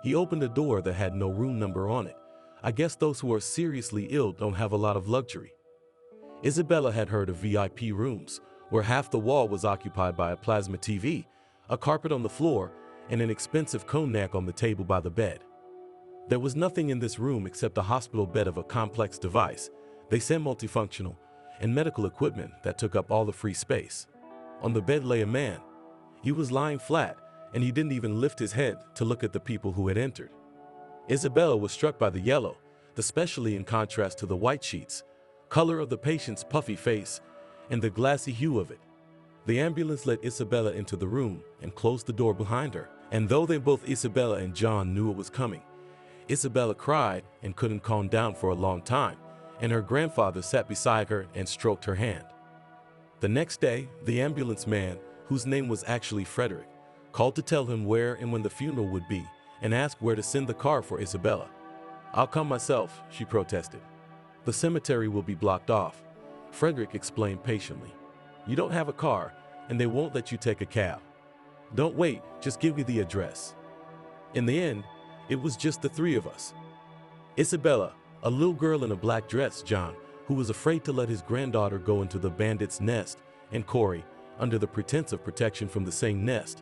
He opened a door that had no room number on it. I guess those who are seriously ill don't have a lot of luxury. Isabella had heard of VIP rooms, where half the wall was occupied by a plasma TV, a carpet on the floor, and an expensive cognac on the table by the bed. There was nothing in this room except a hospital bed of a complex device, they said multifunctional, and medical equipment that took up all the free space. On the bed lay a man. He was lying flat, and he didn't even lift his head to look at the people who had entered. Isabella was struck by the yellow, especially in contrast to the white sheets, color of the patient's puffy face, and the glassy hue of it. The ambulance let Isabella into the room and closed the door behind her, and though both Isabella and John knew it was coming, Isabella cried and couldn't calm down for a long time, and her grandfather sat beside her and stroked her hand. The next day, the ambulance man, whose name was actually Frederick, called to tell him where and when the funeral would be and asked where to send the car for Isabella. "I'll come myself," she protested. "The cemetery will be blocked off," Frederick explained patiently. "You don't have a car, and they won't let you take a cab. Don't wait, just give me the address." In the end, it was just the three of us. Isabella, a little girl in a black dress, John, who was afraid to let his granddaughter go into the bandit's nest, and Corey, under the pretense of protection from the same nest,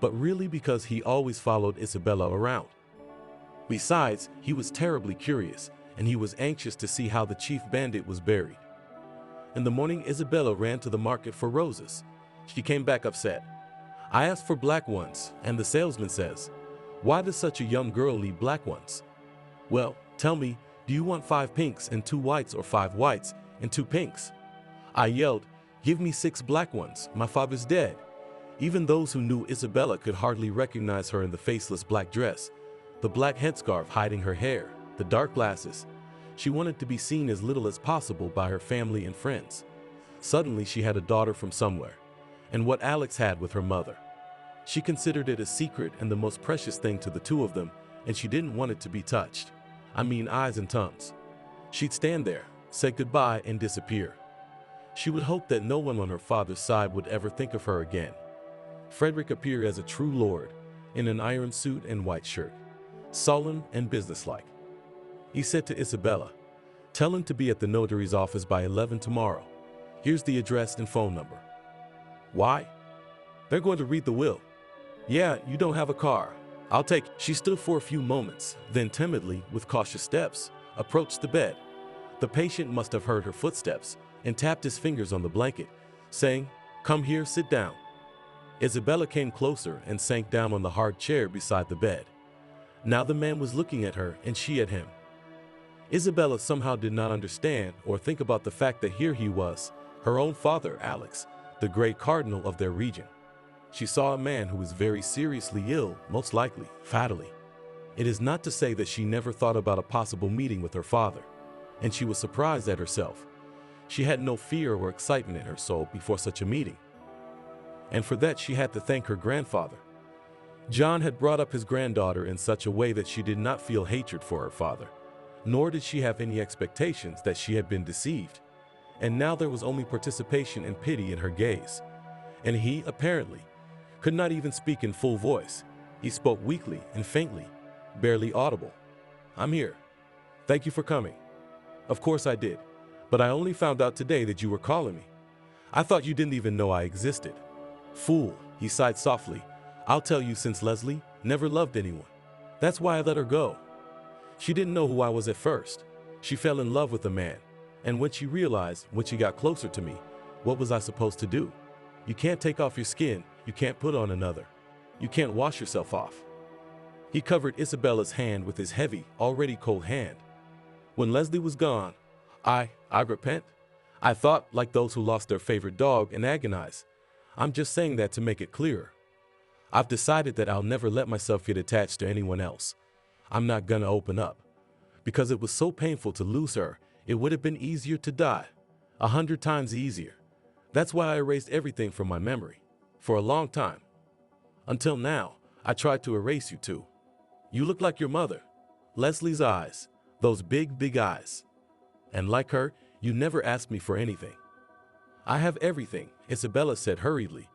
but really because he always followed Isabella around. Besides, he was terribly curious, and he was anxious to see how the chief bandit was buried. In the morning, Isabella ran to the market for roses. She came back upset. "I asked for black ones, and the salesman says, 'Why does such a young girl need black ones?' Well, tell me, do you want 5 pinks and 2 whites or 5 whites and 2 pinks?" I yelled, "Give me 6 black ones, my father's dead." Even those who knew Isabella could hardly recognize her in the faceless black dress, the black headscarf hiding her hair, the dark glasses. She wanted to be seen as little as possible by her family and friends. Suddenly she had a daughter from somewhere, and what Alex had with her mother. She considered it a secret and the most precious thing to the two of them, and she didn't want it to be touched. I mean, eyes and tongues. She'd stand there, say goodbye, and disappear. She would hope that no one on her father's side would ever think of her again. Frederick appeared as a true lord, in an iron suit and white shirt, sullen and businesslike. He said to Isabella, "Tell him to be at the notary's office by 11 tomorrow. Here's the address and phone number." "Why?" "They're going to read the will." "Yeah, you don't have a car. I'll take it." She stood for a few moments, then timidly, with cautious steps, approached the bed. The patient must have heard her footsteps and tapped his fingers on the blanket, saying, "Come here, sit down." Isabella came closer and sank down on the hard chair beside the bed. Now the man was looking at her and she at him. Isabella somehow did not understand or think about the fact that here he was, her own father, Alex, the great cardinal of their region. She saw a man who was very seriously ill, most likely, fatally. It is not to say that she never thought about a possible meeting with her father, and she was surprised at herself. She had no fear or excitement in her soul before such a meeting. And for that she had to thank her grandfather. John had brought up his granddaughter in such a way that she did not feel hatred for her father, nor did she have any expectations that she had been deceived. And now there was only participation and pity in her gaze. And he, apparently, could not even speak in full voice. He spoke weakly and faintly, barely audible. "I'm here. Thank you for coming." "Of course I did, but I only found out today that you were calling me. I thought you didn't even know I existed." "Fool," he sighed softly. "I'll tell you, since Leslie never loved anyone. That's why I let her go. She didn't know who I was at first. She fell in love with a man, and when she realized, when she got closer to me, what was I supposed to do? You can't take off your skin, you can't put on another. You can't wash yourself off. He covered Isabella's hand with his heavy, already cold hand. When Leslie was gone, I repent. I thought like those who lost their favorite dog and agonize. I'm just saying that to make it clearer. I've decided that I'll never let myself get attached to anyone else. I'm not gonna open up. Because it was so painful to lose her, it would have been easier to die. 100 times easier. That's why I erased everything from my memory. For a long time. Until now, I tried to erase you too. You look like your mother. Leslie's eyes. Those big, big eyes. And like her, you never asked me for anything. I have everything, Isabella said hurriedly.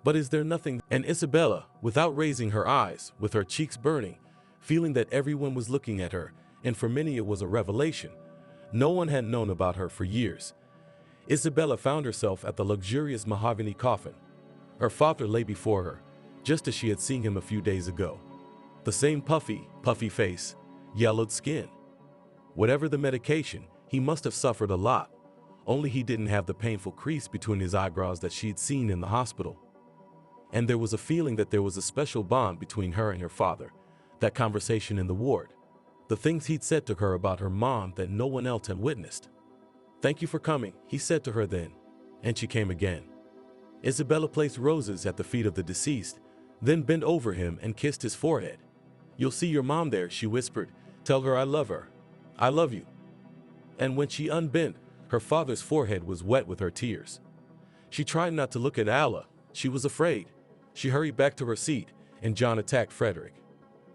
But is there nothing? And Isabella, without raising her eyes, with her cheeks burning, feeling that everyone was looking at her, and for many it was a revelation. No one had known about her for years. Isabella found herself at the luxurious mahogany coffin. Her father lay before her, just as she had seen him a few days ago. The same puffy face, yellowed skin. Whatever the medication, he must have suffered a lot. Only he didn't have the painful crease between his eyebrows that she'd seen in the hospital. And there was a feeling that there was a special bond between her and her father. That conversation in the ward. The things he'd said to her about her mom that no one else had witnessed. "Thank you for coming," he said to her then. And she came again. Isabella placed roses at the feet of the deceased, then bent over him and kissed his forehead. "You'll see your mom there," she whispered. "Tell her I love her. I love you." And when she unbent, her father's forehead was wet with her tears. She tried not to look at Allah. She was afraid. She hurried back to her seat, and John attacked Frederick.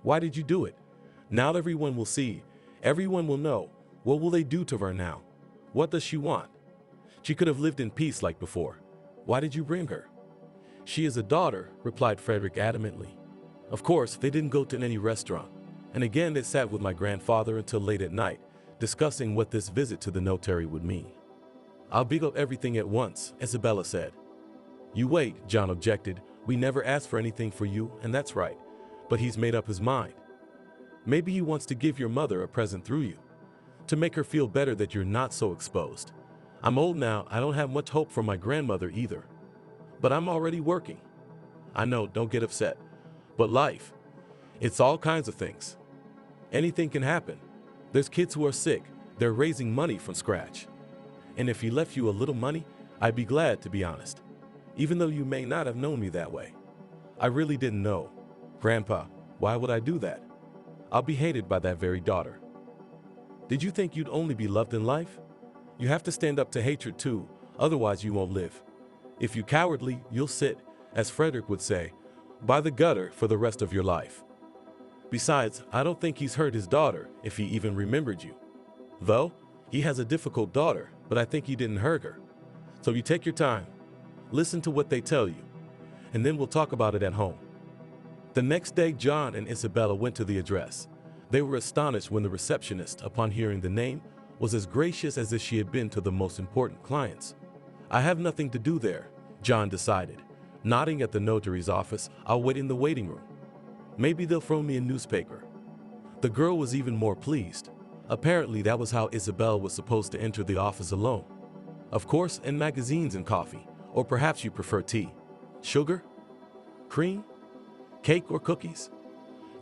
"Why did you do it? Now everyone will see. Everyone will know. What will they do to her now? What does she want? She could have lived in peace like before. Why did you bring her?" "She is a daughter," replied Frederick adamantly. Of course, they didn't go to any restaurant. And again they sat with my grandfather until late at night, discussing what this visit to the notary would mean. "I'll beat up everything at once," Isabella said. "You wait," John objected. "We never asked for anything for you, and that's right. But he's made up his mind. Maybe he wants to give your mother a present through you, to make her feel better that you're not so exposed. I'm old now, I don't have much hope for my grandmother either. But I'm already working. I know, don't get upset. But life, it's all kinds of things. Anything can happen. There's kids who are sick, they're raising money from scratch. And if he left you a little money, I'd be glad, to be honest. Even though you may not have known me that way. I really didn't know. Grandpa, why would I do that? I'll be hated by that very daughter. Did you think you'd only be loved in life? You have to stand up to hatred too, otherwise you won't live. If you're cowardly, you'll sit, as Frederick would say, by the gutter for the rest of your life. Besides, I don't think he's hurt his daughter if he even remembered you. Though, he has a difficult daughter, but I think he didn't hurt her. So you take your time, listen to what they tell you, and then we'll talk about it at home." The next day, John and Isabella went to the address. They were astonished when the receptionist, upon hearing the name, was as gracious as if she had been to the most important clients. "I have nothing to do there," John decided. Nodding at the notary's office, "I'll wait in the waiting room. Maybe they'll throw me a newspaper." The girl was even more pleased. Apparently that was how Isabella was supposed to enter the office alone. Of course, in magazines and coffee, or perhaps you prefer tea. Sugar? Cream? Cake or cookies?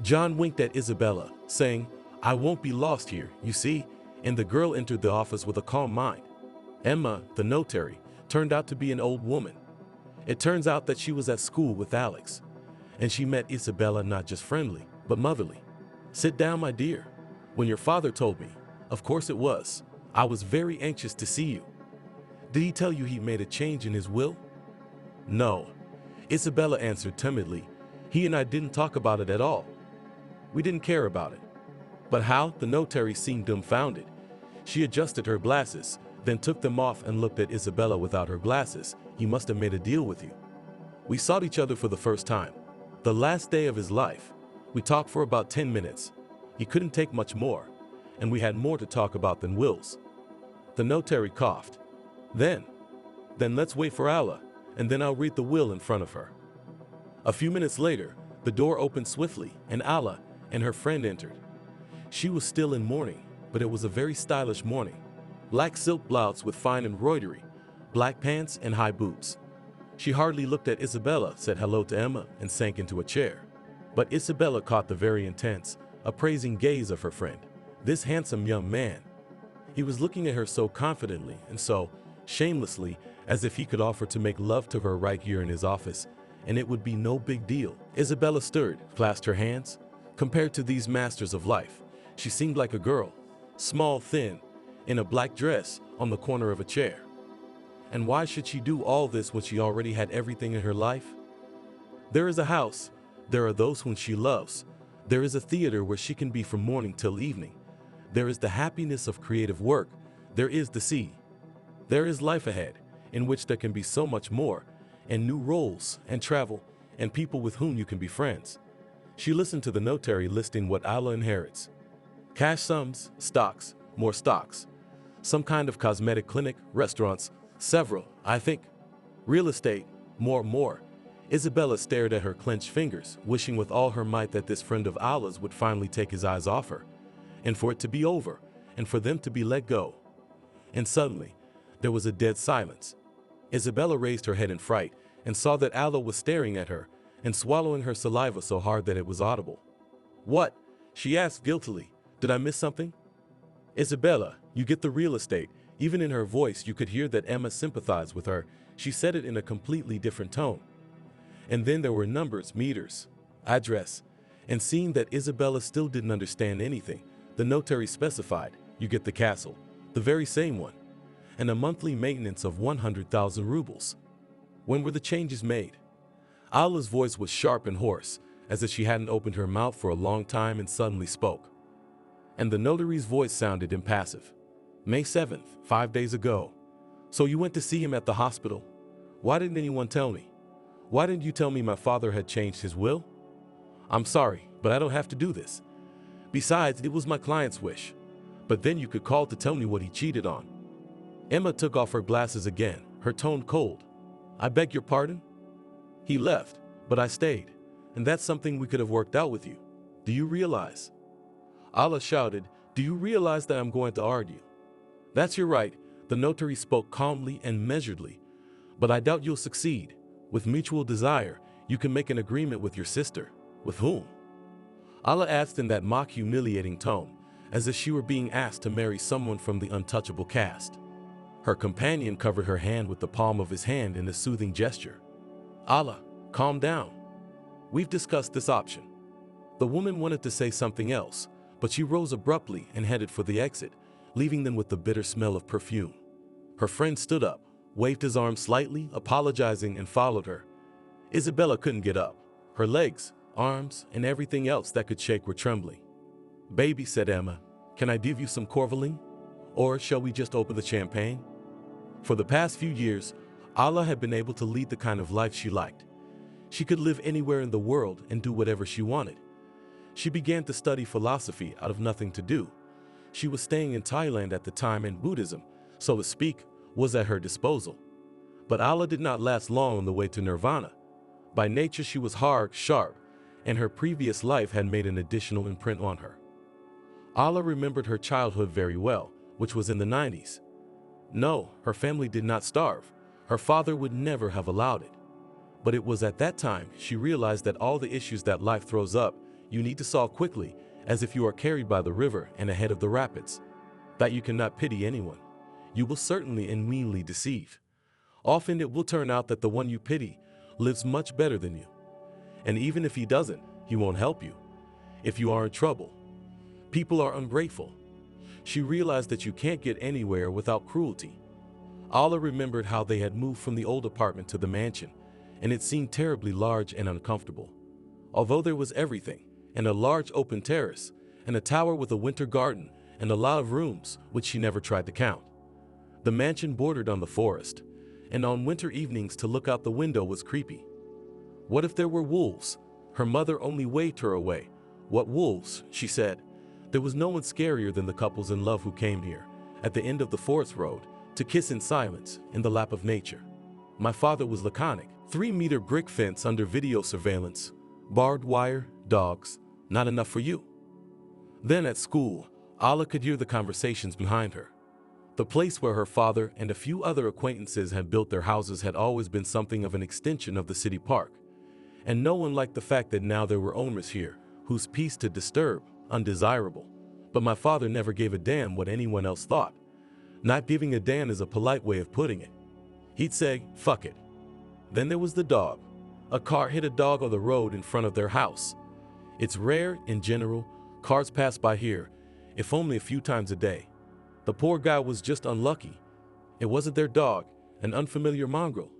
John winked at Isabella, saying, "I won't be lost here, you see," and the girl entered the office with a calm mind. Emma, the notary, turned out to be an old woman. It turns out that she was at school with Alex, and she met Isabella not just friendly, but motherly. "Sit down, my dear. When your father told me, of course it was, I was very anxious to see you. Did he tell you he made a change in his will?" "No," Isabella answered timidly. "He and I didn't talk about it at all. We didn't care about it." "But how?" The notary seemed dumbfounded. She adjusted her glasses, then took them off and looked at Isabella without her glasses. "He must have made a deal with you." "We saw each other for the first time. The last day of his life. We talked for about 10 minutes. He couldn't take much more, and we had more to talk about than wills." The notary coughed. Then let's wait for Allah, and then I'll read the will in front of her." A few minutes later, the door opened swiftly, and Allah and her friend entered. She was still in mourning, but it was a very stylish mourning. Black silk blouse with fine embroidery, black pants and high boots. She hardly looked at Isabella, said hello to Emma, and sank into a chair. But Isabella caught the very intense, appraising gaze of her friend. This handsome young man. He was looking at her so confidently and so shamelessly, as if he could offer to make love to her right here in his office, and it would be no big deal. Isabella stirred, clasped her hands. Compared to these masters of life, she seemed like a girl, small, thin, in a black dress on the corner of a chair. And why should she do all this when she already had everything in her life? There is a house, there are those whom she loves, there is a theater where she can be from morning till evening, there is the happiness of creative work, there is the sea. There is life ahead, in which there can be so much more, and new roles, and travel, and people with whom you can be friends. She listened to the notary listing what Alla inherits. Cash sums, stocks, more stocks. Some kind of cosmetic clinic, restaurants, several, I think. Real estate, more. Isabella stared at her clenched fingers, wishing with all her might that this friend of Alla's would finally take his eyes off her, and for it to be over, and for them to be let go. And suddenly, there was a dead silence. Isabella raised her head in fright and saw that Alla was staring at her and swallowing her saliva so hard that it was audible. "What?" she asked guiltily. "Did I miss something?" "Isabella, you get the real estate." Even in her voice you could hear that Emma sympathized with her. She said it in a completely different tone. And then there were numbers, meters, address, and seeing that Isabella still didn't understand anything, the notary specified, "You get the castle, the very same one, and a monthly maintenance of 100,000 rubles. When were the changes made?" Alla's voice was sharp and hoarse, as if she hadn't opened her mouth for a long time and suddenly spoke. And the notary's voice sounded impassive. "May 7th, 5 days ago. So you went to see him at the hospital? Why didn't anyone tell me? Why didn't you tell me my father had changed his will? I'm sorry, but I don't have to do this. Besides, it was my client's wish. But then you could call to tell me what he cheated on." Emma took off her glasses again, her tone cold. "I beg your pardon?" "He left, but I stayed, and that's something we could have worked out with you. Do you realize?" Alla shouted, "Do you realize that I'm going to argue?" "That's your right," the notary spoke calmly and measuredly. "But I doubt you'll succeed. With mutual desire, you can make an agreement with your sister." "With whom?" Alla asked in that mock humiliating tone, as if she were being asked to marry someone from the untouchable caste. Her companion covered her hand with the palm of his hand in a soothing gesture. "Alla, calm down. We've discussed this option." The woman wanted to say something else, but she rose abruptly and headed for the exit, leaving them with the bitter smell of perfume. Her friend stood up, waved his arm slightly, apologizing, and followed her. Isabella couldn't get up. Her legs, arms, and everything else that could shake were trembling. "Baby," said Emma, "can I give you some Corvaline? Or shall we just open the champagne?" For the past few years, Alla had been able to lead the kind of life she liked. She could live anywhere in the world and do whatever she wanted. She began to study philosophy out of nothing to do. She was staying in Thailand at the time, and Buddhism, so to speak, was at her disposal. But Alla did not last long on the way to nirvana. By nature she was hard, sharp, and her previous life had made an additional imprint on her. Alla remembered her childhood very well, which was in the 90s. No, her family did not starve. Her father would never have allowed it. But it was at that time she realized that all the issues that life throws up, you need to solve quickly, as if you are carried by the river and ahead of the rapids. That you cannot pity anyone. You will certainly and meanly deceive. Often it will turn out that the one you pity lives much better than you. And even if he doesn't, he won't help you. If you are in trouble, people are ungrateful. She realized that you can't get anywhere without cruelty. Alla remembered how they had moved from the old apartment to the mansion, and it seemed terribly large and uncomfortable. Although there was everything, and a large open terrace, and a tower with a winter garden, and a lot of rooms, which she never tried to count. The mansion bordered on the forest, and on winter evenings to look out the window was creepy. What if there were wolves? Her mother only waved her away. "What wolves?" she said. There was no one scarier than the couples in love who came here, at the end of the forest road, to kiss in silence, in the lap of nature. My father was laconic. 3-meter brick fence under video surveillance, barbed wire, dogs, not enough for you. Then at school, Alla could hear the conversations behind her. The place where her father and a few other acquaintances had built their houses had always been something of an extension of the city park, and no one liked the fact that now there were owners here whose peace to disturb, undesirable. But my father never gave a damn what anyone else thought. Not giving a damn is a polite way of putting it. He'd say, fuck it. Then there was the dog. A car hit a dog on the road in front of their house. It's rare, in general, cars pass by here, if only a few times a day. The poor guy was just unlucky. It wasn't their dog, an unfamiliar mongrel.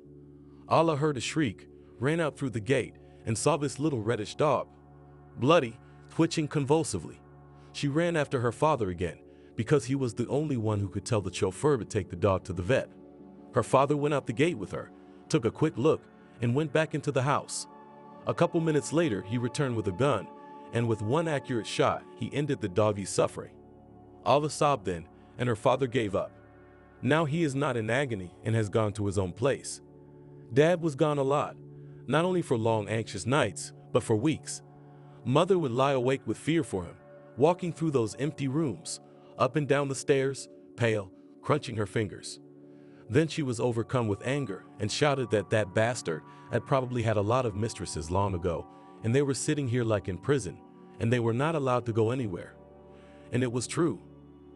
Allah heard a shriek, ran out through the gate, and saw this little reddish dog. Bloody, twitching convulsively. She ran after her father again, because he was the only one who could tell the chauffeur to take the dog to the vet. Her father went out the gate with her, took a quick look, and went back into the house. A couple minutes later, he returned with a gun, and with one accurate shot, he ended the doggy's suffering. Allah sobbed then, and her father gave up. Now he is not in agony and has gone to his own place. Dad was gone a lot, not only for long anxious nights, but for weeks. Mother would lie awake with fear for him, walking through those empty rooms, up and down the stairs, pale, crunching her fingers. Then she was overcome with anger and shouted that that bastard had probably had a lot of mistresses long ago, and they were sitting here like in prison, and they were not allowed to go anywhere. And it was true.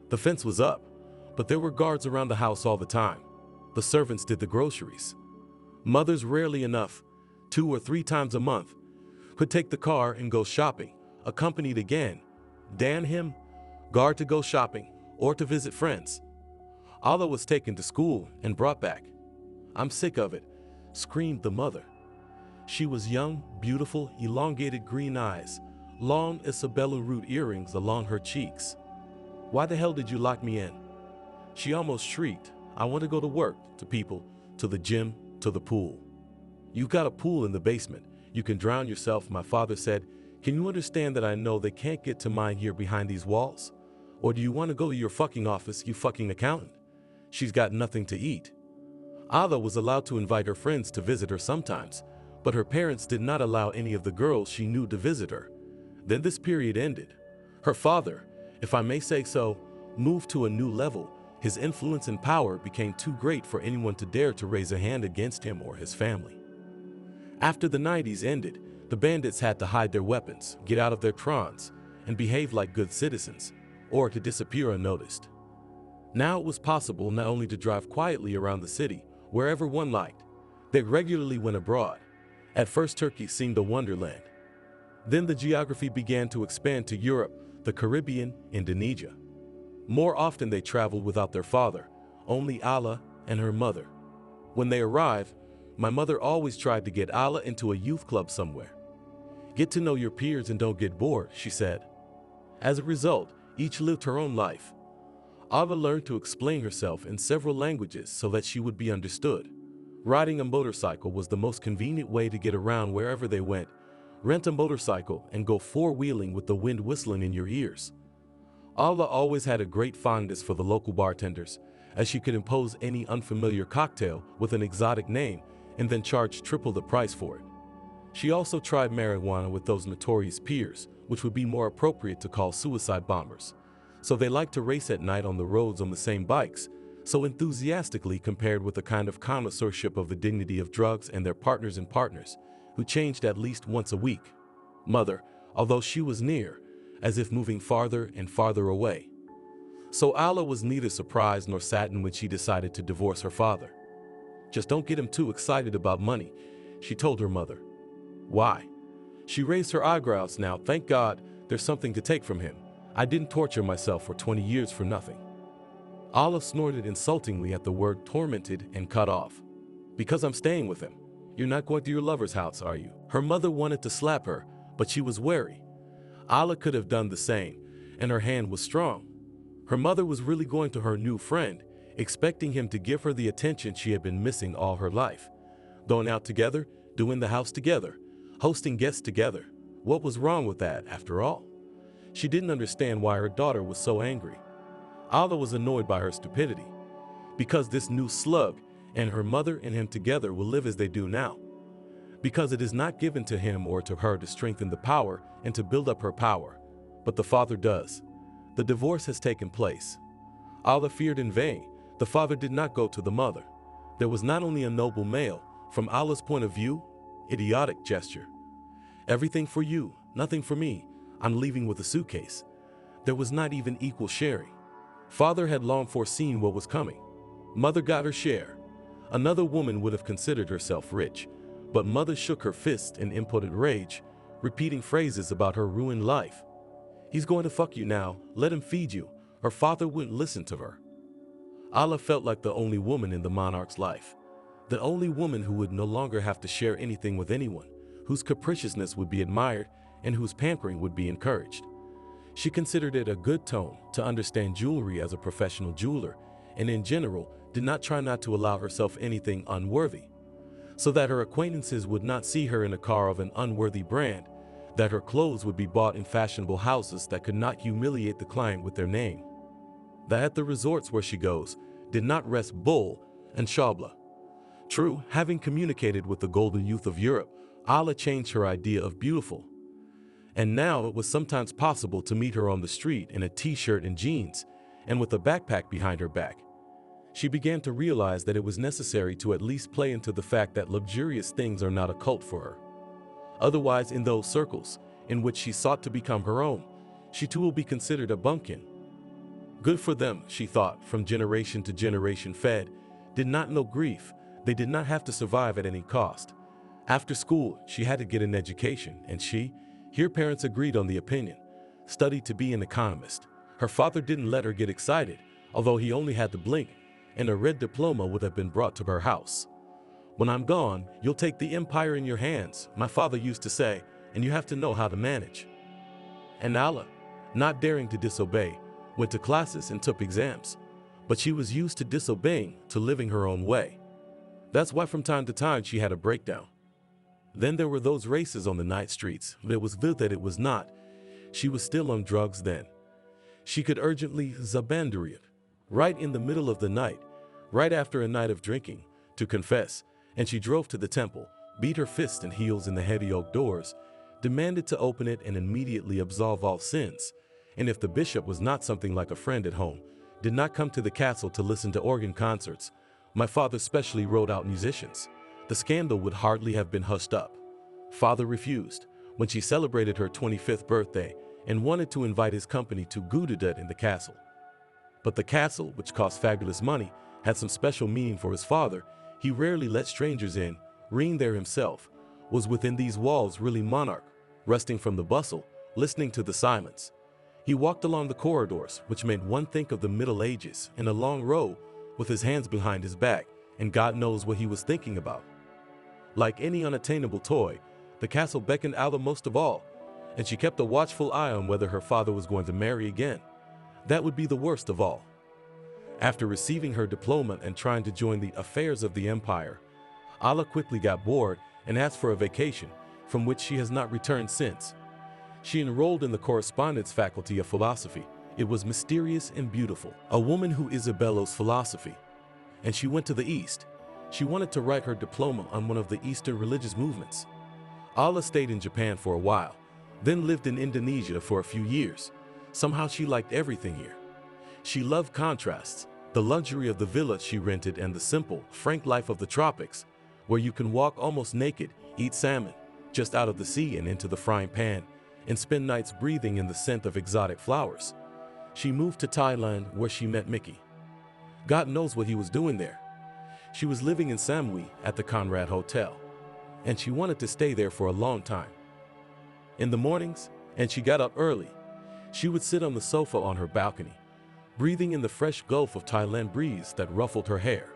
The fence was up, but there were guards around the house all the time. The servants did the groceries. Mothers rarely enough, 2 or 3 times a month, could take the car and go shopping, accompanied again, damn him, guard to go shopping or to visit friends. Allah was taken to school and brought back. I'm sick of it, screamed the mother. She was young, beautiful, elongated green eyes, long Isabella root earrings along her cheeks. Why the hell did you lock me in? She almost shrieked. I want to go to work, to people, to the gym, to the pool. You've got a pool in the basement. You can drown yourself, my father said. Can you understand that I know they can't get to mine here behind these walls? Or do you want to go to your fucking office, you fucking accountant? She's got nothing to eat. Ada was allowed to invite her friends to visit her sometimes, but her parents did not allow any of the girls she knew to visit her. Then this period ended. Her father, if I may say so, moved to a new level. His influence and power became too great for anyone to dare to raise a hand against him or his family. After the 90s ended, the bandits had to hide their weapons, get out of their trons, and behave like good citizens, or to disappear unnoticed. Now it was possible not only to drive quietly around the city, wherever one liked. They regularly went abroad. At first, Turkey seemed a wonderland. Then the geography began to expand to Europe, the Caribbean, Indonesia. More often they traveled without their father, only Allah and her mother. When they arrived, my mother always tried to get Allah into a youth club somewhere. Get to know your peers and don't get bored, she said. As a result, each lived her own life. Ava learned to explain herself in several languages so that she would be understood. Riding a motorcycle was the most convenient way to get around wherever they went. Rent a motorcycle and go four-wheeling with the wind whistling in your ears. Ava always had a great fondness for the local bartenders, as she could impose any unfamiliar cocktail with an exotic name and then charge triple the price for it. She also tried marijuana with those notorious peers, which would be more appropriate to call suicide bombers. So they liked to race at night on the roads on the same bikes, so enthusiastically compared with the kind of connoisseurship of the dignity of drugs and their partners and partners, who changed at least once a week. Mother, although she was near, as if moving farther and farther away. So Allah was neither surprised nor saddened when she decided to divorce her father. Just don't get him too excited about money, she told her mother. Why? She raised her eyebrows. Now, thank God, there's something to take from him. I didn't torture myself for 20 years for nothing. Allah snorted insultingly at the word tormented and cut off. Because I'm staying with him. You're not going to your lover's house, are you? Her mother wanted to slap her, but she was wary. Allah could have done the same, and her hand was strong. Her mother was really going to her new friend, expecting him to give her the attention she had been missing all her life. Going out together, doing the house together, hosting guests together. What was wrong with that, after all? She didn't understand why her daughter was so angry. Allah was annoyed by her stupidity, because this new slug and her mother and him together will live as they do now. Because it is not given to him or to her to strengthen the power and to build up her power, but the Father does. The divorce has taken place. Allah feared in vain. The father did not go to the mother. There was not only a noble male, from Allah's point of view, idiotic gesture. Everything for you, nothing for me. I'm leaving with a suitcase. There was not even equal sharing. Father had long foreseen what was coming. Mother got her share. Another woman would have considered herself rich, but mother shook her fist in impotent rage, repeating phrases about her ruined life. He's going to fuck you now, let him feed you. Her father wouldn't listen to her. Allah felt like the only woman in the monarch's life, the only woman who would no longer have to share anything with anyone, whose capriciousness would be admired and whose pampering would be encouraged. She considered it a good tone to understand jewelry as a professional jeweler, and in general did not try not to allow herself anything unworthy, so that her acquaintances would not see her in a car of an unworthy brand, that her clothes would be bought in fashionable houses that could not humiliate the client with their name, that at the resorts where she goes did not rest bull and shabla. True, having communicated with the golden youth of Europe, Allah changed her idea of beautiful. And now it was sometimes possible to meet her on the street in a t-shirt and jeans, and with a backpack behind her back. She began to realize that it was necessary to at least play into the fact that luxurious things are not a cult for her. Otherwise, in those circles in which she sought to become her own, she too will be considered a bumpkin. Good for them, she thought, from generation to generation fed, did not know grief. They did not have to survive at any cost. After school, she had to get an education, and here parents agreed on the opinion, studied to be an economist. Her father didn't let her get excited, although he only had to blink, and a red diploma would have been brought to her house. When I'm gone, you'll take the empire in your hands, my father used to say, and you have to know how to manage. And Allah, not daring to disobey, went to classes and took exams, but she was used to disobeying, to living her own way. That's why from time to time she had a breakdown. Then there were those races on the night streets, but it was good that it was not. She was still on drugs then. She could urgently zabandariat, right in the middle of the night, right after a night of drinking, to confess, and she drove to the temple, beat her fists and heels in the heavy oak doors, demanded to open it and immediately absolve all sins, and if the bishop was not something like a friend at home, did not come to the castle to listen to organ concerts, my father specially wrote out musicians, the scandal would hardly have been hushed up. Father refused when she celebrated her 25th birthday and wanted to invite his company to Gudadut in the castle. But the castle, which cost fabulous money, had some special meaning for his father. He rarely let strangers in, reigned there himself, was within these walls really monarch, resting from the bustle, listening to the silence. He walked along the corridors, which made one think of the Middle Ages, in a long row, with his hands behind his back, and God knows what he was thinking about. Like any unattainable toy, the castle beckoned Allah most of all, and she kept a watchful eye on whether her father was going to marry again. That would be the worst of all. After receiving her diploma and trying to join the affairs of the empire, Allah quickly got bored and asked for a vacation, from which she has not returned since. She enrolled in the correspondence faculty of philosophy. It was mysterious and beautiful, a woman who Isabello's philosophy. And she went to the East. She wanted to write her diploma on one of the Eastern religious movements. Allah stayed in Japan for a while, then lived in Indonesia for a few years. Somehow she liked everything here. She loved contrasts, the luxury of the villa she rented and the simple, frank life of the tropics, where you can walk almost naked, eat salmon, just out of the sea and into the frying pan, and spend nights breathing in the scent of exotic flowers. She moved to Thailand where she met Mickey. God knows what he was doing there. She was living in Samui at the Conrad Hotel, and she wanted to stay there for a long time. In the mornings, and she got up early, she would sit on the sofa on her balcony, breathing in the fresh Gulf of Thailand breeze that ruffled her hair.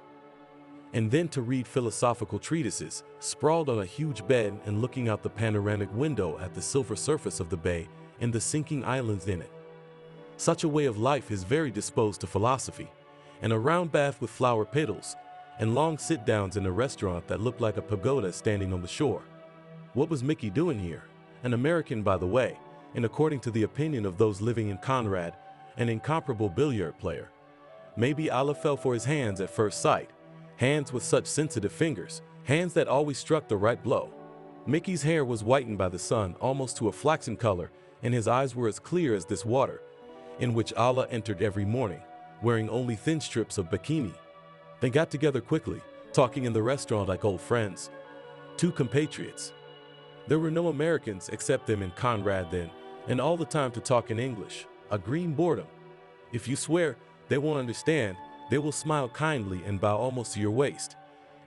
And then to read philosophical treatises, sprawled on a huge bed and looking out the panoramic window at the silver surface of the bay and the sinking islands in it. Such a way of life is very disposed to philosophy, and a round bath with flower petals, and long sit-downs in a restaurant that looked like a pagoda standing on the shore. What was Mickey doing here? An American, by the way, and according to the opinion of those living in Conrad, an incomparable billiard player. Maybe Allah fell for his hands at first sight, hands with such sensitive fingers, hands that always struck the right blow. Mickey's hair was whitened by the sun almost to a flaxen color, and his eyes were as clear as this water, in which Allah entered every morning, wearing only thin strips of bikini. They got together quickly, talking in the restaurant like old friends, two compatriots. There were no Americans except them and Conrad then, and all the time to talk in English, a green boredom. If you swear, they won't understand, they will smile kindly and bow almost to your waist.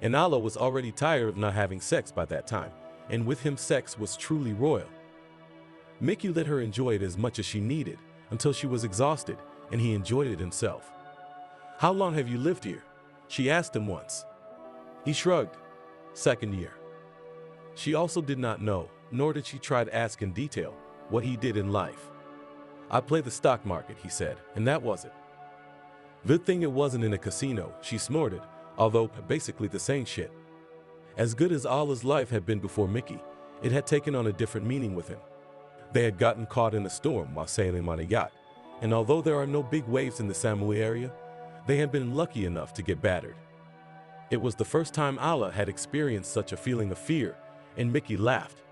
And Allah was already tired of not having sex by that time, and with him sex was truly royal. Mickey let her enjoy it as much as she needed, until she was exhausted, and he enjoyed it himself. "How long have you lived here?" she asked him once. He shrugged. "Second year." She also did not know, nor did she try to ask in detail, what he did in life. "I play the stock market," he said, and that was it. Good thing it wasn't in a casino, she snorted, although basically the same shit. As good as Allah's life had been before Mickey, it had taken on a different meaning with him. They had gotten caught in a storm while sailing on a yacht, and although there are no big waves in the Samui area, they had been lucky enough to get battered. It was the first time Allah had experienced such a feeling of fear, and Mickey laughed.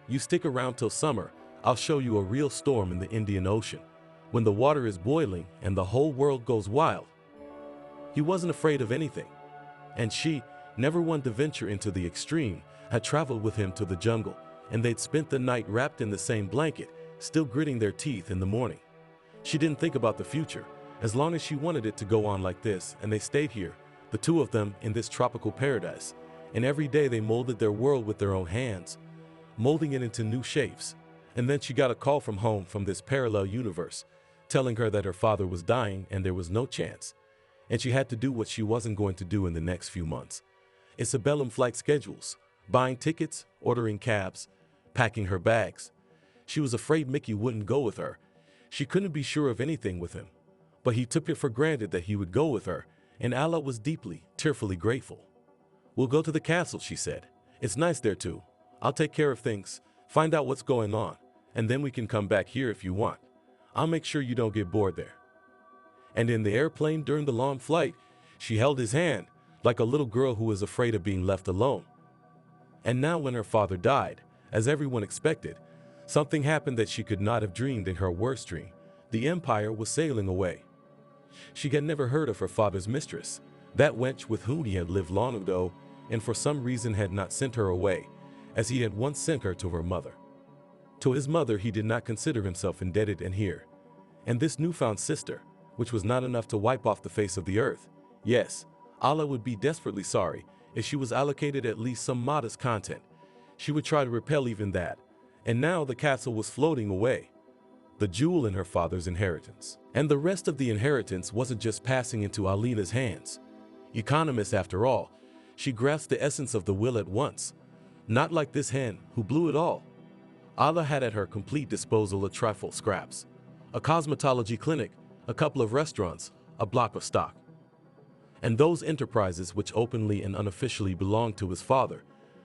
"You stick around till summer, I'll show you a real storm in the Indian Ocean, when the water is boiling and the whole world goes wild." He wasn't afraid of anything, and she, never one to venture into the extreme, had traveled with him to the jungle, and they'd spent the night wrapped in the same blanket, still gritting their teeth in the morning. She didn't think about the future, as long as she wanted it to go on like this, and they stayed here, the two of them in this tropical paradise, and every day they molded their world with their own hands, molding it into new shapes. And then she got a call from home from this parallel universe, telling her that her father was dying and there was no chance, and she had to do what she wasn't going to do in the next few months. Isabellum flight schedules, buying tickets, ordering cabs, packing her bags. She was afraid Mickey wouldn't go with her. She couldn't be sure of anything with him, but he took it for granted that he would go with her, and Allah was deeply, tearfully grateful. "We'll go to the castle," she said. "It's nice there too. I'll take care of things, find out what's going on, and then we can come back here if you want. I'll make sure you don't get bored there." And in the airplane during the long flight, she held his hand, like a little girl who was afraid of being left alone. And now when her father died, as everyone expected, something happened that she could not have dreamed in her worst dream. The empire was sailing away. She had never heard of her father's mistress, that wench with whom he had lived long ago, and for some reason had not sent her away, as he had once sent her to her mother. To his mother he did not consider himself indebted, and here. And this newfound sister, which was not enough to wipe off the face of the earth. Yes, Allah would be desperately sorry if she was allocated at least some modest content. She would try to repel even that. And now the castle was floating away, the jewel in her father's inheritance. And the rest of the inheritance wasn't just passing into Alina's hands. Economist after all, she grasped the essence of the will at once. Not like this hen, who blew it all. Allah had at her complete disposal a trifle scraps, a cosmetology clinic, a couple of restaurants, a block of stock. And those enterprises which openly and unofficially belonged to his father,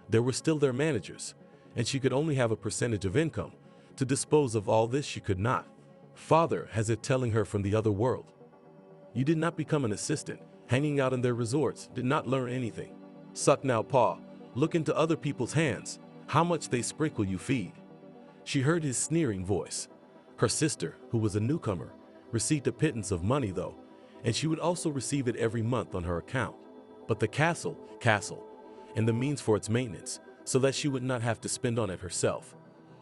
there were still their managers, and she could only have a percentage of income. To dispose of all this she could not. Father has it telling her from the other world. You did not become an assistant, hanging out in their resorts, did not learn anything. Suck now paw, look into other people's hands, how much they sprinkle you feed. She heard his sneering voice. Her sister, who was a newcomer, received a pittance of money though, and she would also receive it every month on her account. But the castle, and the means for its maintenance, so that she would not have to spend on it herself.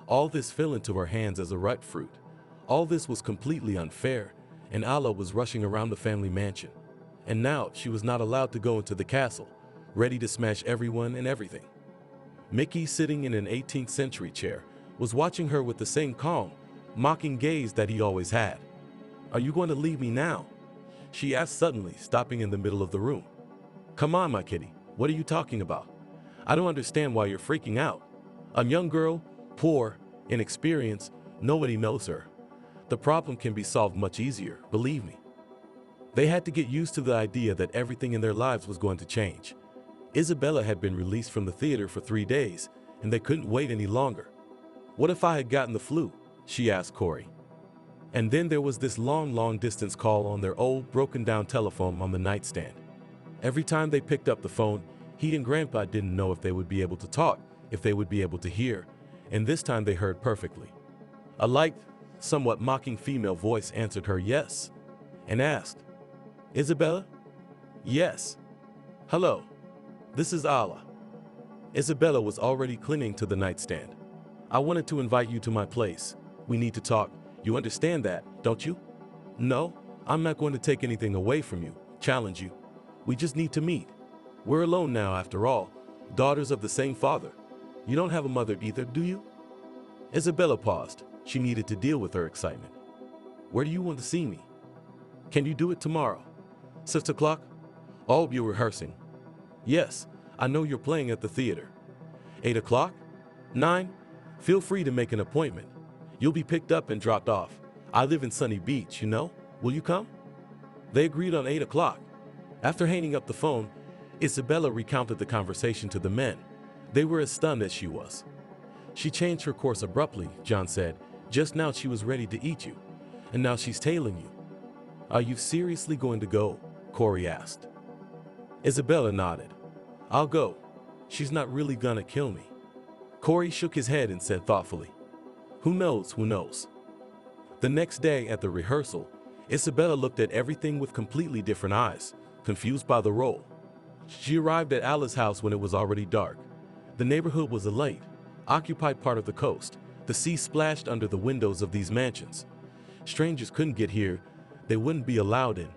All this fell into her hands as a ripe fruit. All this was completely unfair, and Allah was rushing around the family mansion. And now she was not allowed to go into the castle, ready to smash everyone and everything. Mickey, sitting in an 18th century chair, was watching her with the same calm, mocking gaze that he always had. "Are you going to leave me now?" she asked suddenly, stopping in the middle of the room. "Come on, my kitty, what are you talking about? I don't understand why you're freaking out. A young girl, poor, inexperienced, nobody knows her. The problem can be solved much easier, believe me." They had to get used to the idea that everything in their lives was going to change. Isabella had been released from the theater for 3 days, and they couldn't wait any longer. "What if I had gotten the flu?" she asked Corey. And then there was this long distance call on their old broken down telephone on the nightstand. Every time they picked up the phone, he and Grandpa didn't know if they would be able to talk, if they would be able to hear, and this time they heard perfectly. A light, somewhat mocking female voice answered her yes, and asked, Isabella? Yes. Hello. This is Allah. Isabella was already clinging to the nightstand. I wanted to invite you to my place. We need to talk. You understand that, don't you? No, I'm not going to take anything away from you, challenge you. We just need to meet. We're alone now, after all, daughters of the same father. You don't have a mother either, do you? Isabella paused. She needed to deal with her excitement. Where do you want to see me? Can you do it tomorrow? 6 o'clock? I'll be rehearsing. Yes, I know you're playing at the theater. 8 o'clock? 9? Feel free to make an appointment. You'll be picked up and dropped off. I live in Sunny Beach, you know. Will you come? They agreed on 8 o'clock. After hanging up the phone, Isabella recounted the conversation to the men. They were as stunned as she was. She changed her course abruptly, John said. Just now she was ready to eat you, and now she's tailing you. Are you seriously going to go? Corey asked. Isabella nodded. I'll go. She's not really gonna kill me. Corey shook his head and said thoughtfully, Who knows, who knows? The next day at the rehearsal, Isabella looked at everything with completely different eyes, confused by the role. She arrived at Allah's house when it was already dark. The neighborhood was alight, occupied part of the coast. The sea splashed under the windows of these mansions. Strangers couldn't get here. They wouldn't be allowed in.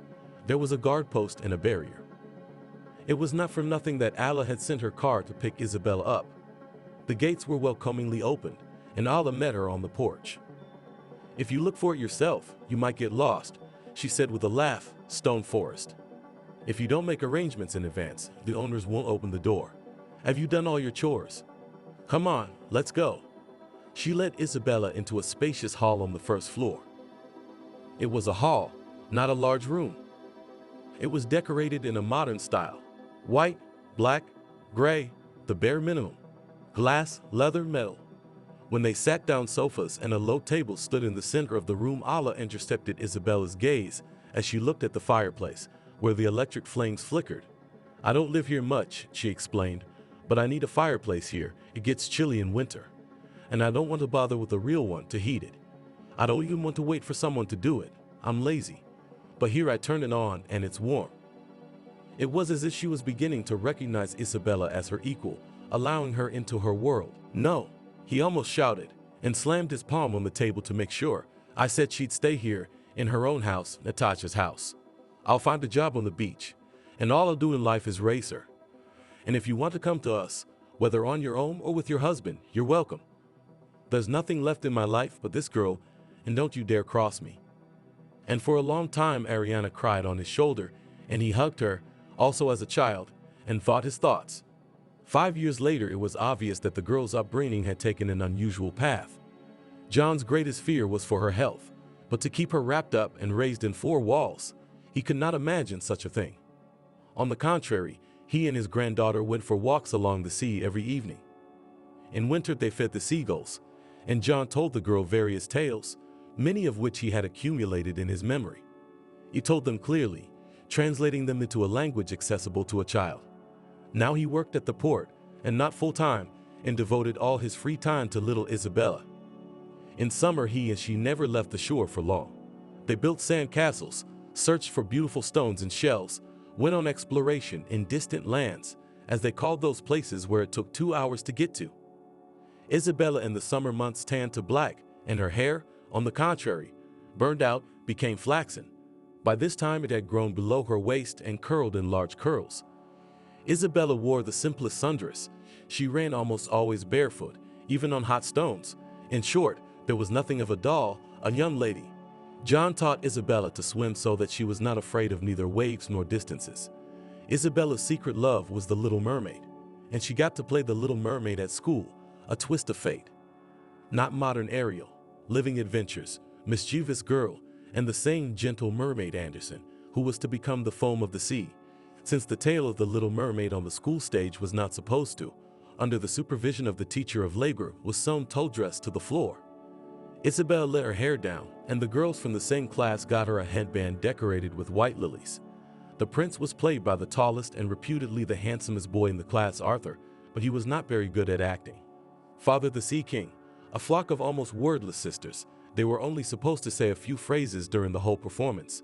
There was a guard post and a barrier. It was not for nothing that Allah had sent her car to pick Isabella up. The gates were welcomingly opened, and Allah met her on the porch. If you look for it yourself, you might get lost, she said with a laugh. Stone Forest. If you don't make arrangements in advance, the owners won't open the door. Have you done all your chores? Come on, let's go. She led Isabella into a spacious hall on the first floor. It was a hall, not a large room. It was decorated in a modern style. White, black, gray, the bare minimum. Glass, leather, metal. When they sat down, sofas and a low table stood in the center of the room. Allah intercepted Isabella's gaze as she looked at the fireplace, where the electric flames flickered. I don't live here much, she explained, but I need a fireplace here. It gets chilly in winter. And I don't want to bother with a real one to heat it. I don't even want to wait for someone to do it. I'm lazy. But here I turn it on and it's warm. It was as if she was beginning to recognize Isabella as her equal, allowing her into her world. No, he almost shouted and slammed his palm on the table to make sure. I said she'd stay here in her own house, Natasha's house. I'll find a job on the beach, and all I'll do in life is raise her. And if you want to come to us, whether on your own or with your husband, you're welcome. There's nothing left in my life but this girl, and don't you dare cross me. And for a long time Ariana cried on his shoulder, and he hugged her, also as a child, and thought his thoughts. 5 years later, it was obvious that the girl's upbringing had taken an unusual path. John's greatest fear was for her health, but to keep her wrapped up and raised in 4 walls, he could not imagine such a thing. On the contrary, he and his granddaughter went for walks along the sea every evening. In winter they fed the seagulls, and John told the girl various tales, many of which he had accumulated in his memory. He told them clearly, translating them into a language accessible to a child. Now he worked at the port, and not full-time, and devoted all his free time to little Isabella. In summer he and she never left the shore for long. They built sand castles, searched for beautiful stones and shells, went on exploration in distant lands, as they called those places where it took 2 hours to get to. Isabella in the summer months tanned to black, and her hair, on the contrary, burned out, became flaxen. By this time it had grown below her waist and curled in large curls. Isabella wore the simplest sundress. She ran almost always barefoot, even on hot stones. In short, there was nothing of a doll, a young lady. John taught Isabella to swim so that she was not afraid of neither waves nor distances. Isabella's secret love was the Little Mermaid, and she got to play the Little Mermaid at school, a twist of fate. Not modern Ariel, living adventures, mischievous girl, and the same gentle mermaid Anderson, who was to become the foam of the sea. Since the tale of the Little Mermaid on the school stage was not supposed to, under the supervision of the teacher of labor, was sewn toe dress to the floor. Isabella let her hair down, and the girls from the same class got her a headband decorated with white lilies. The prince was played by the tallest and reputedly the handsomest boy in the class, Arthur, but he was not very good at acting. Father the Sea King, a flock of almost wordless sisters, they were only supposed to say a few phrases during the whole performance.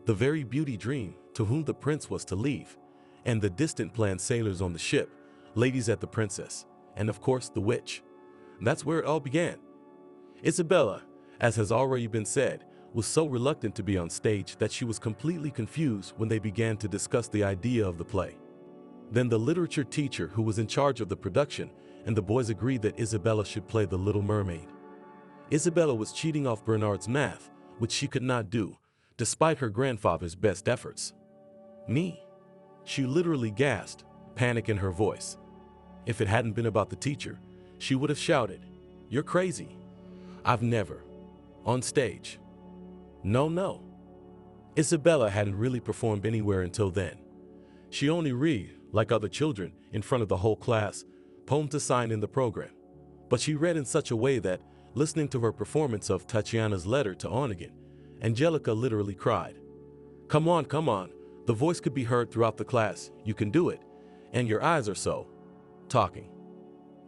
The very beauty dream, to whom the prince was to leave, and the distant planned sailors on the ship, ladies at the princess, and of course the witch. That's where it all began. Isabella, as has already been said, was so reluctant to be on stage that she was completely confused when they began to discuss the idea of the play. Then the literature teacher who was in charge of the production and the boys agreed that Isabella should play the Little Mermaid. Isabella was cheating off Bernard's math, which she could not do, despite her grandfather's best efforts. Me? She literally gasped, panic in her voice. If it hadn't been about the teacher, she would have shouted, "You're crazy. I've never. On stage. No. Isabella hadn't really performed anywhere until then. She only read, like other children, in front of the whole class, poems assigned in the program. But she read in such a way that, listening to her performance of Tatiana's letter to Onegin, Angelica literally cried. Come on. The voice could be heard throughout the class. You can do it. And your eyes are so. Talking.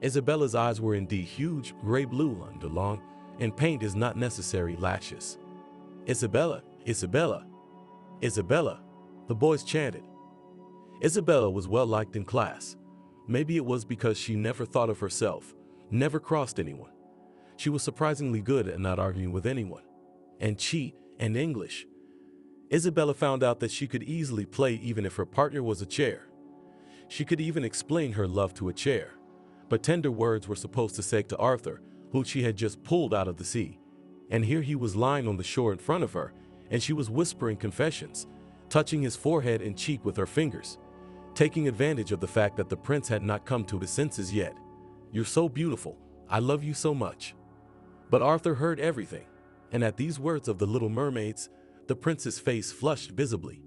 Isabella's eyes were indeed huge, gray blue under long, and paint is not necessary lashes. Isabella, the boys chanted. Isabella was well liked in class. Maybe it was because she never thought of herself, never crossed anyone. She was surprisingly good at not arguing with anyone. And cheat and English. Isabella found out that she could easily play even if her partner was a chair. She could even explain her love to a chair. But tender words were supposed to say to Arthur, who she had just pulled out of the sea. And here he was lying on the shore in front of her, and she was whispering confessions, touching his forehead and cheek with her fingers, taking advantage of the fact that the prince had not come to his senses yet. You're so beautiful. I love you so much. But Arthur heard everything, and at these words of the little mermaids, the prince's face flushed visibly.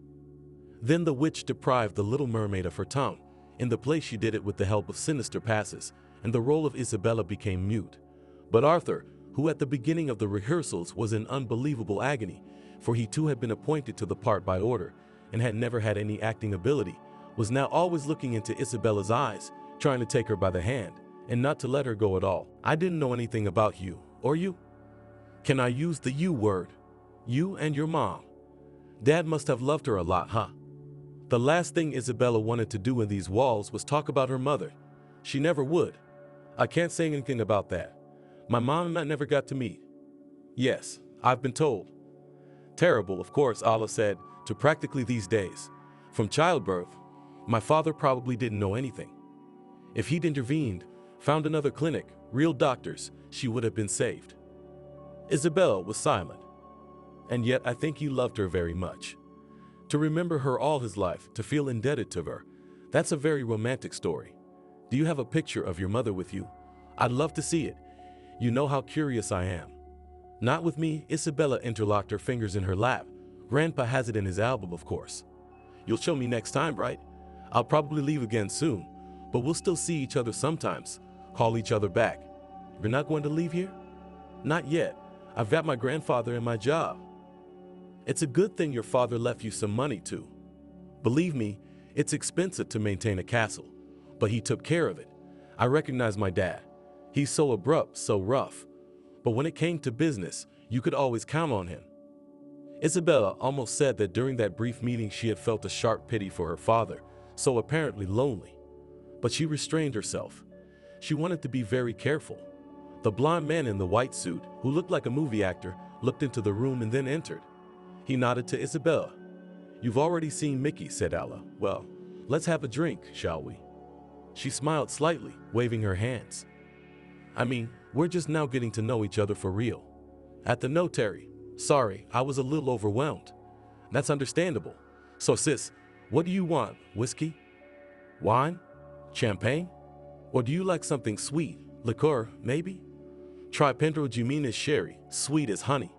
Then the witch deprived the little mermaid of her tongue. In the play she did it with the help of sinister passes, and the role of Isabella became mute. But Arthur, who at the beginning of the rehearsals was in unbelievable agony, for he too had been appointed to the part by order, and had never had any acting ability, was now always looking into Isabella's eyes, trying to take her by the hand, and not to let her go at all. I didn't know anything about you, or you. Can I use the you word? You and your mom. Dad must have loved her a lot, huh? The last thing Isabella wanted to do in these walls was talk about her mother. She never would. I can't say anything about that. My mom and I never got to meet. Yes, I've been told. Terrible, of course, Allah said, to practically these days. From childbirth, my father probably didn't know anything. If he'd intervened, found another clinic, real doctors, she would have been saved. Isabella was silent. And yet I think he loved her very much. To remember her all his life, to feel indebted to her, that's a very romantic story. Do you have a picture of your mother with you? I'd love to see it. You know how curious I am. Not with me. Isabella interlocked her fingers in her lap. Grandpa has it in his album, of course. You'll show me next time, right? I'll probably leave again soon, but we'll still see each other sometimes, call each other back. You're not going to leave here? Not yet. I've got my grandfather and my job. It's a good thing your father left you some money too. Believe me, it's expensive to maintain a castle, but he took care of it. I recognize my dad. He's so abrupt, so rough. But when it came to business, you could always count on him. Isabella almost said that during that brief meeting she had felt a sharp pity for her father, so apparently lonely. But she restrained herself. She wanted to be very careful. The blond man in the white suit, who looked like a movie actor, looked into the room and then entered. He nodded to Isabella. You've already seen Mickey, said Allah. Well, let's have a drink, shall we? She smiled slightly, waving her hands. I mean, we're just now getting to know each other for real. At the notary. Sorry, I was a little overwhelmed. That's understandable. So sis, what do you want? Whiskey? Wine? Champagne? Or do you like something sweet? Liqueur, maybe? Try Pedro Jimenez sherry, sweet as honey.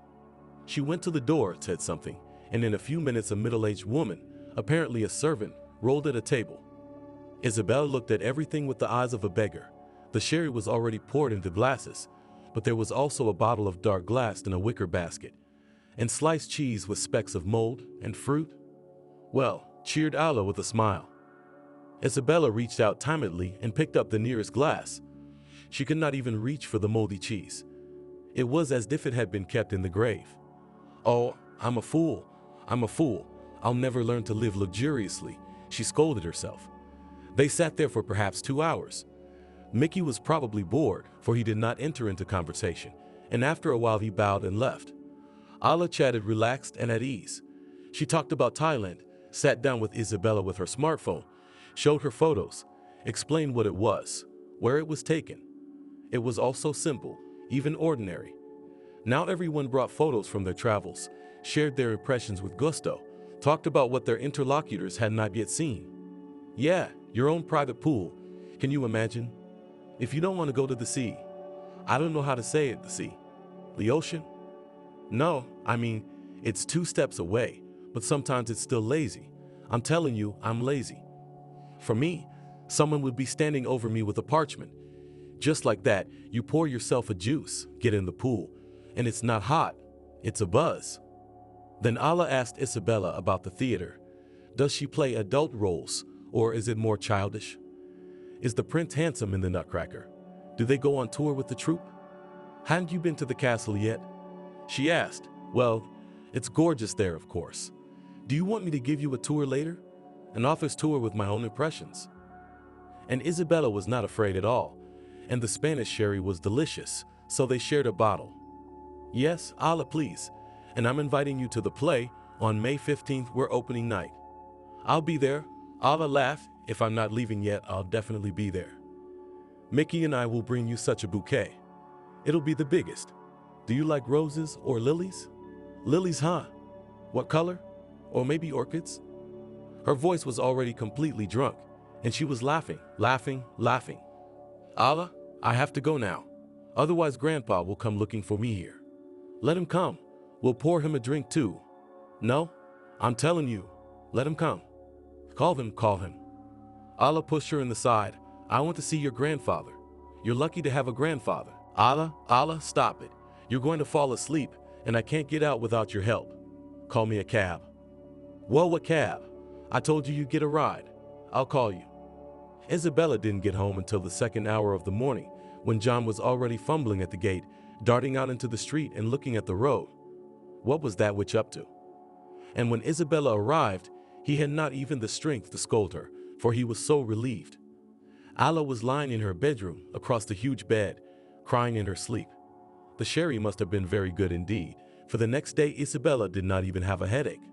She went to the door, said something, and in a few minutes a middle-aged woman, apparently a servant, rolled at a table. Isabella looked at everything with the eyes of a beggar. The sherry was already poured into glasses, but there was also a bottle of dark glass in a wicker basket, and sliced cheese with specks of mold and fruit. Well, cheered Allah with a smile. Isabella reached out timidly and picked up the nearest glass. She could not even reach for the moldy cheese. It was as if it had been kept in the grave. Oh, I'm a fool. I'll never learn to live luxuriously, she scolded herself. They sat there for perhaps 2 hours. Mickey was probably bored, for he did not enter into conversation, and after a while he bowed and left. Ala chatted relaxed and at ease. She talked about Thailand, sat down with Isabella with her smartphone, showed her photos, explained what it was, where it was taken. It was all so simple, even ordinary. Now everyone brought photos from their travels, shared their impressions with gusto, talked about what their interlocutors had not yet seen. Yeah, your own private pool. Can you imagine? If you don't want to go to the sea, I don't know how to say it, the sea. The ocean? No, I mean, it's 2 steps away, but sometimes it's still lazy. I'm telling you, I'm lazy. For me, someone would be standing over me with a parchment. Just like that, you pour yourself a juice, get in the pool, and it's not hot, it's a buzz. Then Ala asked Isabella about the theater. Does she play adult roles, or is it more childish? Is the prince handsome in the Nutcracker? Do they go on tour with the troupe? Hadn't you been to the castle yet? She asked. Well, it's gorgeous there, of course. Do you want me to give you a tour later? An author's tour with my own impressions? And Isabella was not afraid at all, and the Spanish sherry was delicious, so they shared a bottle. Yes, Ala, please, and I'm inviting you to the play on May 15th, we're opening night. I'll be there. Ala laughed. If I'm not leaving yet, I'll definitely be there. Mickey and I will bring you such a bouquet. It'll be the biggest. Do you like roses or lilies? Lilies, huh? What color? Or maybe orchids? Her voice was already completely drunk, and she was laughing. Ala, I have to go now. Otherwise Grandpa will come looking for me here. Let him come. We'll pour him a drink too. No, I'm telling you, let him come. Call him. Ala pushed her in the side. I want to see your grandfather. You're lucky to have a grandfather. Ala, stop it. You're going to fall asleep, and I can't get out without your help. Call me a cab. Well, what cab? I told you you'd get a ride. I'll call you. Isabella didn't get home until the 2nd hour of the morning, when John was already fumbling at the gate, darting out into the street and looking at the road. What was that witch up to? And when Isabella arrived, he had not even the strength to scold her, for he was so relieved. Ala was lying in her bedroom, across the huge bed, crying in her sleep. The sherry must have been very good indeed, for the next day Isabella did not even have a headache.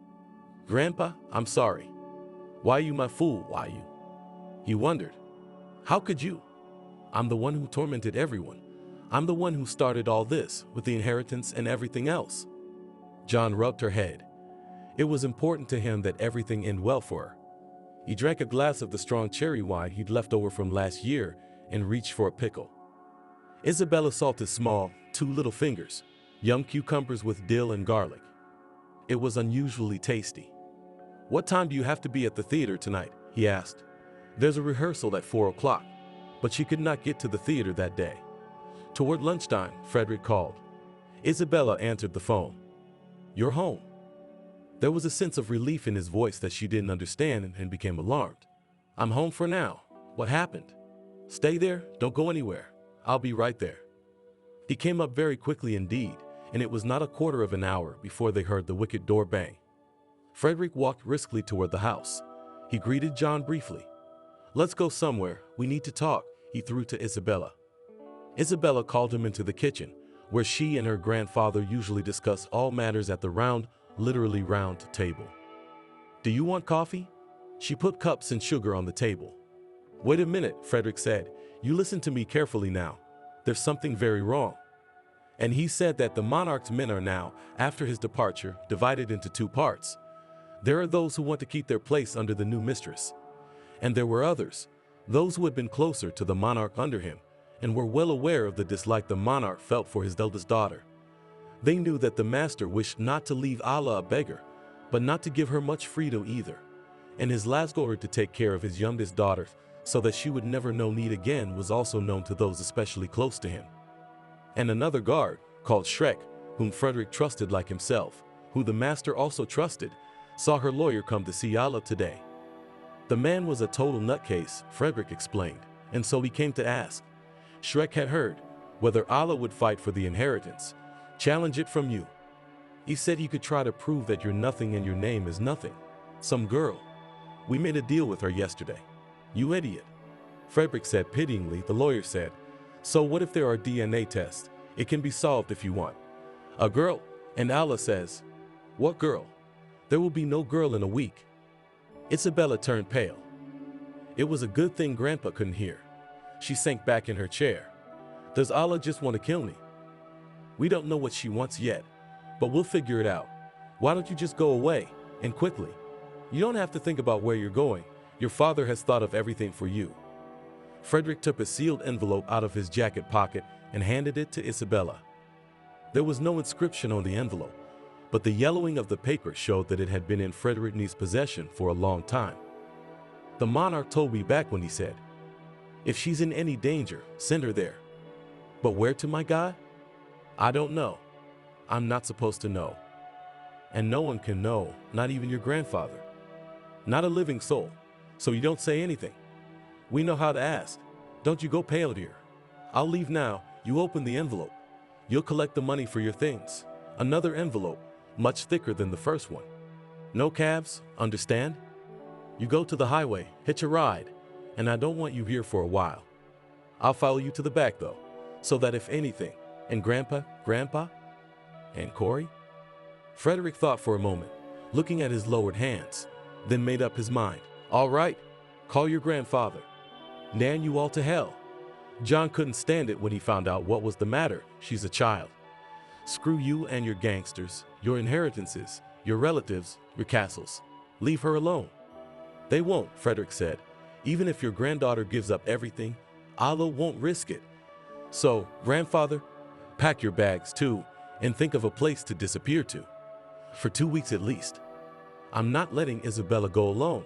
Grandpa, I'm sorry. Why you my fool, why you? He wondered. How could you? I'm the one who tormented everyone. I'm the one who started all this, with the inheritance and everything else. John rubbed her head. It was important to him that everything end well for her. He drank a glass of the strong cherry wine he'd left over from last year and reached for a pickle. Isabella salted small, 2 little fingers, young cucumbers with dill and garlic. It was unusually tasty. What time do you have to be at the theater tonight? He asked. There's a rehearsal at 4 o'clock, but she could not get to the theater that day. Toward lunchtime, Frederick called. Isabella answered the phone. You're home. There was a sense of relief in his voice that she didn't understand and became alarmed. I'm home for now. What happened? Stay there, don't go anywhere. I'll be right there. He came up very quickly indeed, and it was not a quarter of an hour before they heard the wicket door bang. Frederick walked briskly toward the house. He greeted John briefly. Let's go somewhere, we need to talk, he threw to Isabella. Isabella called him into the kitchen, where she and her grandfather usually discuss all matters at the round, literally round table. Do you want coffee? She put cups and sugar on the table. Wait a minute, Frederick said. You listen to me carefully now. There's something very wrong. And he said that the monarch's men are now, after his departure, divided into 2 parts. There are those who want to keep their place under the new mistress. And there were others, those who had been closer to the monarch under him, and were well aware of the dislike the monarch felt for his eldest daughter. They knew that the master wished not to leave Ala a beggar, but not to give her much freedom either, and his last order to take care of his youngest daughter so that she would never know need again was also known to those especially close to him. And another guard, called Shrek, whom Frederick trusted like himself, who the master also trusted, saw her lawyer come to see Ala today. The man was a total nutcase, Frederick explained, and so he came to ask. Shrek had heard whether Ala would fight for the inheritance, challenge it from you. He said he could try to prove that you're nothing and your name is nothing. Some girl. We made a deal with her yesterday. You idiot. Frederick said pityingly. The lawyer said, so what if there are DNA tests? It can be solved if you want. A girl? And Allah says, what girl? There will be no girl in a week. Isabella turned pale. It was a good thing Grandpa couldn't hear. She sank back in her chair. Does Allah just want to kill me? We don't know what she wants yet, but we'll figure it out. Why don't you just go away, and quickly? You don't have to think about where you're going. Your father has thought of everything for you. Frederick took a sealed envelope out of his jacket pocket and handed it to Isabella. There was no inscription on the envelope, but the yellowing of the paper showed that it had been in Frederick's possession for a long time. The monarch told me back when he said, if she's in any danger, send her there. But where to, my God? I don't know. I'm not supposed to know. And no one can know, not even your grandfather. Not a living soul, so you don't say anything. We know how to ask. Don't you go pale, dear. I'll leave now. You open the envelope. You'll collect the money for your things. Another envelope, much thicker than the first one. No cabs, understand? You go to the highway, hitch a ride, and I don't want you here for a while. I'll follow you to the back, though, so that if anything, and Grandpa, and Corey? Frederick thought for a moment, looking at his lowered hands, then made up his mind. All right, call your grandfather. Nan you all to hell. John couldn't stand it when he found out what was the matter. She's a child. Screw you and your gangsters, your inheritances, your relatives, your castles. Leave her alone. They won't, Frederick said. Even if your granddaughter gives up everything, Allah won't risk it. So, grandfather, pack your bags too, and think of a place to disappear to. For 2 weeks at least. I'm not letting Isabella go alone.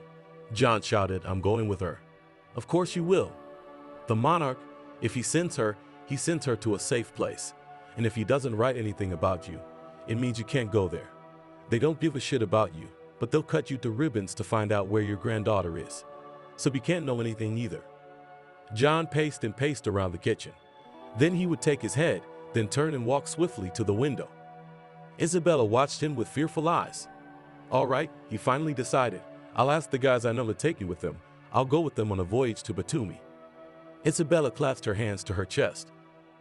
John shouted, I'm going with her. Of course you will. The monarch, if he sends her to a safe place. And if he doesn't write anything about you, it means you can't go there. They don't give a shit about you, but they'll cut you to ribbons to find out where your granddaughter is. So we can't know anything either. John paced and paced around the kitchen. Then he would take his head, then turn and walk swiftly to the window. Isabella watched him with fearful eyes. All right, he finally decided. I'll ask the guys I know to take you with them. I'll go with them on a voyage to Batumi. Isabella clasped her hands to her chest.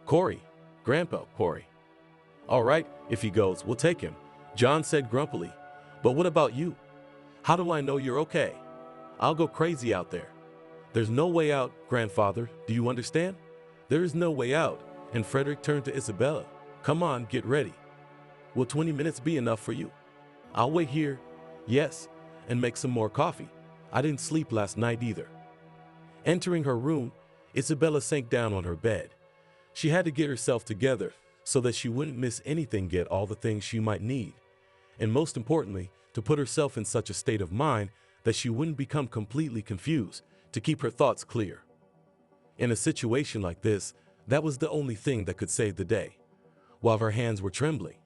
Corey, Grandpa, Corey. All right, if he goes, we'll take him, John said grumpily. But what about you? How do I know you're okay? I'll go crazy out there. There's no way out, grandfather, do you understand? There is no way out, and Frederick turned to Isabella. Come on, get ready. Will 20 minutes be enough for you? I'll wait here, yes, and make some more coffee. I didn't sleep last night either. Entering her room, Isabella sank down on her bed. She had to get herself together so that she wouldn't miss anything, get all the things she might need, and most importantly, to put herself in such a state of mind that she wouldn't become completely confused, to keep her thoughts clear. In a situation like this, that was the only thing that could save the day, while her hands were trembling.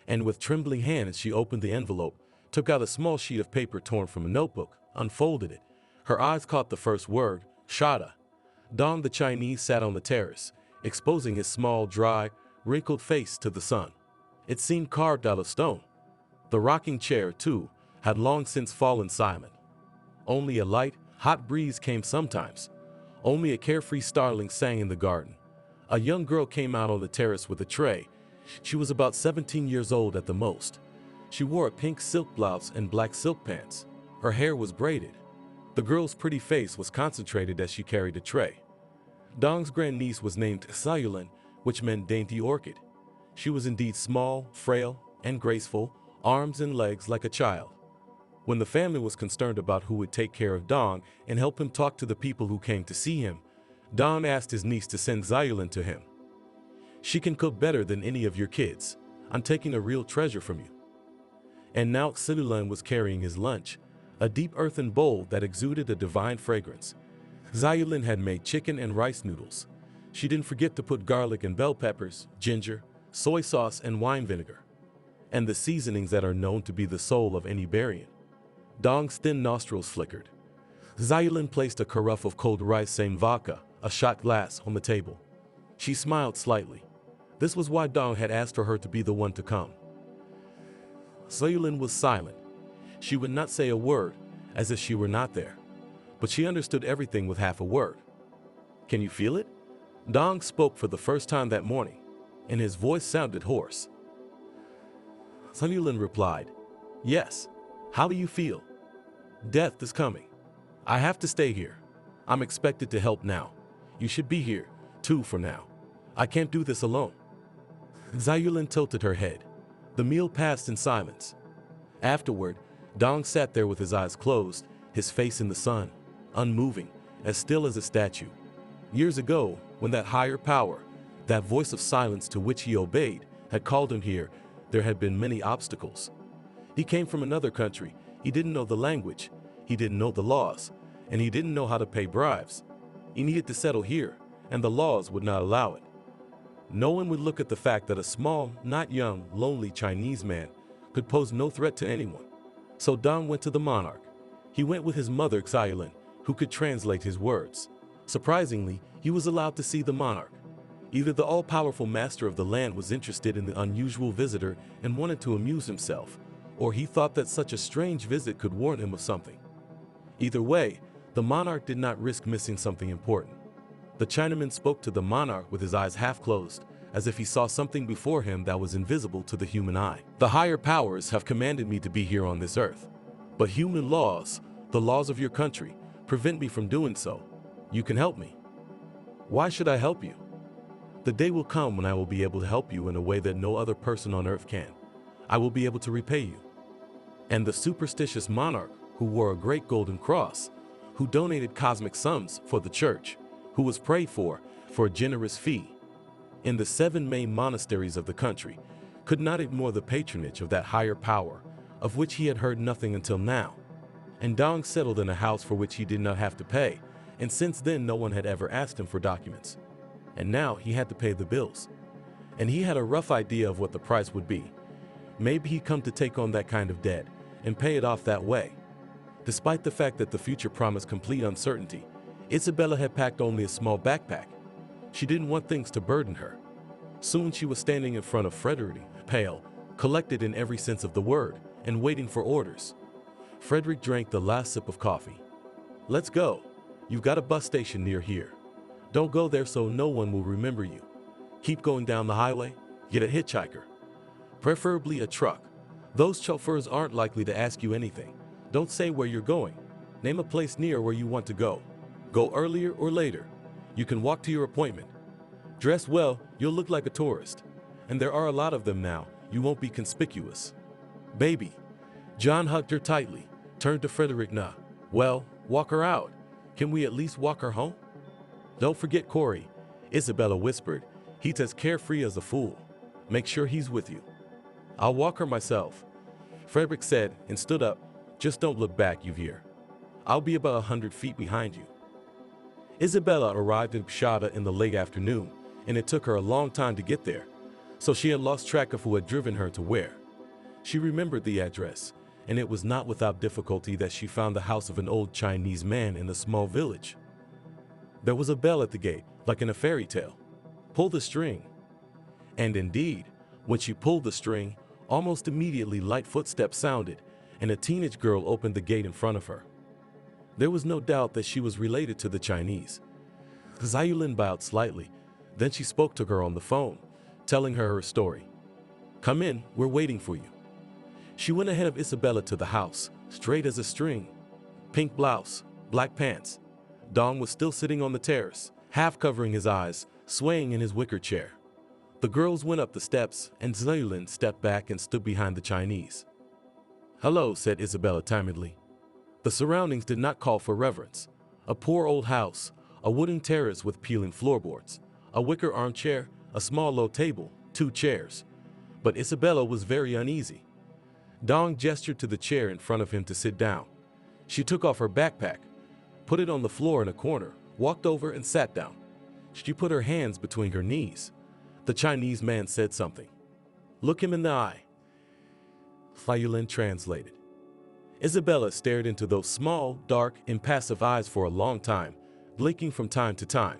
And with trembling hands, she opened the envelope, took out a small sheet of paper torn from a notebook, unfolded it. Her eyes caught the first word, Shada. Dong the Chinese sat on the terrace, exposing his small, dry, wrinkled face to the sun. It seemed carved out of stone. The rocking chair, too, had long since fallen silent. Only a light, hot breeze came sometimes. Only a carefree starling sang in the garden. A young girl came out on the terrace with a tray. She was about 17 years old at the most. She wore a pink silk blouse and black silk pants. Her hair was braided. The girl's pretty face was concentrated as she carried a tray. Dong's grandniece was named Sayulin, which meant dainty orchid. She was indeed small, frail, and graceful, arms and legs like a child. When the family was concerned about who would take care of Dong and help him talk to the people who came to see him, Dong asked his niece to send Sayulin to him. She can cook better than any of your kids. I'm taking a real treasure from you. And now Sayulin was carrying his lunch, a deep earthen bowl that exuded a divine fragrance. Sayulin had made chicken and rice noodles. She didn't forget to put garlic and bell peppers, ginger, soy sauce, and wine vinegar, and the seasonings that are known to be the soul of any Barian. Dong's thin nostrils flickered. Sayulin placed a carafe of cold rice same vodka, a shot glass, on the table. She smiled slightly. This was why Dong had asked for her to be the one to come. Sayulin was silent. She would not say a word, as if she were not there. But she understood everything with half a word. "Can you feel it?" Dong spoke for the first time that morning, and his voice sounded hoarse. Sun Yulin replied, "Yes. How do you feel?" "Death is coming. I have to stay here. I'm expected to help now. You should be here, too, for now. I can't do this alone." Zayulin tilted her head. The meal passed in silence. Afterward, Dong sat there with his eyes closed, his face in the sun, unmoving, as still as a statue. Years ago, when that higher power, that voice of silence to which he obeyed, had called him here, there had been many obstacles. He came from another country. He didn't know the language. He didn't know the laws. And he didn't know how to pay bribes. He needed to settle here, and the laws would not allow it. No one would look at the fact that a small, not young, lonely Chinese man could pose no threat to anyone. So Dong went to the monarch. He went with his mother, Xayulin, who could translate his words. Surprisingly, he was allowed to see the monarch. Either the all-powerful master of the land was interested in the unusual visitor and wanted to amuse himself, or he thought that such a strange visit could warn him of something. Either way, the monarch did not risk missing something important. The Chinaman spoke to the monarch with his eyes half closed, as if he saw something before him that was invisible to the human eye. "The higher powers have commanded me to be here on this earth. But human laws, the laws of your country, prevent me from doing so. You can help me." "Why should I help you?" "The day will come when I will be able to help you in a way that no other person on earth can. I will be able to repay you." And the superstitious monarch, who wore a great golden cross, who donated cosmic sums for the church, who was prayed for a generous fee, in the 7 main monasteries of the country, could not ignore the patronage of that higher power, of which he had heard nothing until now. And Dong settled in a house for which he did not have to pay, and since then no one had ever asked him for documents. And now he had to pay the bills. And he had a rough idea of what the price would be. Maybe he'd come to take on that kind of debt and pay it off that way. Despite the fact that the future promised complete uncertainty, Isabella had packed only a small backpack. She didn't want things to burden her. Soon she was standing in front of Frederick, pale, collected in every sense of the word, and waiting for orders. Frederick drank the last sip of coffee. "Let's go. You've got a bus station near here. Don't go there so no one will remember you. Keep going down the highway. Get a hitchhiker. Preferably a truck. Those chauffeurs aren't likely to ask you anything. Don't say where you're going. Name a place near where you want to go. Go earlier or later. You can walk to your appointment. Dress well, you'll look like a tourist. And there are a lot of them now. You won't be conspicuous. Baby." John hugged her tightly, turned to Frederick. "Nah. Well, walk her out. Can we at least walk her home?" "Don't forget Corey," Isabella whispered. "He's as carefree as a fool. Make sure he's with you." "I'll walk her myself," Frederick said and stood up. "Just don't look back, you hear? I'll be about 100 feet behind you." Isabella arrived in Pshada in the late afternoon, and it took her a long time to get there, so she had lost track of who had driven her to where. She remembered the address, and it was not without difficulty that she found the house of an old Chinese man in a small village. There was a bell at the gate, like in a fairy tale. "Pull the string." And indeed, when she pulled the string, almost immediately light footsteps sounded, and a teenage girl opened the gate in front of her. There was no doubt that she was related to the Chinese. Zayulin bowed slightly. Then she spoke to her on the phone, telling her her story. "Come in, we're waiting for you." She went ahead of Isabella to the house, straight as a string. Pink blouse, black pants. Dong was still sitting on the terrace, half covering his eyes, swaying in his wicker chair. The girls went up the steps, and Zayulin stepped back and stood behind the Chinese. "Hello," said Isabella timidly. The surroundings did not call for reverence. A poor old house, a wooden terrace with peeling floorboards, a wicker armchair, a small low table, 2 chairs. But Isabella was very uneasy. Dong gestured to the chair in front of him to sit down. She took off her backpack, put it on the floor in a corner, walked over and sat down. She put her hands between her knees. The Chinese man said something. "Look him in the eye," Zayulin translated. Isabella stared into those small, dark, impassive eyes for a long time, blinking from time to time.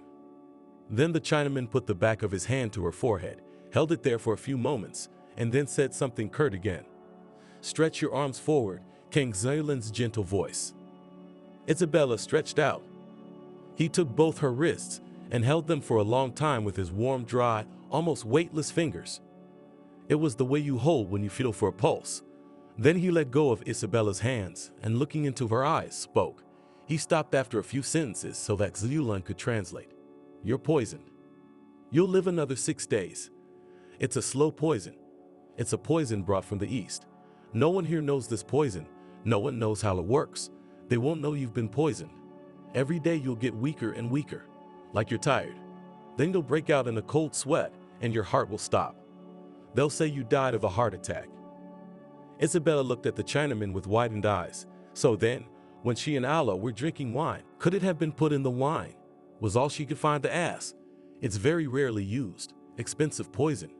Then the Chinaman put the back of his hand to her forehead, held it there for a few moments, and then said something curt again. "Stretch your arms forward, came Zaylin's gentle voice. Isabella stretched out. He took both her wrists and held them for a long time with his warm, dry, almost weightless fingers. It was the way you hold when you feel for a pulse. Then he let go of Isabella's hands and, looking into her eyes, spoke. He stopped after a few sentences so that Zaylin could translate. You're poisoned. You'll live another 6 days. It's a slow poison. It's a poison brought from the east. No one here knows this poison. No one knows how it works. They won't know you've been poisoned. Every day you'll get weaker and weaker, like you're tired. Then you'll break out in a cold sweat and your heart will stop. They'll say you died of a heart attack. Isabella looked at the Chinaman with widened eyes. So then, when she and Allah were drinking wine, could it have been put in the wine? Was all she could find to ask. It's very rarely used. Expensive poison.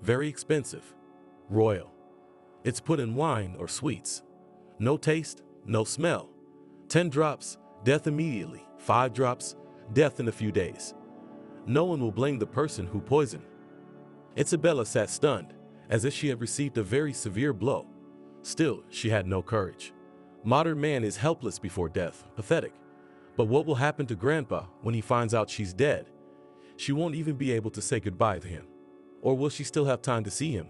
Very expensive. Royal. It's put in wine or sweets. No taste, no smell. 10 drops, death immediately. 5 drops, death in a few days. No one will blame the person who poisoned. Isabella sat stunned, as if she had received a very severe blow. Still, she had no courage. Modern man is helpless before death, pathetic. But what will happen to Grandpa when he finds out she's dead? She won't even be able to say goodbye to him. Or will she still have time to see him?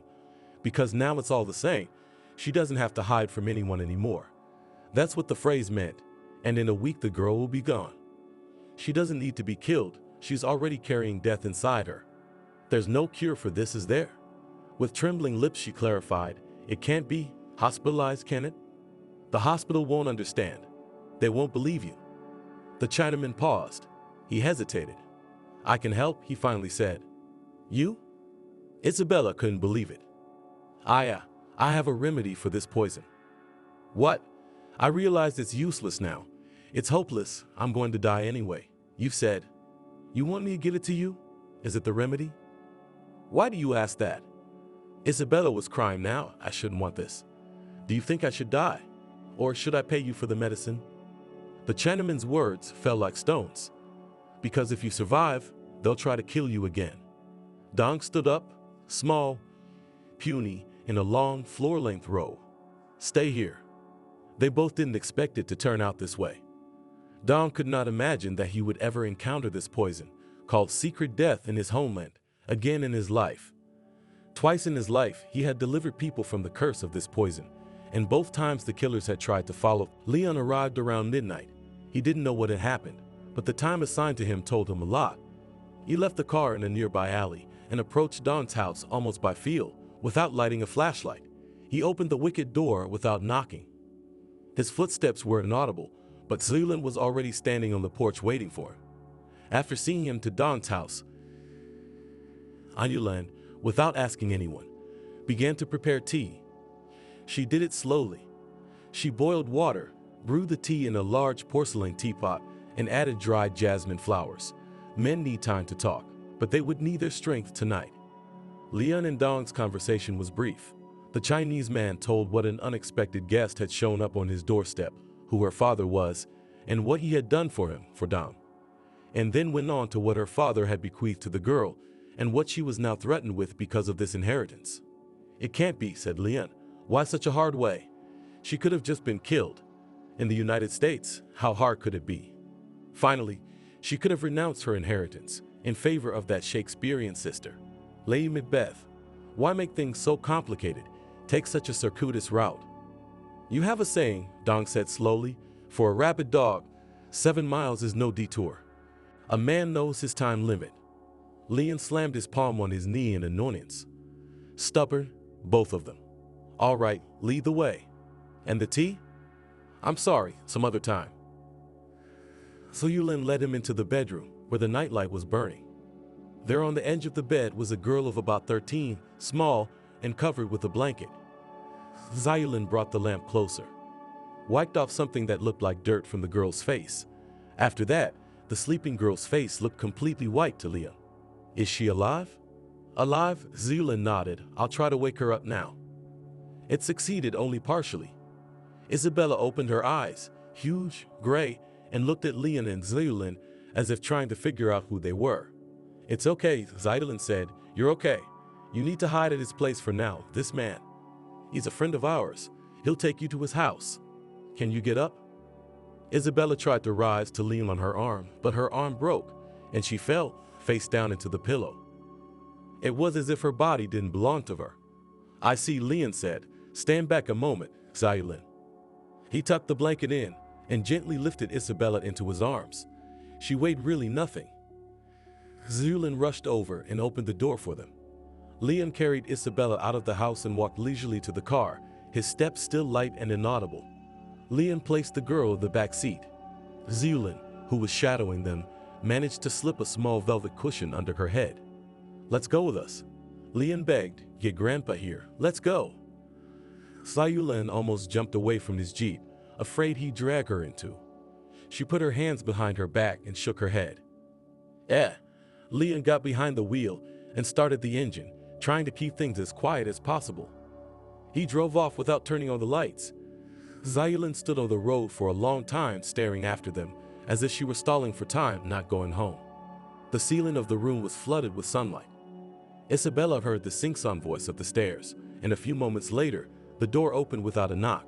Because now it's all the same. She doesn't have to hide from anyone anymore. That's what the phrase meant. And in a week the girl will be gone. She doesn't need to be killed. She's already carrying death inside her. There's no cure for this, is there? With trembling lips she clarified, it can't be hospitalized, can it? The hospital won't understand. They won't believe you. The Chinaman paused. He hesitated. I can help, he finally said. You? Isabella couldn't believe it. I have a remedy for this poison. What? I realize it's useless now. It's hopeless. I'm going to die anyway. You've said. You want me to give it to you? Is it the remedy? Why do you ask that? Isabella was crying now. I shouldn't want this. Do you think I should die? Or should I pay you for the medicine? The Chinaman's words fell like stones. Because if you survive, they'll try to kill you again. Dong stood up, small, puny, in a long floor-length row. Stay here. They both didn't expect it to turn out this way. Dong could not imagine that he would ever encounter this poison, called secret death, in his homeland, again in his life. Twice in his life, he had delivered people from the curse of this poison, and both times the killers had tried to follow. Leon arrived around midnight. He didn't know what had happened, but the time assigned to him told him a lot. He left the car in a nearby alley and approached Dong's house almost by feel, without lighting a flashlight. He opened the wicket door without knocking. His footsteps were inaudible, but Zealand was already standing on the porch waiting for him. After seeing him to Dong's house, Anyulan, without asking anyone, began to prepare tea. She did it slowly. She boiled water, brewed the tea in a large porcelain teapot, and added dried jasmine flowers. Men need time to talk, but they would need their strength tonight. Leon and Dong's conversation was brief. The Chinese man told what an unexpected guest had shown up on his doorstep, who her father was, and what he had done for him, for Dong. And then went on to what her father had bequeathed to the girl, and what she was now threatened with because of this inheritance. It can't be, said Leon. Why such a hard way? She could have just been killed. In the United States, how hard could it be? Finally, she could have renounced her inheritance in favor of that Shakespearean sister. Lady Macbeth, why make things so complicated? Take such a circuitous route. You have a saying, Dong said slowly, for a rabid dog, 7 miles is no detour. A man knows his time limit. Leon slammed his palm on his knee in annoyance. Stubborn, both of them. All right, lead the way. And the tea? I'm sorry, some other time. So Yulin led him into the bedroom, where the nightlight was burning. There on the edge of the bed was a girl of about 13, small and covered with a blanket. Zayulin brought the lamp closer, wiped off something that looked like dirt from the girl's face. After that, the sleeping girl's face looked completely white to Leon. Is she alive? Alive? Zayulin nodded. I'll try to wake her up now. It succeeded only partially. Isabella opened her eyes, huge, gray, and looked at Leon and Zayulin as if trying to figure out who they were. It's okay, Zayulin said. You're okay. You need to hide at his place for now. This man, he's a friend of ours. He'll take you to his house. Can you get up? Isabella tried to rise to lean on her arm, but her arm broke, and she fell face down into the pillow. It was as if her body didn't belong to her. I see, Leon said. Stand back a moment, Xylan. He tucked the blanket in and gently lifted Isabella into his arms. She weighed really nothing. Xylan rushed over and opened the door for them. Leon carried Isabella out of the house and walked leisurely to the car, his steps still light and inaudible. Leon placed the girl in the back seat. Xylan, who was shadowing them, managed to slip a small velvet cushion under her head. Let's go with us, Leon begged. Get Grandpa here. Let's go. Xylan almost jumped away from his jeep, afraid he'd drag her into. She put her hands behind her back and shook her head. Leon got behind the wheel and started the engine, trying to keep things as quiet as possible. He drove off without turning on the lights. Xylan stood on the road for a long time, staring after them, as if she were stalling for time, not going home. The ceiling of the room was flooded with sunlight. Isabella heard the sing-song voice of the stairs, and a few moments later, the door opened without a knock.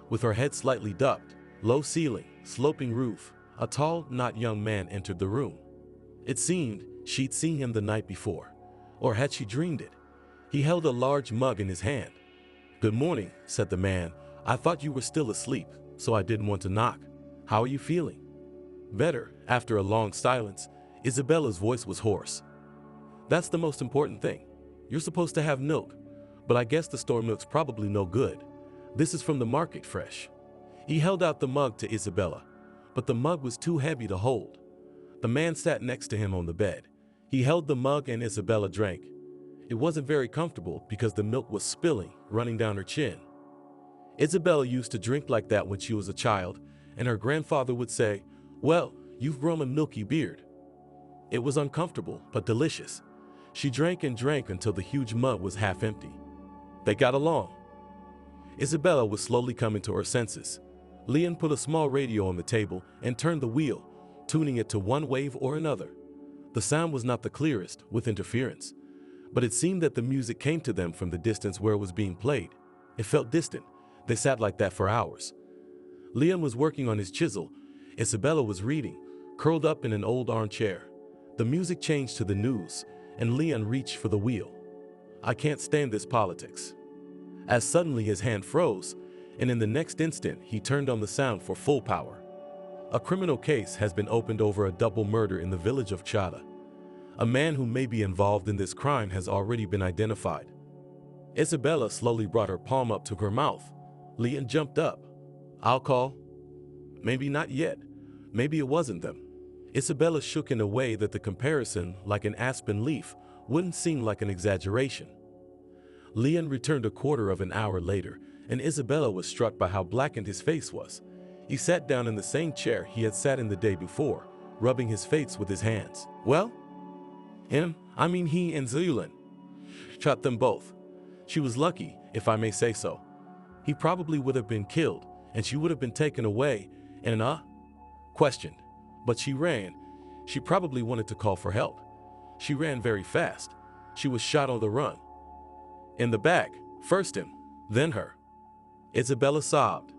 With her head slightly ducked, low ceiling, sloping roof, a tall, not young man entered the room. It seemed she'd seen him the night before, or had she dreamed it? He held a large mug in his hand. Good morning, said the man. I thought you were still asleep, so I didn't want to knock. How are you feeling? Better. After a long silence, Isabella's voice was hoarse. That's the most important thing. You're supposed to have milk, but I guess the store milk's probably no good. This is from the market, fresh. He held out the mug to Isabella, but the mug was too heavy to hold. The man sat next to him on the bed. He held the mug and Isabella drank. It wasn't very comfortable because the milk was spilling, running down her chin. Isabella used to drink like that when she was a child, and her grandfather would say, "Well, you've grown a milky beard." It was uncomfortable, but delicious. She drank and drank until the huge mug was half empty. They got along. Isabella was slowly coming to her senses. Leon put a small radio on the table and turned the wheel, tuning it to one wave or another. The sound was not the clearest, with interference, but it seemed that the music came to them from the distance where it was being played. It felt distant. They sat like that for hours. Leon was working on his chisel. Isabella was reading, curled up in an old armchair. The music changed to the news, and Leon reached for the wheel. I can't stand this politics. As suddenly his hand froze, and in the next instant he turned on the sound for full power. A criminal case has been opened over a double murder in the village of Chada. A man who may be involved in this crime has already been identified. Isabella slowly brought her palm up to her mouth. Leon jumped up. I'll call. Maybe not yet. Maybe it wasn't them. Isabella shook in a way that the comparison, like an aspen leaf, wouldn't seem like an exaggeration. Leon returned a quarter of an hour later, and Isabella was struck by how blackened his face was. He sat down in the same chair he had sat in the day before, rubbing his face with his hands. Well? He and Xylan shot them both. She was lucky, if I may say so. He probably would have been killed, and she would have been taken away and, questioned. But she ran. She probably wanted to call for help. She ran very fast. She was shot on the run. In the back, first him, then her. Isabella sobbed.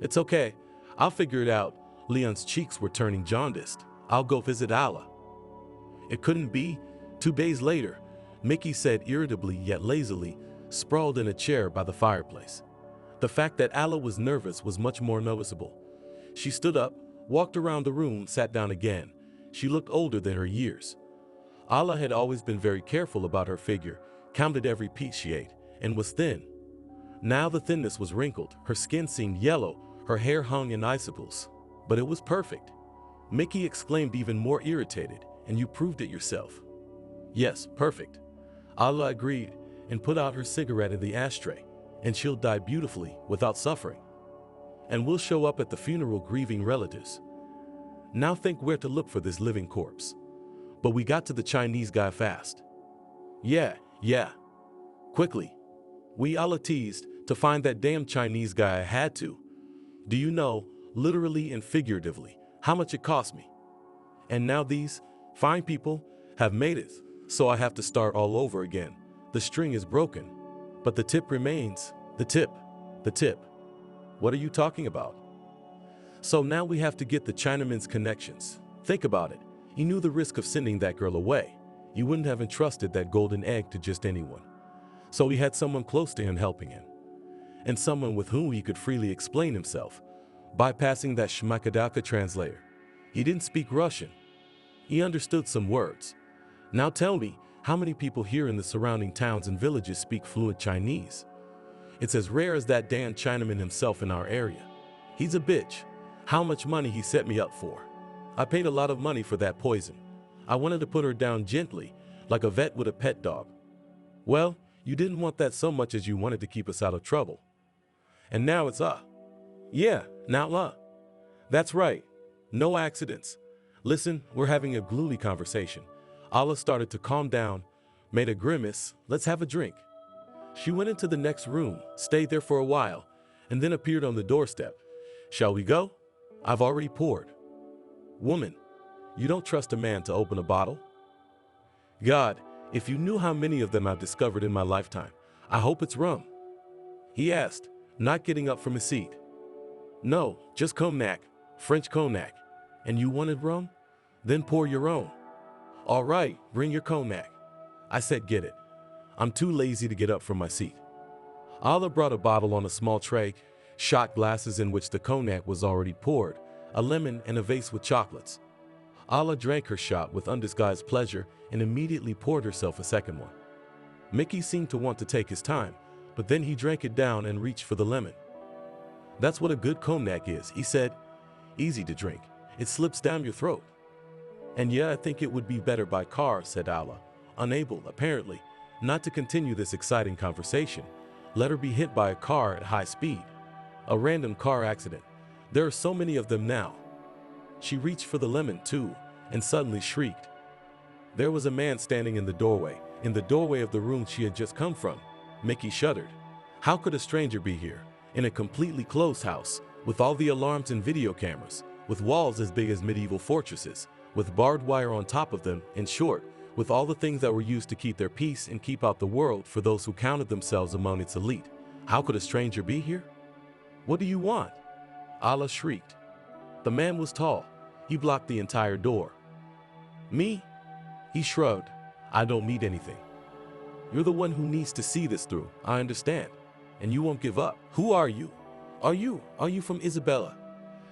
It's okay. I'll figure it out. Leon's cheeks were turning jaundiced. I'll go visit Allah. It couldn't be. 2 days later, Mickey said irritably yet lazily, sprawled in a chair by the fireplace. The fact that Allah was nervous was much more noticeable. She stood up, walked around the room, sat down again. She looked older than her years. Allah had always been very careful about her figure, counted every piece she ate, and was thin. Now the thinness was wrinkled, her skin seemed yellow, her hair hung in icicles. But it was perfect. Mickey exclaimed, even more irritated, and you proved it yourself. Yes, perfect. Allah agreed and put out her cigarette in the ashtray, and she'll die beautifully without suffering. And we'll show up at the funeral grieving relatives. Now think where to look for this living corpse. But we got to the Chinese guy fast. Yeah. Quickly. We Allah teased to find that damn Chinese guy. I had to. Do you know, literally and figuratively, how much it cost me? And now these fine people have made it, so I have to start all over again. The string is broken, but the tip remains. The tip. What are you talking about? So now we have to get the Chinaman's connections. Think about it. He knew the risk of sending that girl away. He wouldn't have entrusted that golden egg to just anyone. So he had someone close to him helping him, and someone with whom he could freely explain himself, bypassing that Shmakadaka translator. He didn't speak Russian. He understood some words. Now tell me, how many people here in the surrounding towns and villages speak fluent Chinese? It's as rare as that Dan Chinaman himself in our area. He's a bitch. How much money he set me up for? I paid a lot of money for that poison. I wanted to put her down gently, like a vet with a pet dog. Well, you didn't want that so much as you wanted to keep us out of trouble. And now it's Yeah, now That's right. No accidents. Listen, we're having a gloomy conversation. Allah started to calm down, made a grimace. Let's have a drink. She went into the next room, stayed there for a while, and then appeared on the doorstep. Shall we go? I've already poured. Woman, you don't trust a man to open a bottle? God, if you knew how many of them I've discovered in my lifetime, I hope it's rum. He asked, not getting up from his seat. No, just cognac, French cognac. And you wanted rum? Then pour your own. All right, bring your cognac. I said get it. I'm too lazy to get up from my seat. Allah brought a bottle on a small tray, shot glasses in which the cognac was already poured, a lemon and a vase with chocolates. Allah drank her shot with undisguised pleasure and immediately poured herself a second one. Mickey seemed to want to take his time, but then he drank it down and reached for the lemon. That's what a good cognac is, he said. Easy to drink. It slips down your throat. And yeah, I think it would be better by car, said Allah, unable, apparently, not to continue this exciting conversation. Let her be hit by a car at high speed. A random car accident. There are so many of them now. She reached for the lemon too, and suddenly shrieked. There was a man standing in the doorway of the room she had just come from. Mickey shuddered. How could a stranger be here, in a completely closed house, with all the alarms and video cameras, with walls as big as medieval fortresses, with barbed wire on top of them, in short, with all the things that were used to keep their peace and keep out the world for those who counted themselves among its elite? How could a stranger be here? What do you want? Allah shrieked. The man was tall. He blocked the entire door. Me? He shrugged. I don't need anything. You're the one who needs to see this through, I understand. And you won't give up. Who are you? Are you from Isabella?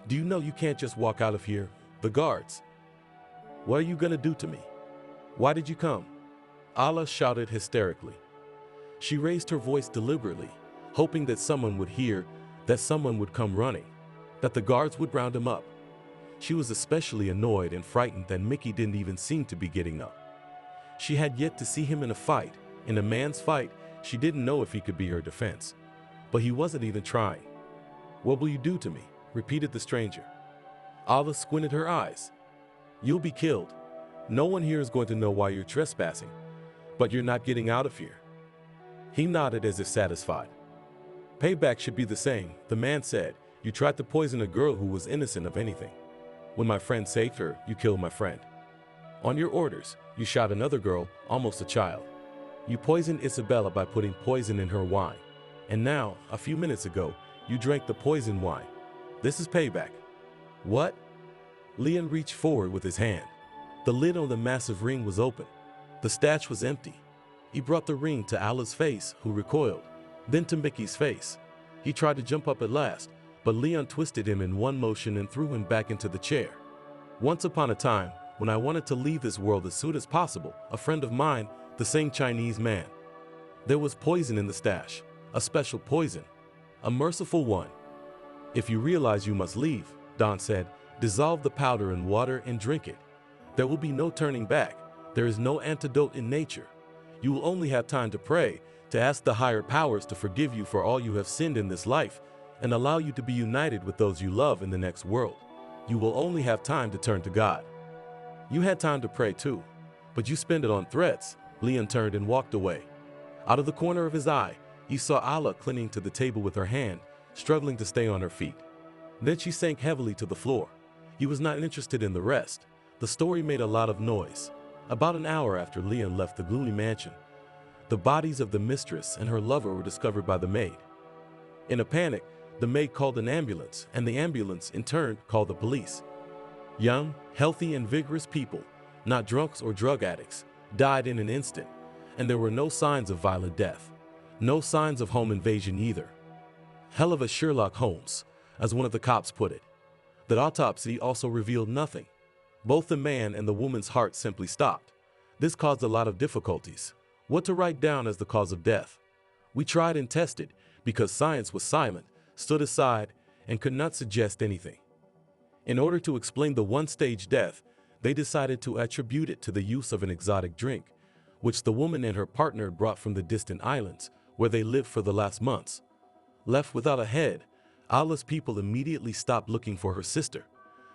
Do you know you can't just walk out of here? The guards. What are you gonna do to me? Why did you come? Allah shouted hysterically. She raised her voice deliberately, hoping that someone would hear, that someone would come running, that the guards would round him up. She was especially annoyed and frightened that Mickey didn't even seem to be getting up. She had yet to see him in a fight. In a man's fight, she didn't know if he could be her defense. But he wasn't even trying. What will you do to me? Repeated the stranger. Allah squinted her eyes. You'll be killed. No one here is going to know why you're trespassing, but you're not getting out of here. He nodded as if satisfied. Payback should be the same, the man said. You tried to poison a girl who was innocent of anything. When my friend saved her, you killed my friend. On your orders, you shot another girl, almost a child. You poisoned Isabella by putting poison in her wine. And now, a few minutes ago, you drank the poisoned wine. This is payback. What? Leon reached forward with his hand. The lid on the massive ring was open. The stash was empty. He brought the ring to Allah's face, who recoiled, then to Mickey's face. He tried to jump up at last, but Leon twisted him in one motion and threw him back into the chair. Once upon a time, when I wanted to leave this world as soon as possible, a friend of mine, the same Chinese man. There was poison in the stash, a special poison, a merciful one. If you realize you must leave, Don said, dissolve the powder in water and drink it. There will be no turning back. There is no antidote in nature. You will only have time to pray, to ask the higher powers to forgive you for all you have sinned in this life and allow you to be united with those you love in the next world. You will only have time to turn to God. You had time to pray too, but you spent it on threats. Leon turned and walked away. Out of the corner of his eye, he saw Allah clinging to the table with her hand, struggling to stay on her feet. Then she sank heavily to the floor. He was not interested in the rest. The story made a lot of noise. About an hour after Leon left the gloomy mansion, the bodies of the mistress and her lover were discovered by the maid. In a panic, The maid called an ambulance, and the ambulance in turn called the police. Young, healthy, and vigorous people, not drunks or drug addicts, died in an instant, and there were no signs of violent death. No signs of home invasion either. Hell of a Sherlock Holmes, as one of the cops put it. The autopsy also revealed nothing. Both the man and the woman's heart simply stopped. This caused a lot of difficulties. What to write down as the cause of death? We tried and tested, because science was silent, stood aside, and could not suggest anything. In order to explain the one-stage death, they decided to attribute it to the use of an exotic drink, which the woman and her partner brought from the distant islands, where they lived for the last months. Left without a head, Allah's people immediately stopped looking for her sister.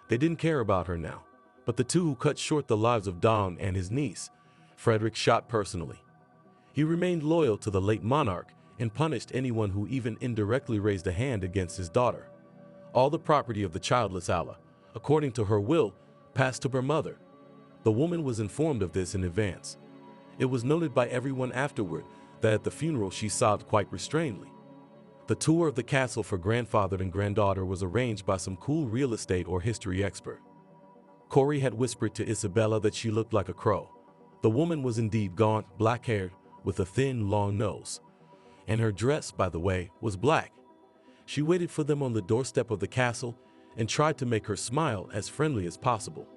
They didn't care about her now, but the two who cut short the lives of Don and his niece, Frederick shot personally. He remained loyal to the late monarch and punished anyone who even indirectly raised a hand against his daughter. All the property of the childless Allah, according to her will, passed to her mother. The woman was informed of this in advance. It was noted by everyone afterward that at the funeral she sobbed quite restrainedly. The tour of the castle for grandfather and granddaughter was arranged by some cool real estate or history expert. Corey had whispered to Isabella that she looked like a crow. The woman was indeed gaunt, black-haired, with a thin, long nose. And her dress, by the way, was black. She waited for them on the doorstep of the castle and tried to make her smile as friendly as possible.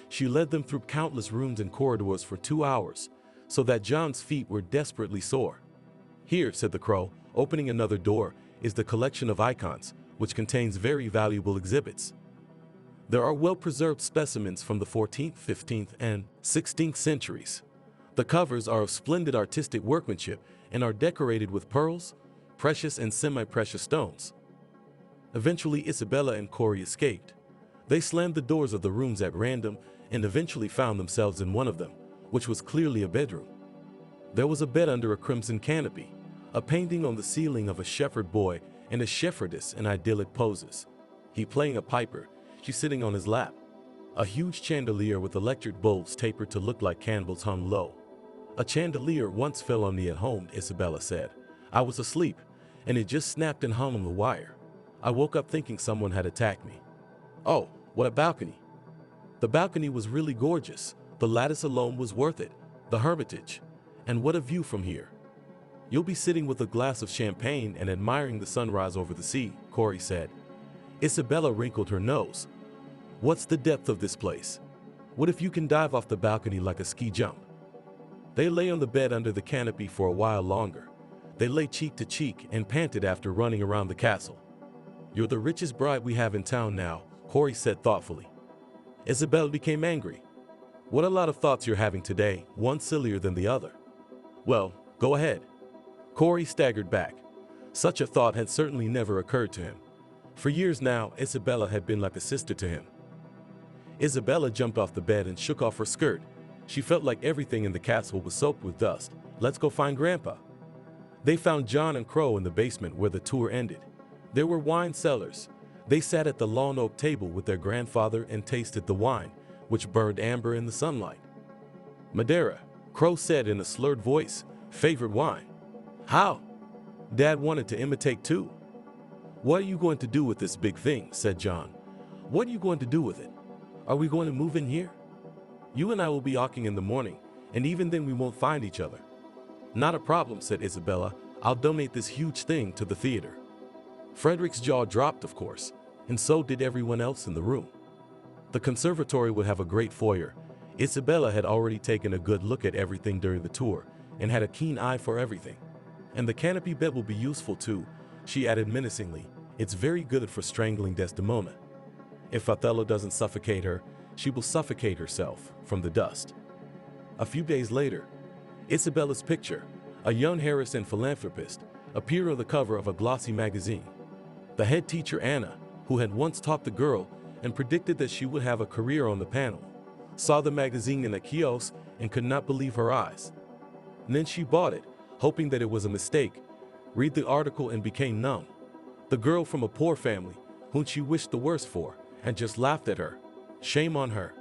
She led them through countless rooms and corridors for 2 hours, so that John's feet were desperately sore. "Here," said the crow, opening another door, "is the collection of icons, which contains very valuable exhibits. There are well-preserved specimens from the 14th, 15th, and 16th centuries. The covers are of splendid artistic workmanship and are decorated with pearls, precious and semi-precious stones." Eventually, Isabella and Corey escaped. They slammed the doors of the rooms at random and eventually found themselves in one of them, which was clearly a bedroom. There was a bed under a crimson canopy, a painting on the ceiling of a shepherd boy and a shepherdess in idyllic poses. He playing a piper, she sitting on his lap. A huge chandelier with electric bulbs tapered to look like candles hung low. "A chandelier once fell on me at home," Isabella said. "I was asleep, and it just snapped and hung on the wire. I woke up thinking someone had attacked me." "Oh, what a balcony." The balcony was really gorgeous. The lattice alone was worth it. The hermitage. And what a view from here. "You'll be sitting with a glass of champagne and admiring the sunrise over the sea," Corey said. Isabella wrinkled her nose. "What's the depth of this place? What if you can dive off the balcony like a ski jump?" They lay on the bed under the canopy for a while longer. They lay cheek to cheek and panted after running around the castle. "You're the richest bride we have in town now," Corey said thoughtfully. Isabella became angry. "What a lot of thoughts you're having today, one sillier than the other." "Well, go ahead." Corey staggered back. Such a thought had certainly never occurred to him. For years now, Isabella had been like a sister to him. Isabella jumped off the bed and shook off her skirt. She felt like everything in the castle was soaked with dust. "Let's go find Grandpa." They found John and Crow in the basement where the tour ended. There were wine cellars. They sat at the lawn oak table with their grandfather and tasted the wine, which burned amber in the sunlight. "Madeira," Crow said in a slurred voice. "Favorite wine." "How?" Dad wanted to imitate too. "What are you going to do with this big thing?" said John. "What are you going to do with it? Are we going to move in here? You and I will be walking in the morning, and even then we won't find each other." "Not a problem," said Isabella. "I'll donate this huge thing to the theater." Frederick's jaw dropped, of course, and so did everyone else in the room. The conservatory would have a great foyer. Isabella had already taken a good look at everything during the tour and had a keen eye for everything. "And the canopy bed will be useful too," she added menacingly. "It's very good for strangling Desdemona. If Othello doesn't suffocate her, she will suffocate herself from the dust." A few days later, Isabella's picture, a young heiress and philanthropist, appeared on the cover of a glossy magazine. The head teacher, Anna, who had once taught the girl and predicted that she would have a career on the panel, saw the magazine in a kiosk and could not believe her eyes. And then she bought it, hoping that it was a mistake, read the article and became numb. The girl from a poor family, whom she wished the worst for, had just laughed at her. Shame on her.